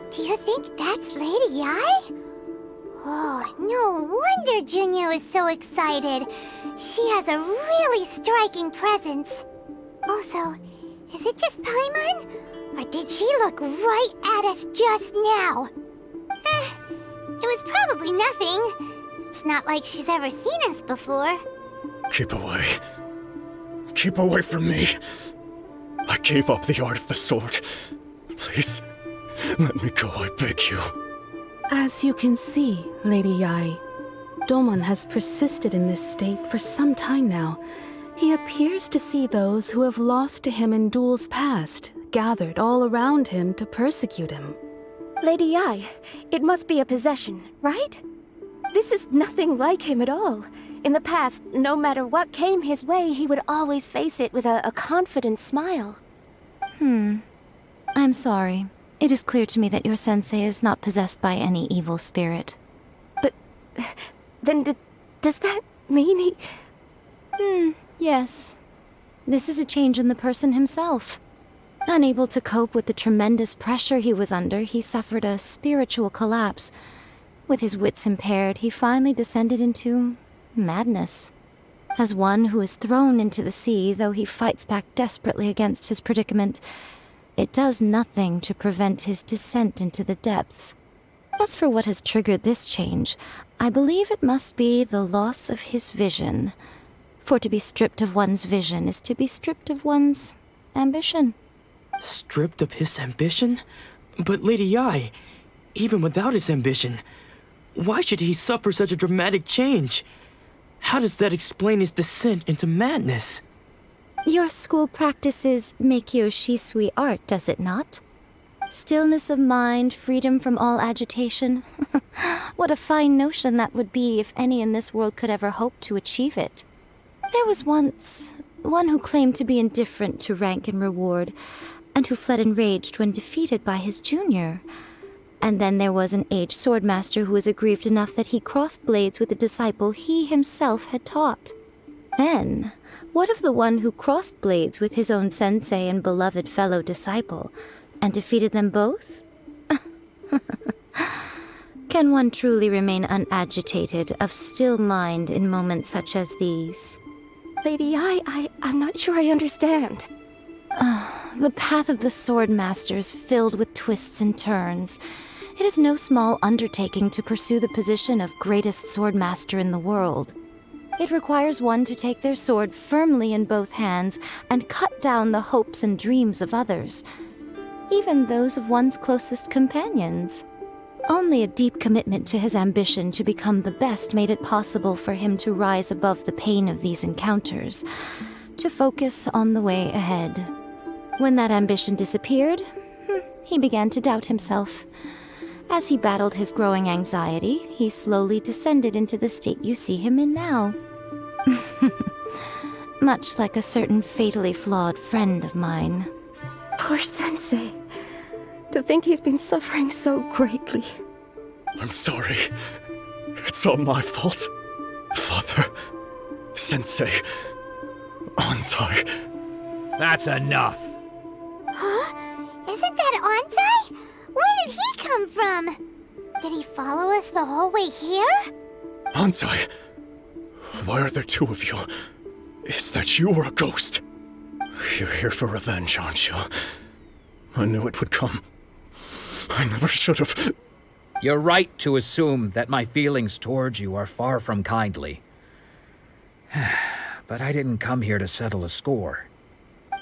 Do you think that's Lady Yi? Oh, no wonder Junya was so excited. She has a really striking presence. Also, is it just Paimon? Or did she look right at us just now? It was probably nothing. It's not like she's ever seen us before. Keep away. Keep away from me. I gave up the art of the sword. Please, let me go, I beg you. As you can see, Lady Yi, Domon has persisted in this state for some time now. He appears to see those who have lost to him in duels past, gathered all around him to persecute him. Lady Yi, it must be a possession, right? This is nothing like him at all. In the past, no matter what came his way, he would always face it with a confident smile. I'm sorry. It is clear to me that your sensei is not possessed by any evil spirit. But then does that mean he... Yes. This is a change in the person himself. Unable to cope with the tremendous pressure he was under, he suffered a spiritual collapse. With his wits impaired, he finally descended into madness. As one who is thrown into the sea, though he fights back desperately against his predicament, it does nothing to prevent his descent into the depths. As for what has triggered this change, I believe it must be the loss of his vision. For to be stripped of one's vision is to be stripped of one's ambition. Stripped of his ambition? But Lady Yi, even without his ambition, why should he suffer such a dramatic change? How does that explain his descent into madness? Your school practices Meikyo Shisui art, does it not? Stillness of mind, freedom from all agitation. What a fine notion that would be if any in this world could ever hope to achieve it. There was once One who claimed to be indifferent to rank and reward, and who fled enraged when defeated by his junior. And then there was an aged swordmaster who was aggrieved enough that he crossed blades with a disciple he himself had taught. Then, what of the one who crossed blades with his own sensei and beloved fellow disciple, and defeated them both? Can one truly remain unagitated, of still mind in moments such as these? Lady, I'm not sure I understand. The path of the swordmaster is filled with twists and turns. It is no small undertaking to pursue the position of greatest swordmaster in the world. It requires one to take their sword firmly in both hands and cut down the hopes and dreams of others, even those of one's closest companions. Only a deep commitment to his ambition to become the best made it possible for him to rise above the pain of these encounters, to focus on the way ahead. When that ambition disappeared, he began to doubt himself. As he battled his growing anxiety, he slowly descended into the state you see him in now. Much like a certain fatally flawed friend of mine. Poor Sensei. To think he's been suffering so greatly. I'm sorry. It's all my fault. Father, Sensei, Onsai. That's enough. Huh? Isn't that Onsai? Where did he come from? Did he follow us the whole way here? Onsai, why are there two of you? Is that you or a ghost? You're here for revenge, aren't you? I knew it would come. I never should have. You're right to assume that my feelings towards you are far from kindly. But I didn't come here to settle a score.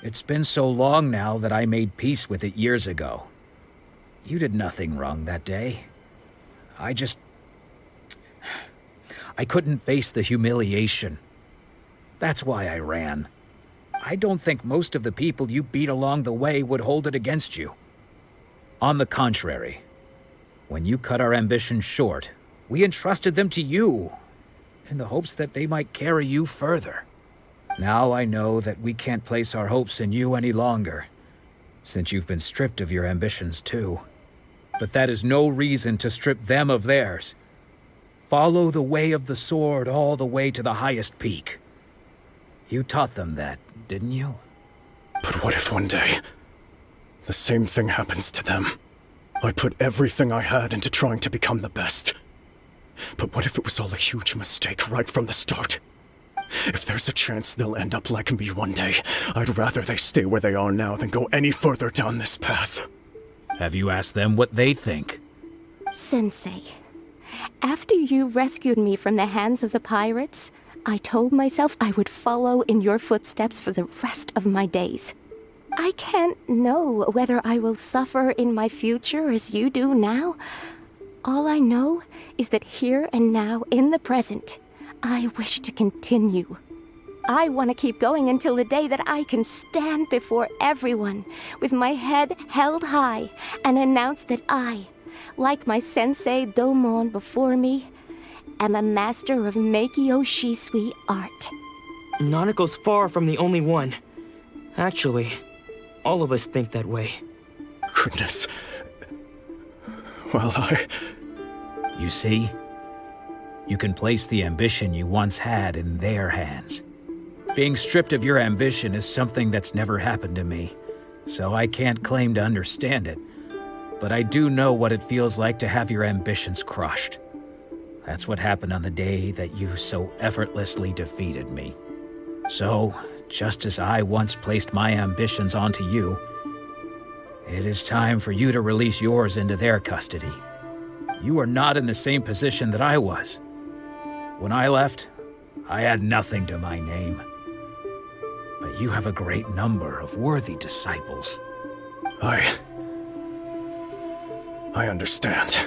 It's been so long now that I made peace with it years ago. You did nothing wrong that day. I couldn't face the humiliation. That's why I ran. I don't think most of the people you beat along the way would hold it against you. On the contrary, when you cut our ambitions short, we entrusted them to you, in the hopes that they might carry you further. Now I know that we can't place our hopes in you any longer, since you've been stripped of your ambitions too. But that is no reason to strip them of theirs. Follow the way of the sword all the way to the highest peak. You taught them that, didn't you? But what if one day the same thing happens to them? I put everything I had into trying to become the best. But what if it was all a huge mistake right from the start? If there's a chance they'll end up like me one day, I'd rather they stay where they are now than go any further down this path. Have you asked them what they think? Sensei, after you rescued me from the hands of the pirates, I told myself I would follow in your footsteps for the rest of my days. I can't know whether I will suffer in my future as you do now. All I know is that here and now, in the present, I wish to continue. I want to keep going until the day that I can stand before everyone with my head held high and announce that I, like my sensei Domon before me, am a master of Meikyo Shisui art. Nanako's far from the only one. Actually, all of us think that way. Goodness. Well, You see? You can place the ambition you once had in their hands. Being stripped of your ambition is something that's never happened to me, so I can't claim to understand it. But I do know what it feels like to have your ambitions crushed. That's what happened on the day that you so effortlessly defeated me. So, just as I once placed my ambitions onto you, it is time for you to release yours into their custody. You are not in the same position that I was. When I left, I had nothing to my name. But you have a great number of worthy disciples. I understand.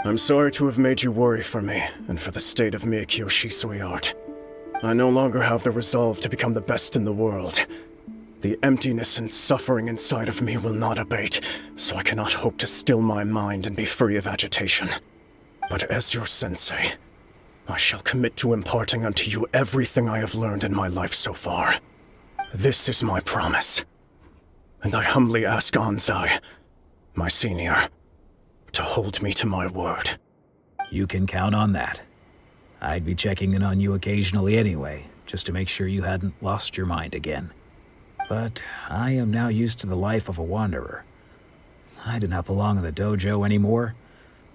I'm sorry to have made you worry for me, and for the state of Meikyo Shisui art. I no longer have the resolve to become the best in the world. The emptiness and suffering inside of me will not abate, so I cannot hope to still my mind and be free of agitation. But as your sensei, I shall commit to imparting unto you everything I have learned in my life so far. This is my promise. And I humbly ask Anzai, my senior, to hold me to my word. You can count on that. I'd be checking in on you occasionally anyway, just to make sure you hadn't lost your mind again. But I am now used to the life of a wanderer. I do not belong in the dojo anymore,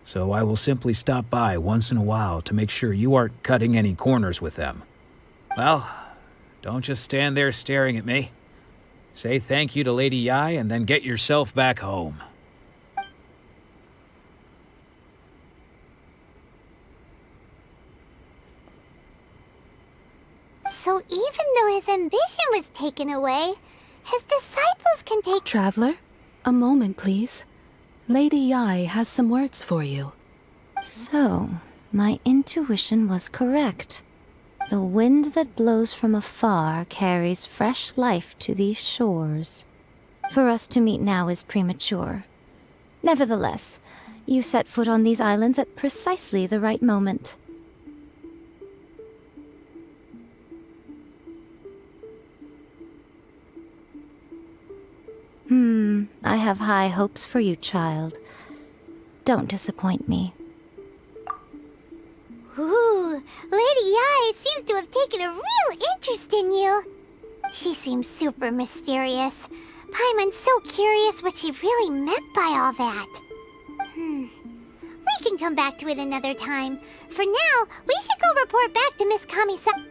so I will simply stop by once in a while to make sure you aren't cutting any corners with them. Well, don't just stand there staring at me. Say thank you to Lady Yai and then get yourself back home. So even though his ambition was taken away, his disciples can take— Traveler, a moment, please. Lady Yai has some words for you. So, my intuition was correct. The wind that blows from afar carries fresh life to these shores. For us to meet now is premature. Nevertheless, you set foot on these islands at precisely the right moment. I have high hopes for you, child. Don't disappoint me. Ooh, Lady Yai seems to have taken a real interest in you. She seems super mysterious. Paimon's so curious what she really meant by all that. We can come back to it another time. For now, we should go report back to Miss Kamisa.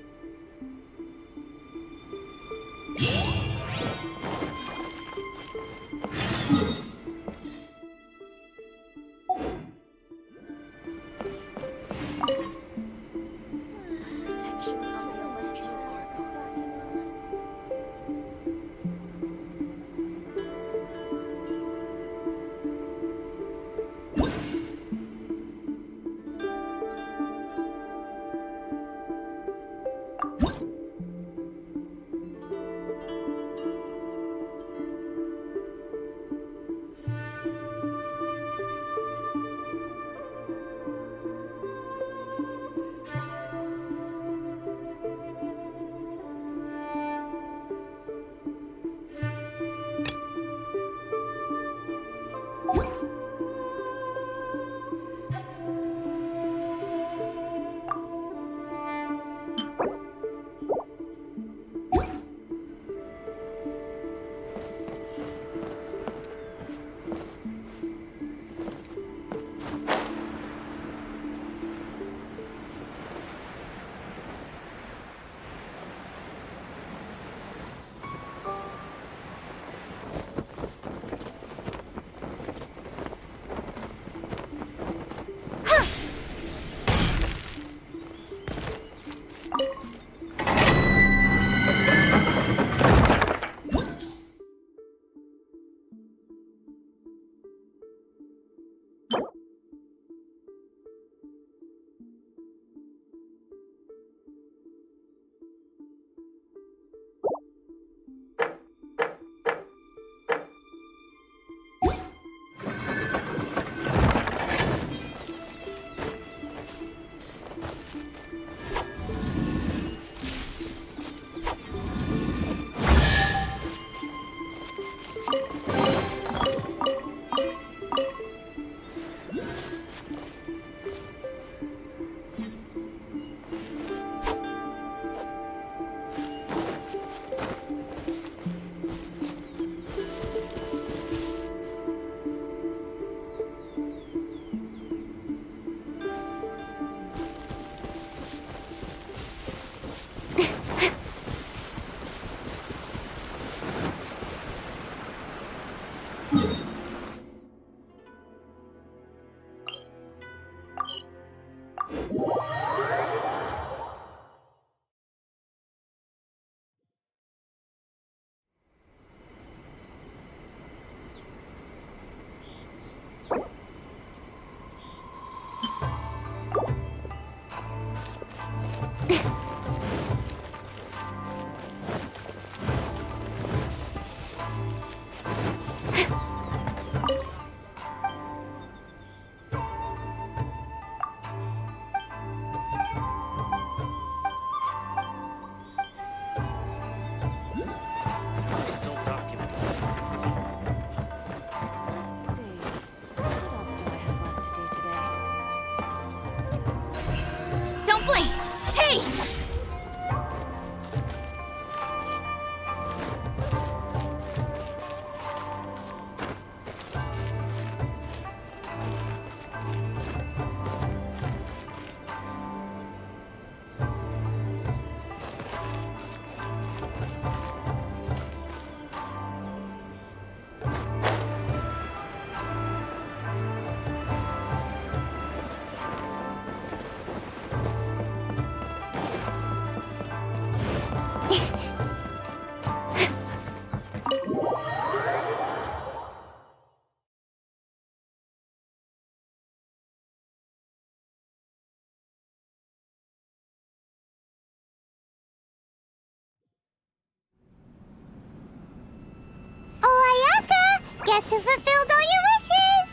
Guess who fulfilled all your wishes?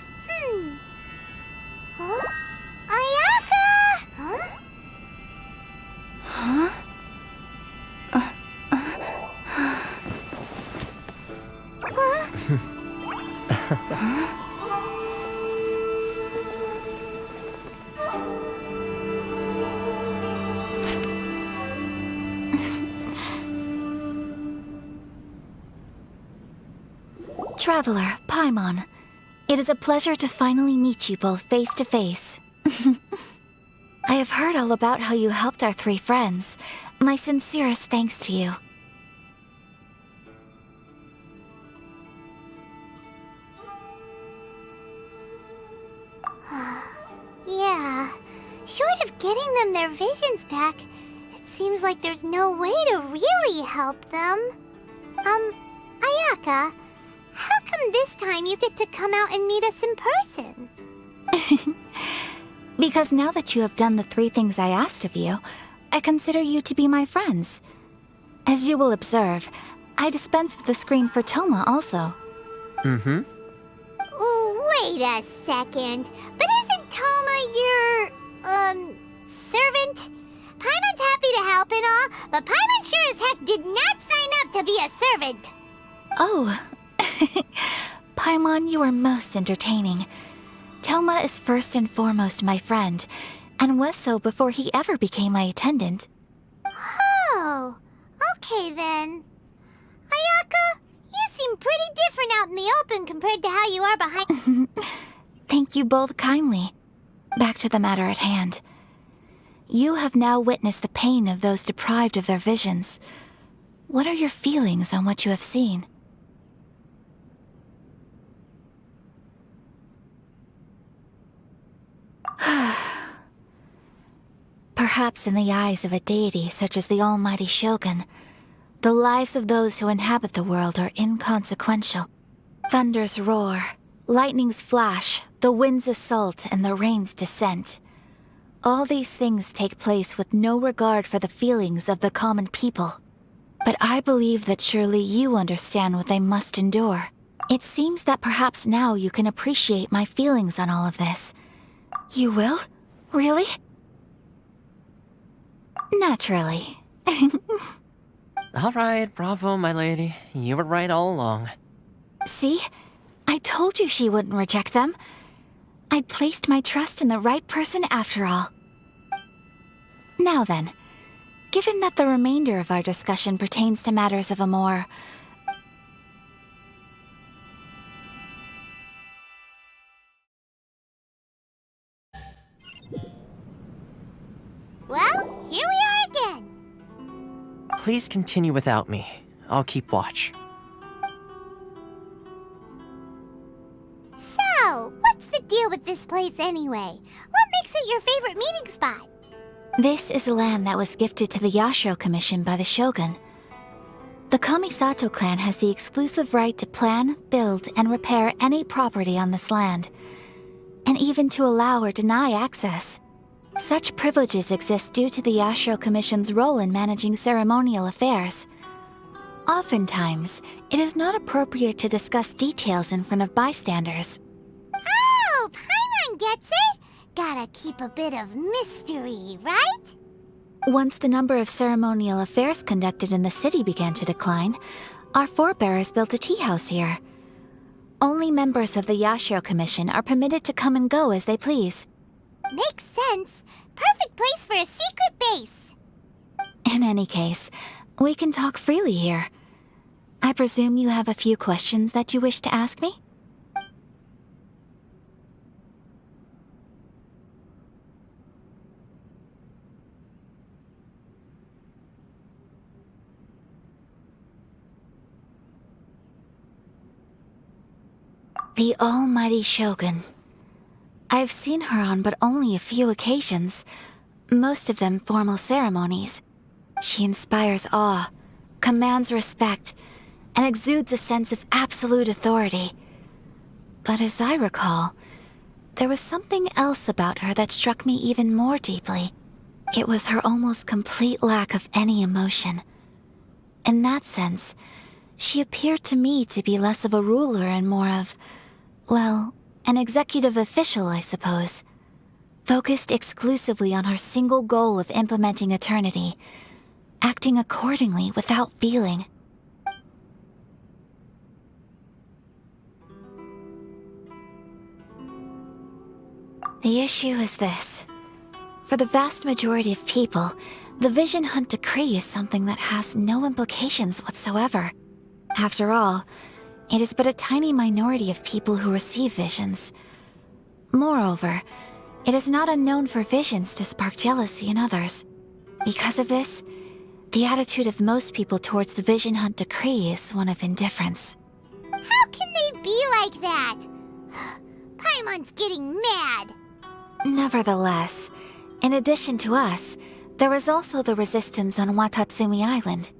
Huh? Ayaka! Huh? Traveler, Paimon, it is a pleasure to finally meet you both face to face. I have heard all about how you helped our three friends. My sincerest thanks to you. Yeah, short of getting them their visions back, it seems like there's no way to really help them. Ayaka, how come this time you get to come out and meet us in person? Because now that you have done the three things I asked of you, I consider you to be my friends. As you will observe, I dispense with the screen for Toma also. Wait a second. But isn't Toma your, servant? Paimon's happy to help and all, but Paimon sure as heck did not sign up to be a servant. Oh. Paimon, you are most entertaining. Toma is first and foremost my friend, and was so before he ever became my attendant. Oh, okay then. Ayaka, you seem pretty different out in the open compared to how you are behind... Thank you both kindly. Back to the matter at hand. You have now witnessed the pain of those deprived of their visions. What are your feelings on what you have seen? Perhaps in the eyes of a deity such as the almighty Shogun, the lives of those who inhabit the world are inconsequential. Thunders roar, lightnings flash, the winds assault, and the rains descent. All these things take place with no regard for the feelings of the common people. But I believe that surely you understand what they must endure. It seems that perhaps now you can appreciate my feelings on all of this. You will? Really? Naturally. All right, bravo, my lady. You were right all along. See? I told you she wouldn't reject them. I placed my trust in the right person after all. Now then, given that the remainder of our discussion pertains to matters of a more... Well, here we are again. Please continue without me. I'll keep watch. So, what's the deal with this place anyway? What makes it your favorite meeting spot? This is land that was gifted to the Yashiro Commission by the Shogun. The Kamisato clan has the exclusive right to plan, build, and repair any property on this land, and even to allow or deny access. Such privileges exist due to the Yashiro Commission's role in managing ceremonial affairs. Oftentimes, it is not appropriate to discuss details in front of bystanders. Oh, Paimon gets it! Gotta keep a bit of mystery, right? Once the number of ceremonial affairs conducted in the city began to decline, our forebears built a tea house here. Only members of the Yashiro Commission are permitted to come and go as they please. Makes sense. Perfect place for a secret base. In any case, we can talk freely here. I presume you have a few questions that you wish to ask me? The almighty Shogun. I've seen her on but only a few occasions, most of them formal ceremonies. She inspires awe, commands respect, and exudes a sense of absolute authority. But as I recall, there was something else about her that struck me even more deeply. It was her almost complete lack of any emotion. In that sense, She appeared to me to be less of a ruler and more of, well, an executive official, I suppose. Focused exclusively on her single goal of implementing eternity, acting accordingly without feeling. The issue is this. For the vast majority of people, the Vision Hunt Decree is something that has no implications whatsoever. After all, it is but a tiny minority of people who receive visions. Moreover, it is not unknown for visions to spark jealousy in others. Because of this, the attitude of most people towards the Vision Hunt Decree is one of indifference. How can they be like that? Paimon's getting mad. Nevertheless, in addition to us, there is also the resistance on Watatsumi Island.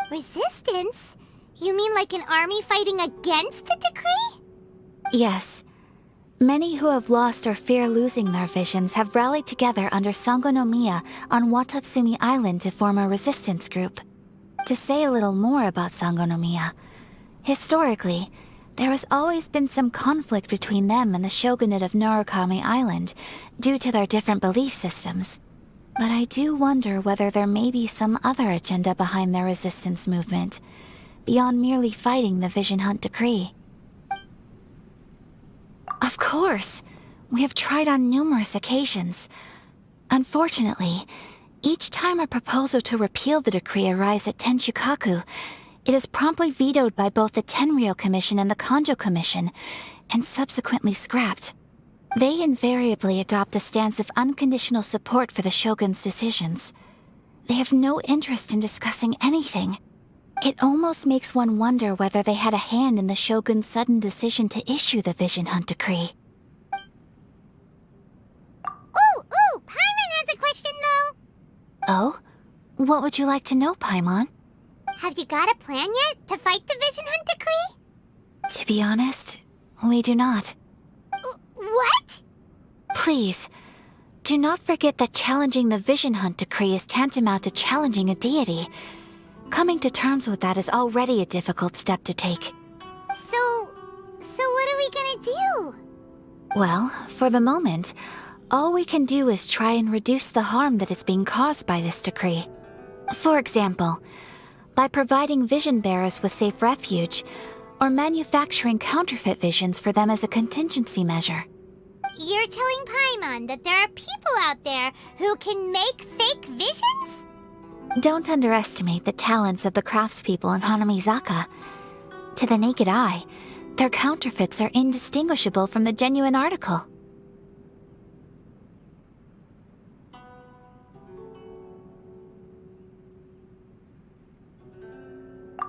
Resistance? You mean like an army fighting against the decree? Yes. Many who have lost or fear losing their visions have rallied together under Sangonomiya on Watatsumi Island to form a resistance group. To say a little more about Sangonomiya, historically, there has always been some conflict between them and the shogunate of Narukami Island due to their different belief systems. But I do wonder whether there may be some other agenda behind their resistance movement, beyond merely fighting the Vision Hunt Decree. Of course, we have tried on numerous occasions. Unfortunately, each time a proposal to repeal the decree arrives at Tenshukaku, it is promptly vetoed by both the Tenryou Commission and the Kanjo Commission, and subsequently scrapped. They invariably adopt a stance of unconditional support for the Shogun's decisions. They have no interest in discussing anything. It almost makes one wonder whether they had a hand in the Shogun's sudden decision to issue the Vision Hunt Decree. Ooh, Paimon has a question though. Oh? What would you like to know, Paimon? Have you got a plan yet to fight the Vision Hunt Decree? To be honest, we do not. What? Please, do not forget that challenging the Vision Hunt Decree is tantamount to challenging a deity. Coming to terms with that is already a difficult step to take. So what are we gonna do? Well, for the moment, all we can do is try and reduce the harm that is being caused by this decree. For example, by providing vision bearers with safe refuge, or manufacturing counterfeit visions for them as a contingency measure. You're telling Paimon that there are people out there who can make fake visions? Don't underestimate the talents of the craftspeople in Hanamizaka. To the naked eye, their counterfeits are indistinguishable from the genuine article.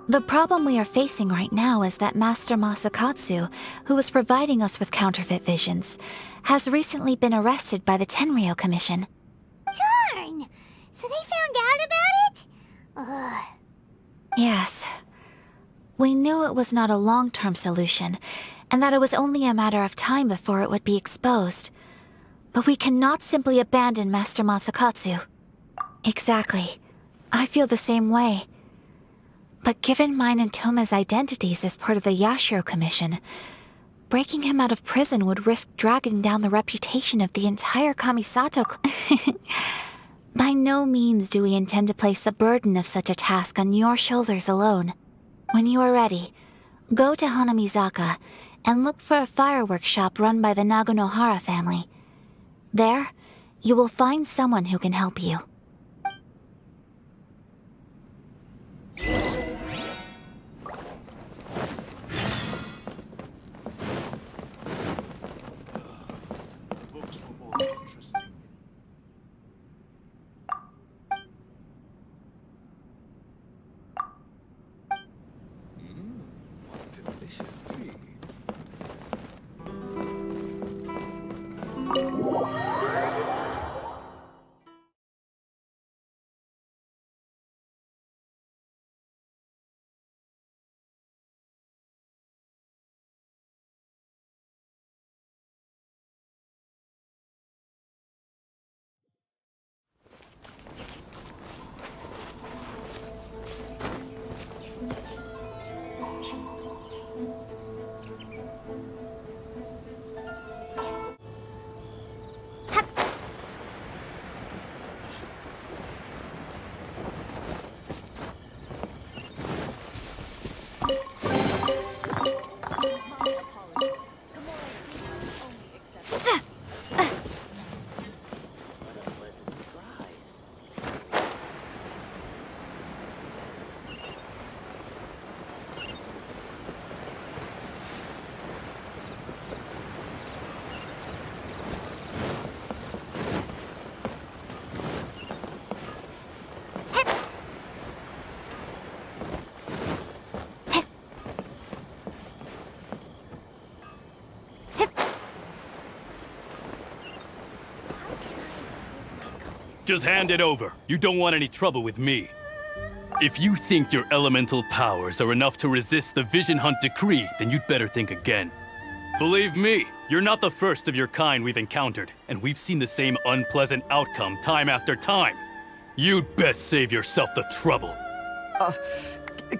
The problem we are facing right now is that Master Masakatsu, who was providing us with counterfeit visions, has recently been arrested by the Tenryou Commission. Darn! So they found out about it? Ugh. Yes. We knew it was not a long-term solution, and that it was only a matter of time before it would be exposed. But we cannot simply abandon Master Masakatsu. Exactly. I feel the same way. But given mine and Toma's identities as part of the Yashiro Commission, breaking him out of prison would risk dragging down the reputation of the entire Kamisato By no means do we intend to place the burden of such a task on your shoulders alone. When you are ready, go to Hanamizaka and look for a fireworks shop run by the Naganohara family. There, you will find someone who can help you. Delicious tea. Just hand it over. You don't want any trouble with me. If you think your elemental powers are enough to resist the Vision Hunt decree, then you'd better think again. Believe me, you're not the first of your kind we've encountered, and we've seen the same unpleasant outcome time after time. You'd best save yourself the trouble.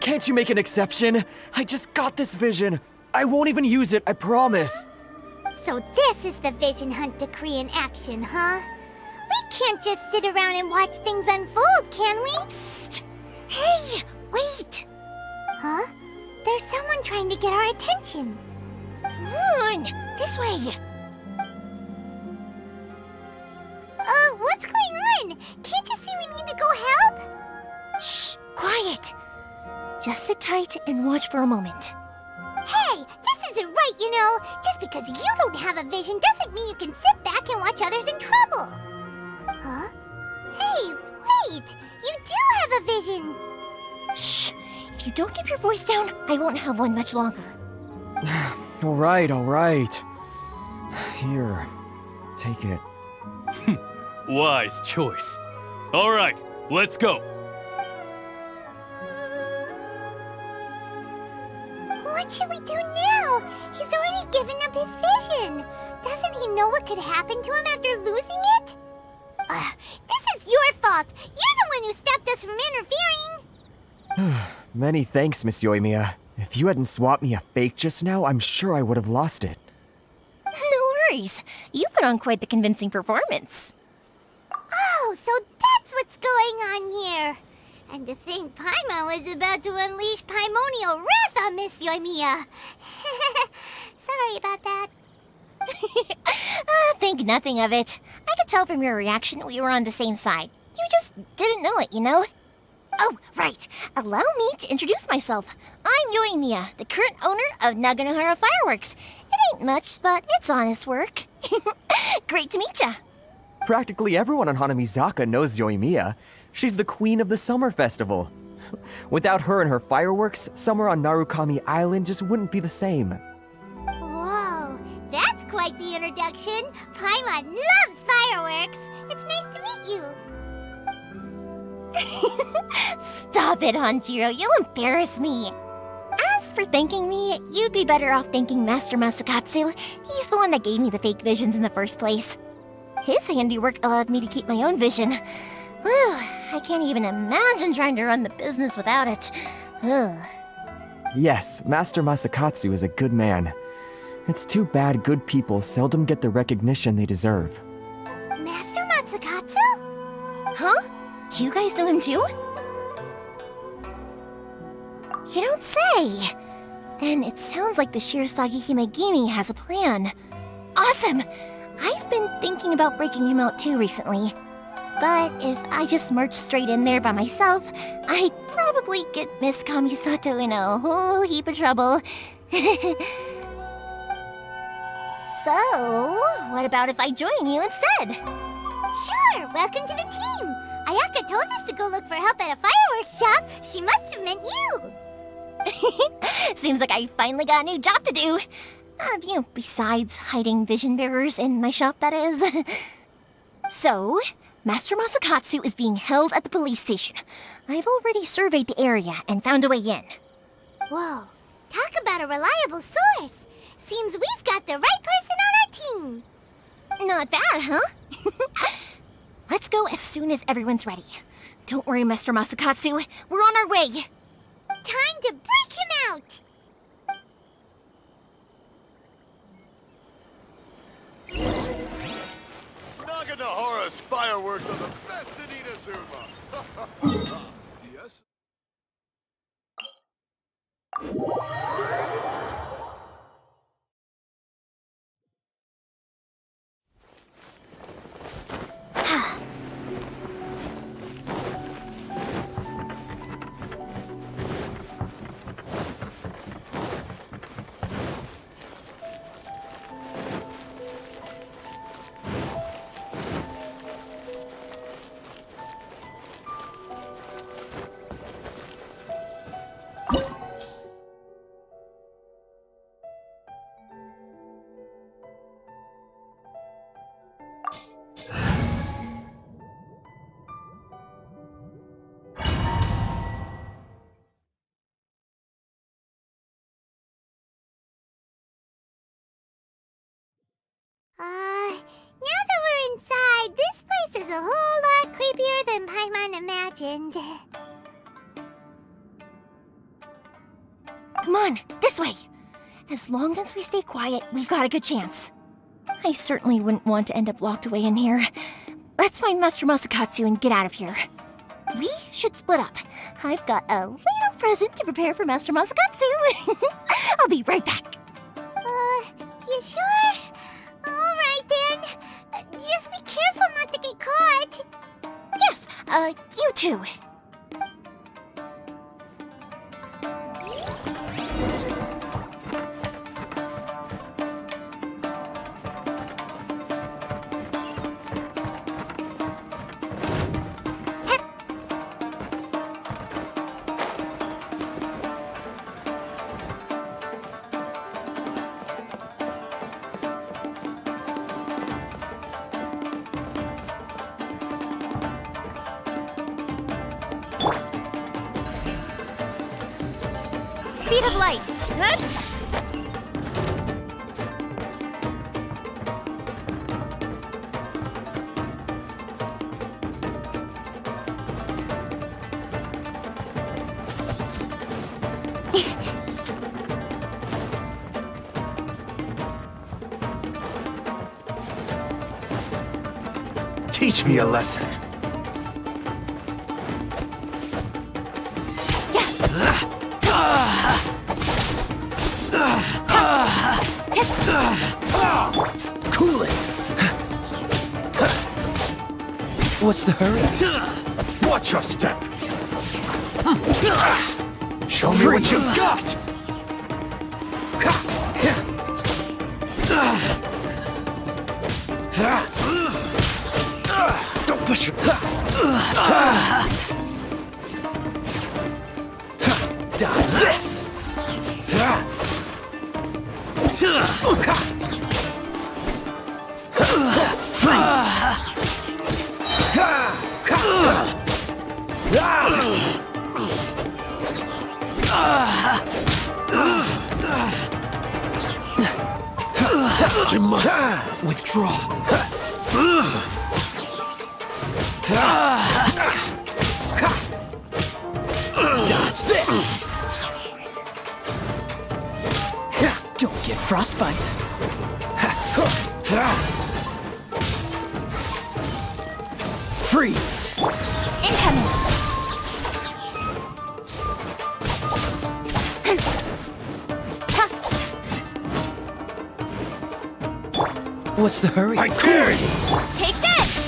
Can't you make an exception? I just got this vision. I won't even use it, I promise. So this is the Vision Hunt decree in action, huh? We can't just sit around and watch things unfold, can we? Psst! Hey, wait! Huh? There's someone trying to get our attention. Come on, this way. What's going on? Can't you see we need to go help? Shh, quiet. Just sit tight and watch for a moment. Hey, this isn't right, you know. Just because you don't have a vision doesn't mean you can sit back and watch others in trouble. Huh? Hey, wait! You do have a vision! Shh! If you don't keep your voice down, I won't have one much longer. All right. Here, take it. Wise choice. All right, let's go. What should we do now? He's already given up his vision. Doesn't he know what could happen to him after losing it? This is your fault. You're the one who stopped us from interfering. Many thanks, Miss Yoimiya. If you hadn't swapped me a fake just now, I'm sure I would have lost it. No worries. You put on quite the convincing performance. Oh, so that's what's going on here. And to think Paimon was about to unleash Paimonial wrath on Miss Yoimiya. Sorry about that. Think nothing of it. I could tell from your reaction we were on the same side. You just didn't know it, you know? Oh, right. Allow me to introduce myself. I'm Yoimiya, the current owner of Naganohara Fireworks. It ain't much, but it's honest work. Great to meet ya. Practically everyone on Hanamizaka knows Yoimiya. She's the queen of the summer festival. Without her and her fireworks, summer on Narukami Island just wouldn't be the same. Whoa, that's quite the introduction. Paimon loves fireworks. It's nice to meet you. Stop it, Hanjiro. You'll embarrass me. As for thanking me, you'd be better off thanking Master Masakatsu. He's the one that gave me the fake visions in the first place. His handiwork allowed me to keep my own vision. Whew, I can't even imagine trying to run the business without it. Ugh. Yes, Master Masakatsu is a good man. It's too bad good people seldom get the recognition they deserve. Master Masakatsu? Huh? Do you guys know him too? You don't say! Then it sounds like the Shirasagi Himegimi has a plan. Awesome! I've been thinking about breaking him out too recently. But if I just march straight in there by myself, I'd probably get Miss Kamisato in a whole heap of trouble. So, what about if I join you instead? Sure, welcome to the team. Ayaka told us to go look for help at a fireworks shop. She must have meant you. Seems like I finally got a new job to do. Besides hiding vision bearers in my shop, that is. So, Master Masakatsu is being held at the police station. I've already surveyed the area and found a way in. Whoa, talk about a reliable source. Seems we've got the right person on our team. Not bad, huh? Let's go as soon as everyone's ready. Don't worry, Master Masakatsu. We're on our way. Time to break him out! Naganohara's fireworks are the best in Inazuma! Yes? imagined. Come on, this way. As long as we stay quiet, we've got a good chance. I certainly wouldn't want to end up locked away in here. Let's find Master Masakatsu and get out of here. We should split up. I've got a little present to prepare for Master Masakatsu. I'll be right back. You sure? Alright then. Just be careful not to get caught. Yes, you too. Speed of light. Teach me a lesson. Cool it! What's the hurry? Watch your step! Show me what you got! Don't push your... Dodge this! I must withdraw. Dodge this! Don't get frostbite. Freeze! Incoming! What's the hurry? I dare it! Take this!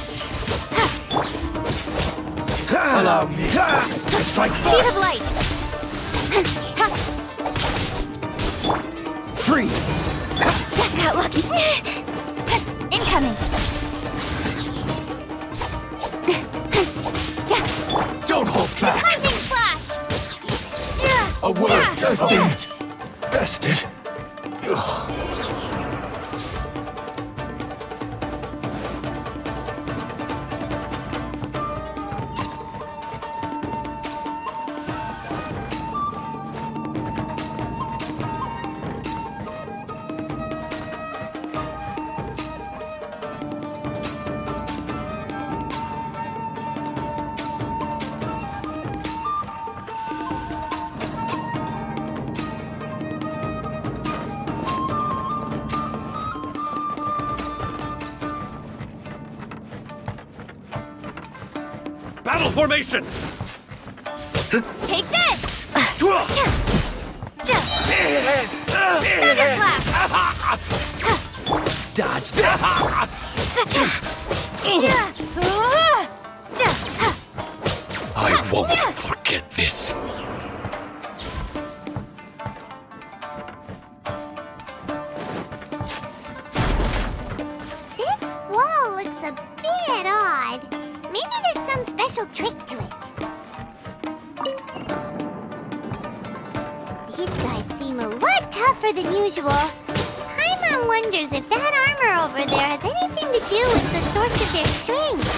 Allow me to strike Speed first! of light! Freeze! Got lucky. Incoming! Don't hold back! Lightning flash! A word, a deed! Bested. Battle formation! Take this! Dodge this! I won't forget this. This wall looks a bit odd. Maybe there's some special trick to it. These guys seem a lot tougher than usual. Paimon wonders if that armor over there has anything to do with the source of their strength.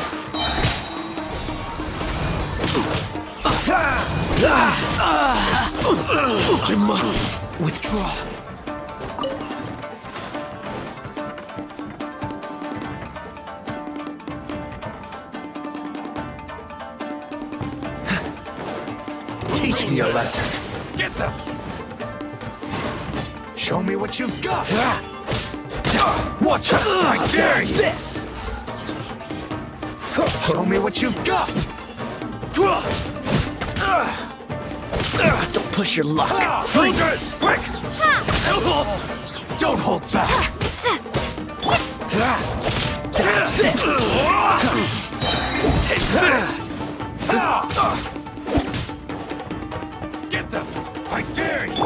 I must withdraw. me a lesson. Get them! Show me what you've got! Watch us! I dare you! This! Show me what you've got! Don't push your luck. Freeze! Quick! Don't hold back! Dodge this! Take this! Get them! I dare you!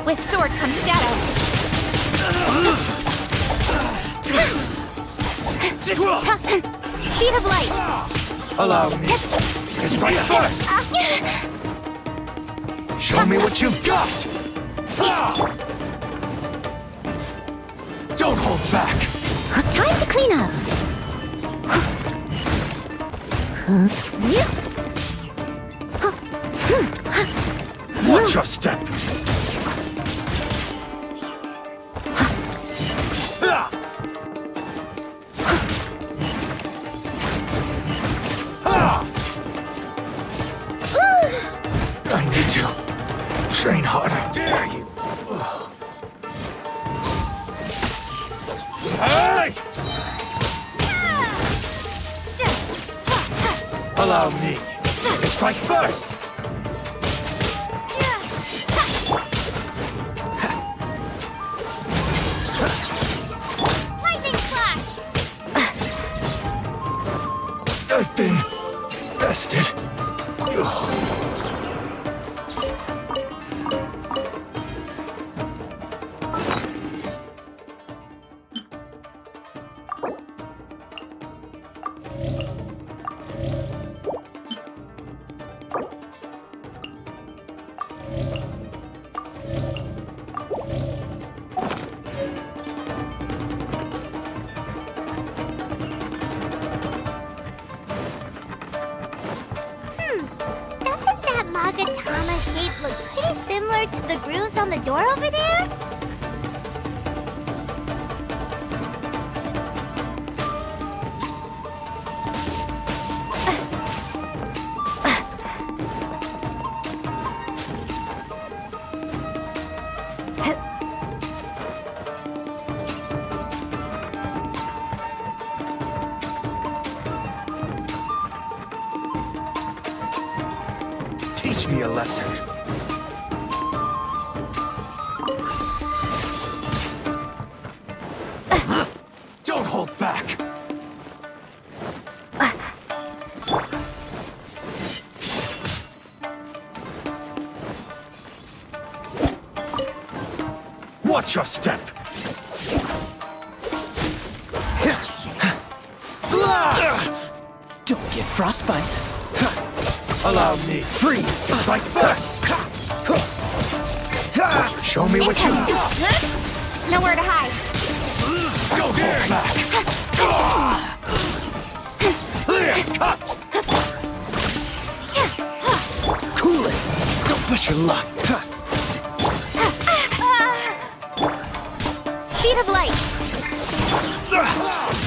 With sword comes shadow. Speed of light. Allow me to strike first! Show me what you've got! Don't hold back! Time to clean up. Watch your step! I need to train harder. Dare you! Hey! Allow me to strike first! Lightning flash! I've been bested. Doesn't that Magatama shape look pretty similar to the grooves on the door over there? Teach me a lesson. Don't hold back! Watch your step! Don't get frostbite. Allow me. Free! Strike first! Show me what you got! Nowhere to hide. Don't hold back! Cut! Cool it. Don't push your luck. Speed of light.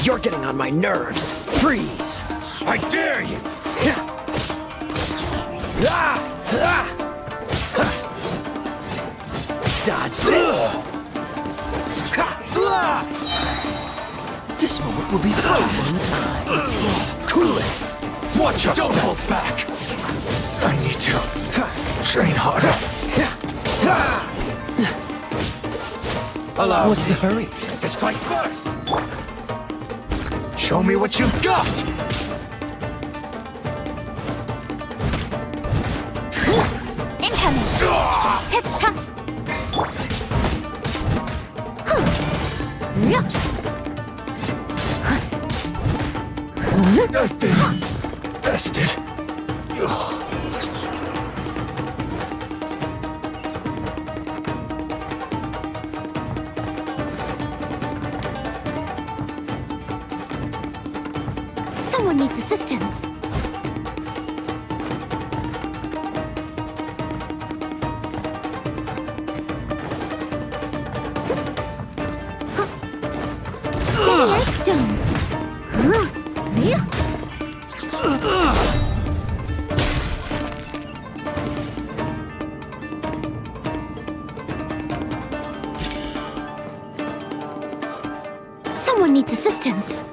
You're getting on my nerves. Freeze. I dare you! Dodge this. This moment will be frozen in time. Cool it. Watch your Don't hold back! I need to train harder. Allow What's me the hurry? to strike first! Show me what you've got! Incoming. I've been bested. Someone needs assistance. Steady as stone. needs assistance.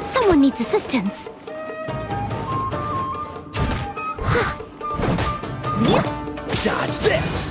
Someone needs assistance. Dodge this!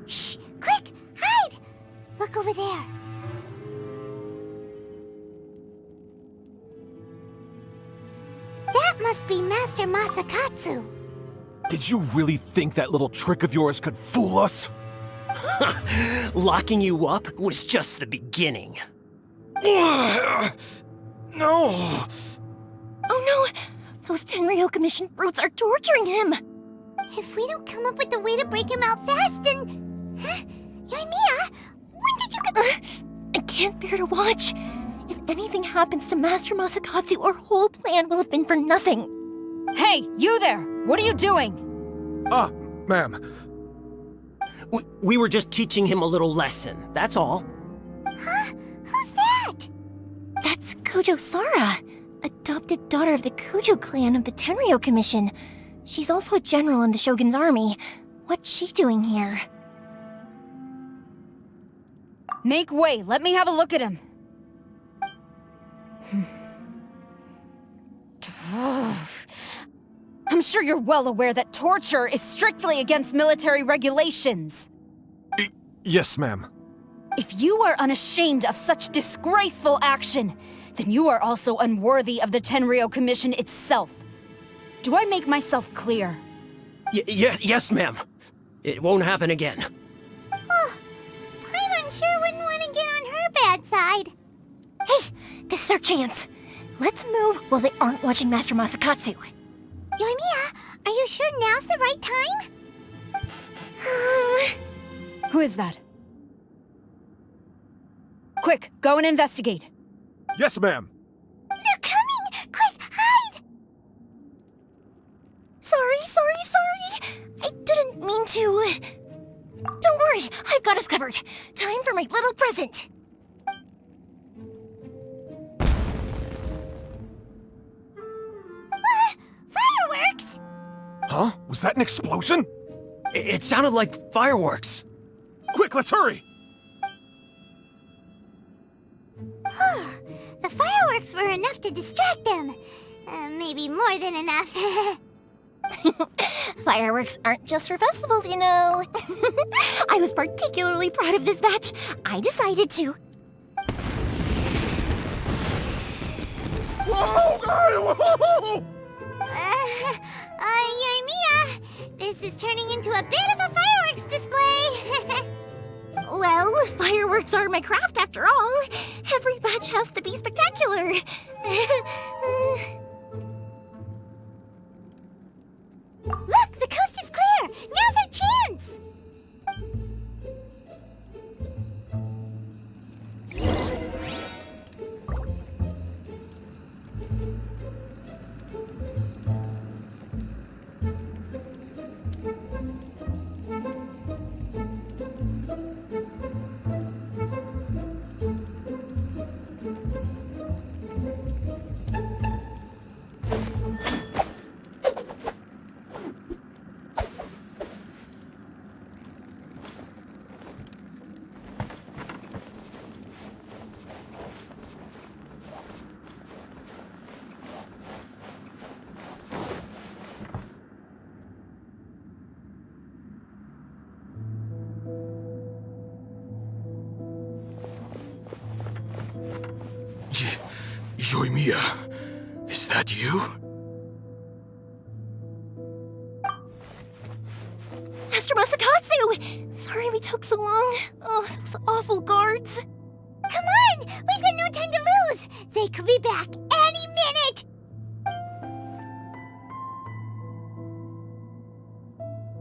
Shh! Quick! Hide! Look over there. That must be Master Masakatsu. Did you really think that little trick of yours could fool us? Locking you up was just the beginning. No! Oh no! Those Tenryou Commission brutes are torturing him! If we don't come up with a way to break him out fast, then... Huh? Yoimiya, when did you I can't bear to watch. If anything happens to Master Masakatsu, our whole plan will have been for nothing. Hey, you there! What are you doing? Ma'am. We were just teaching him a little lesson, that's all. Huh? Who's that? That's Kujo Sara, adopted daughter of the Kujo clan of the Tenryou Commission. She's also a general in the Shogun's army. What's she doing here? Make way, let me have a look at him. I'm sure you're well aware that torture is strictly against military regulations. Yes, ma'am. If you are unashamed of such disgraceful action, then you are also unworthy of the Tenryou Commission itself. Do I make myself clear? Yes, ma'am. It won't happen again. Oh, Paimon sure wouldn't want to get on her bad side. Hey, this is our chance. Let's move while they aren't watching Master Masakatsu. Yoimiya, are you sure now's the right time? Who is that? Quick, go and investigate. Yes, ma'am. They're coming! Quick, hide! Sorry. I didn't mean to. Don't worry, I've got us covered. Time for my little present. Fireworks? Huh? Was that an explosion? It sounded like fireworks. Quick, let's hurry! The fireworks were enough to distract them. Maybe more than enough. Fireworks aren't just for festivals, you know. I was particularly proud of this batch. I decided to. Whoa! Yoimiya, this is turning into a bit of a fireworks display. Well, fireworks are my craft after all. Every batch has to be spectacular. Look, the coast is clear. Now's our chance. Yoimiya, is that you? Master Masakatsu! Sorry we took so long. Oh, those awful guards. Come on! We've got no time to lose! They could be back any minute!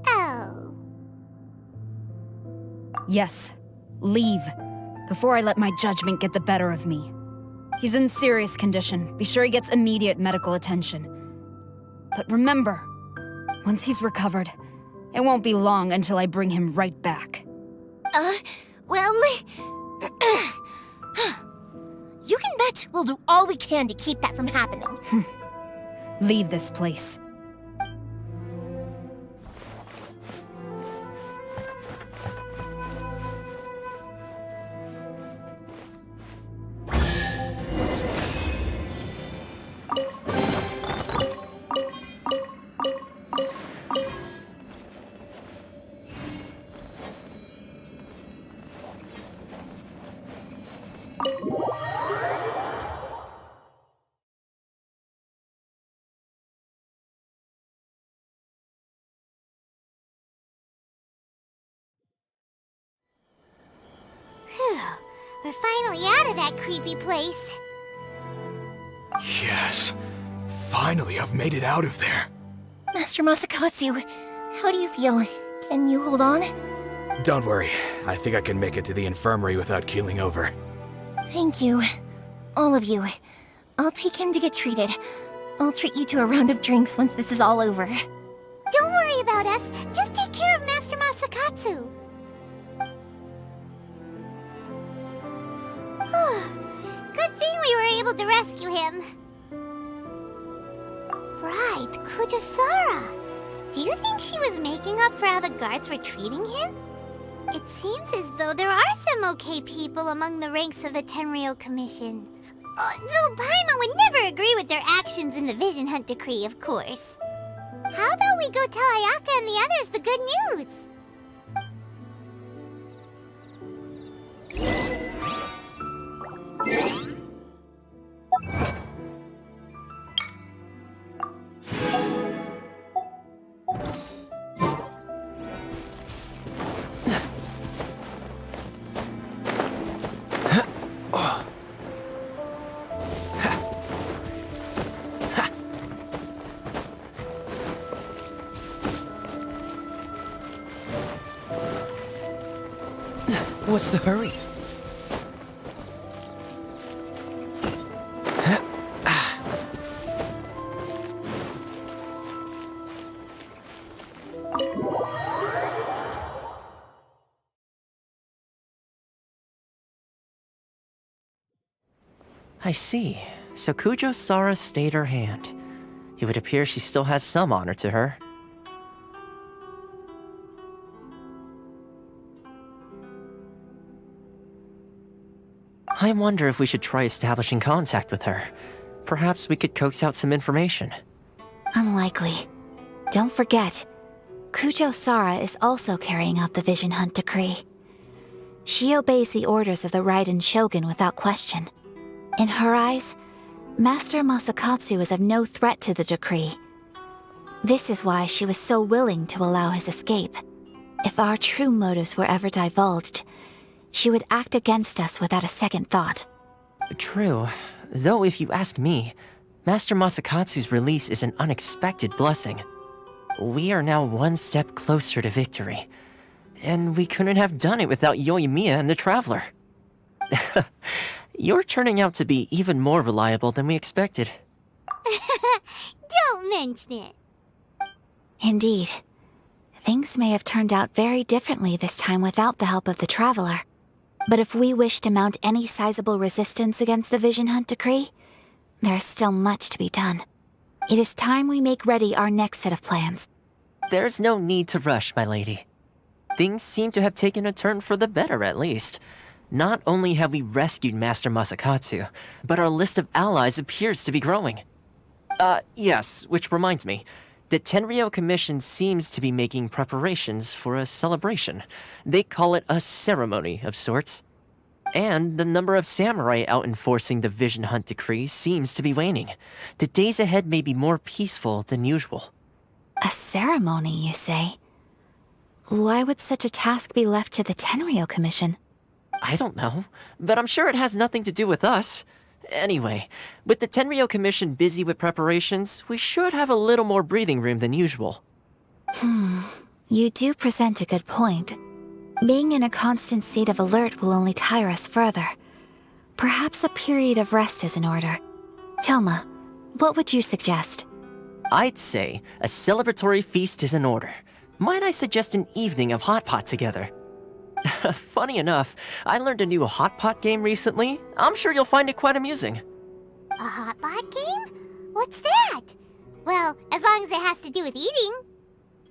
Oh. Yes. Leave. Before I let my judgment get the better of me. He's in serious condition. Be sure he gets immediate medical attention. But remember, once he's recovered, it won't be long until I bring him right back. Well... You can bet we'll do all we can to keep that from happening. Leave this place. We're finally out of that creepy place. Yes. Finally, I've made it out of there. Master Masakatsu, how do you feel? Can you hold on? Don't worry. I think I can make it to the infirmary without keeling over. Thank you. All of you. I'll take him to get treated. I'll treat you to a round of drinks once this is all over. Don't worry about us. Just take care of Master Masakatsu. Good thing we were able to rescue him. Right, Kujosara. Do you think she was making up for how the guards were treating him? It seems as though there are some okay people among the ranks of the Tenryou Commission. Though Paimon would never agree with their actions in the Vision Hunt Decree, of course. How about we go tell Ayaka and the others the good news? What's the hurry? I see. So Kujo-Sara stayed her hand. It would appear she still has some honor to her. I wonder if we should try establishing contact with her. Perhaps we could coax out some information. Unlikely. Don't forget, Kujo-Sara is also carrying out the Vision Hunt Decree. She obeys the orders of the Raiden Shogun without question. In her eyes, Master Masakatsu is of no threat to the decree. This is why she was so willing to allow his escape. If our true motives were ever divulged, she would act against us without a second thought. True. Though if you ask me, Master Masakatsu's release is an unexpected blessing. We are now one step closer to victory. And we couldn't have done it without Yoimiya and the Traveler. You're turning out to be even more reliable than we expected. Don't mention it. Indeed. Things may have turned out very differently this time without the help of the Traveler. But if we wish to mount any sizable resistance against the Vision Hunt Decree, there is still much to be done. It is time we make ready our next set of plans. There's no need to rush, my lady. Things seem to have taken a turn for the better, at least. Not only have we rescued Master Masakatsu, but our list of allies appears to be growing. Yes, which reminds me. The Tenryou Commission seems to be making preparations for a celebration. They call it a ceremony of sorts. And the number of samurai out enforcing the Vision Hunt decree seems to be waning. The days ahead may be more peaceful than usual. A ceremony, you say? Why would such a task be left to the Tenryou Commission? I don't know, but I'm sure it has nothing to do with us. Anyway, with the Tenryou Commission busy with preparations, we should have a little more breathing room than usual. You do present a good point. Being in a constant state of alert will only tire us further. Perhaps a period of rest is in order. Toma, what would you suggest? I'd say a celebratory feast is in order. Might I suggest an evening of hot pot together? Funny enough, I learned a new hot pot game recently. I'm sure you'll find it quite amusing. A hot pot game? What's that? Well, as long as it has to do with eating.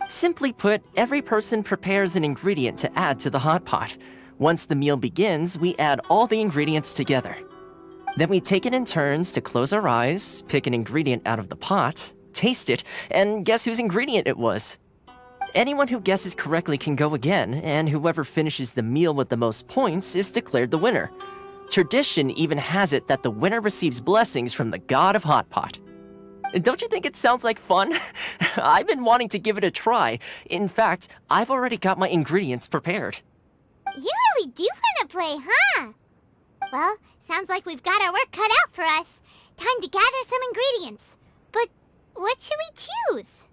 Simply put, every person prepares an ingredient to add to the hot pot. Once the meal begins, we add all the ingredients together. Then we take it in turns to close our eyes, pick an ingredient out of the pot, taste it, and guess whose ingredient it was. Anyone who guesses correctly can go again, and whoever finishes the meal with the most points is declared the winner. Tradition even has it that the winner receives blessings from the god of hot pot. Don't you think it sounds like fun? I've been wanting to give it a try. In fact, I've already got my ingredients prepared. You really do want to play, huh? Well, sounds like we've got our work cut out for us. Time to gather some ingredients. But what should we choose?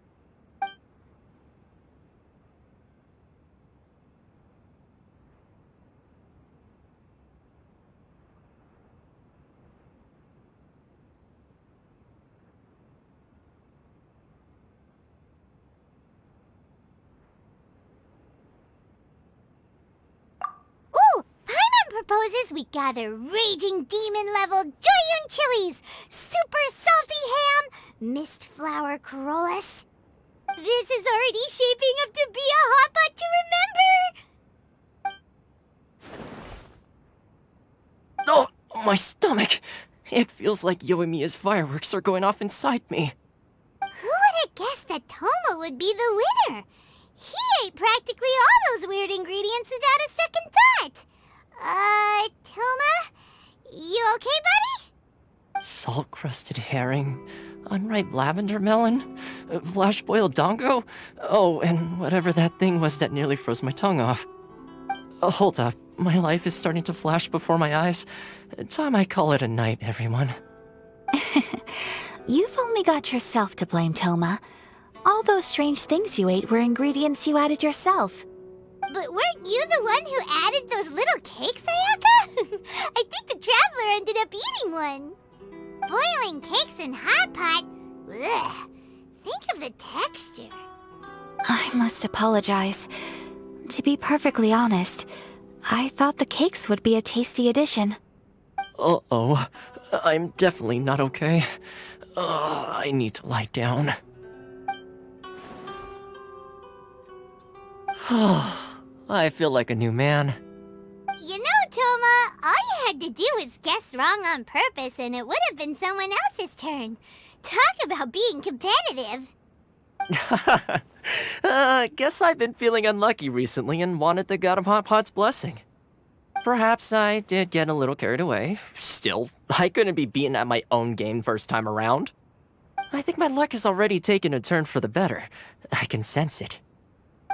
Proposes we gather raging demon-level Joyun chilies, super salty ham, mist flower corollas. This is already shaping up to be a hot pot to remember! Oh, my stomach! It feels like Yoimiya's fireworks are going off inside me. Who would have guessed that Toma would be the winner? He ate practically all those weird ingredients without a second thought. Toma? You okay, buddy? Salt-crusted herring, unripe lavender melon, flash-boiled dongo, oh, and whatever that thing was that nearly froze my tongue off. Hold up, my life is starting to flash before my eyes. Time I call it a night, everyone. You've only got yourself to blame, Toma. All those strange things you ate were ingredients you added yourself. But weren't you the one who added those little cakes, Ayaka? I think the traveler ended up eating one. Boiling cakes in hot pot? Ugh. Think of the texture. I must apologize. To be perfectly honest, I thought the cakes would be a tasty addition. Uh-oh. I'm definitely not okay. I need to lie down. I feel like a new man. You know, Toma, all you had to do was guess wrong on purpose and it would have been someone else's turn. Talk about being competitive. Guess I've been feeling unlucky recently and wanted the God of Hot Pot's blessing. Perhaps I did get a little carried away. Still, I couldn't be beaten at my own game first time around. I think my luck has already taken a turn for the better. I can sense it.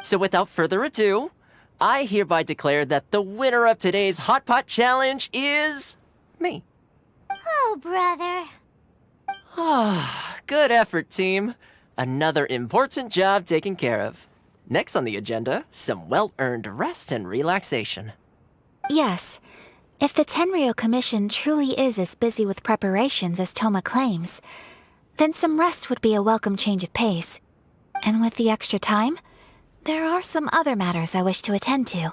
So without further ado, I hereby declare that the winner of today's Hot Pot Challenge is me. Oh, brother. Good effort, team. Another important job taken care of. Next on the agenda, some well-earned rest and relaxation. Yes. If the Tenryou Commission truly is as busy with preparations as Toma claims, then some rest would be a welcome change of pace. And with the extra time, there are some other matters I wish to attend to.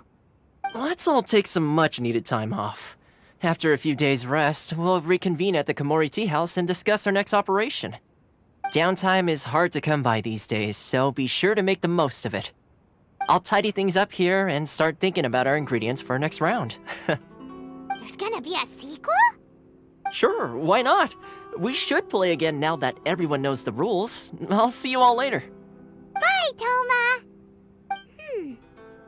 Let's all take some much-needed time off. After a few days' rest, we'll reconvene at the Komori Tea House and discuss our next operation. Downtime is hard to come by these days, so be sure to make the most of it. I'll tidy things up here and start thinking about our ingredients for our next round. There's gonna be a sequel? Sure, why not? We should play again now that everyone knows the rules. I'll see you all later. Bye, Toma!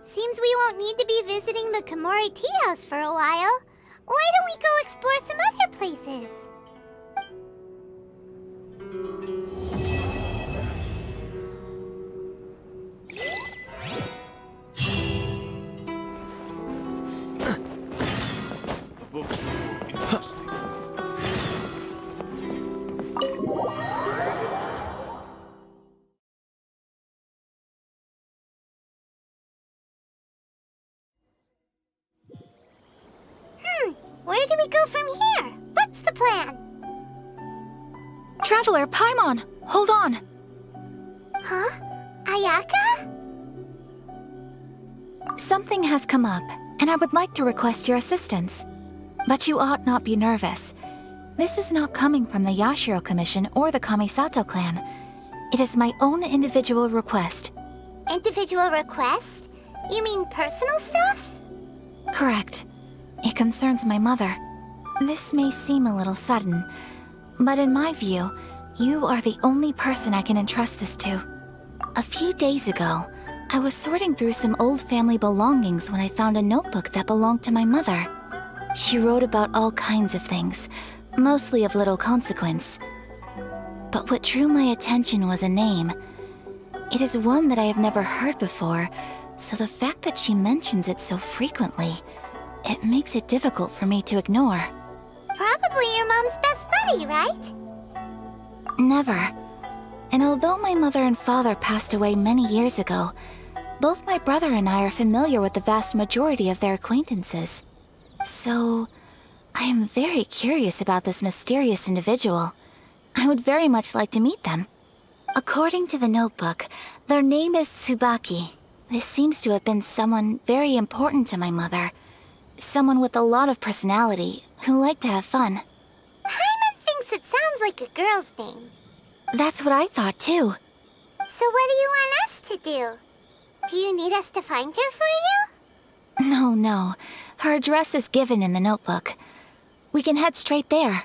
Seems we won't need to be visiting the Komori Tea House for a while. Why don't we go explore some other places? The books were more interesting. Where do we go from here? What's the plan? Traveler, Paimon, hold on. Huh? Ayaka? Something has come up, and I would like to request your assistance. But you ought not be nervous. This is not coming from the Yashiro Commission or the Kamisato clan. It is my own individual request. Individual request? You mean personal stuff? Correct. It concerns my mother. This may seem a little sudden, but in my view, you are the only person I can entrust this to. A few days ago, I was sorting through some old family belongings when I found a notebook that belonged to my mother. She wrote about all kinds of things, mostly of little consequence. But what drew my attention was a name. It is one that I have never heard before, so the fact that she mentions it so frequently, it makes it difficult for me to ignore. Probably your mom's best buddy, right? Never. And although my mother and father passed away many years ago, both my brother and I are familiar with the vast majority of their acquaintances. So, I am very curious about this mysterious individual. I would very much like to meet them. According to the notebook, their name is Tsubaki. This seems to have been someone very important to my mother. Someone with a lot of personality, who liked to have fun. Paimon thinks it sounds like a girl's name. That's what I thought too. So what do you want us to do? Do you need us to find her for you? No. Her address is given in the notebook. We can head straight there.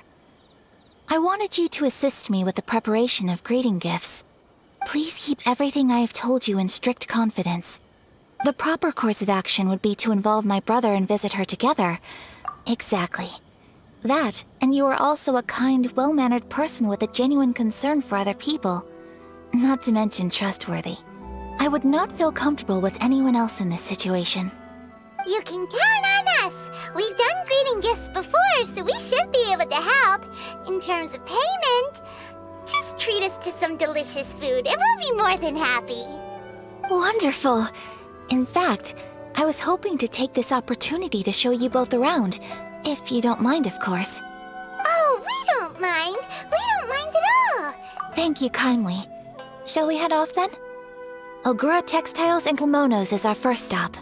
I wanted you to assist me with the preparation of greeting gifts. Please keep everything I have told you in strict confidence. The proper course of action would be to involve my brother and visit her together. Exactly. That, and you are also a kind, well-mannered person with a genuine concern for other people. Not to mention trustworthy. I would not feel comfortable with anyone else in this situation. You can count on us. We've done greeting gifts before, so we should be able to help. In terms of payment, just treat us to some delicious food and we'll be more than happy. Wonderful. In fact, I was hoping to take this opportunity to show you both around, if you don't mind, of course. Oh, we don't mind. We don't mind at all. Thank you kindly. Shall we head off then? Ogura Textiles and Kimonos is our first stop.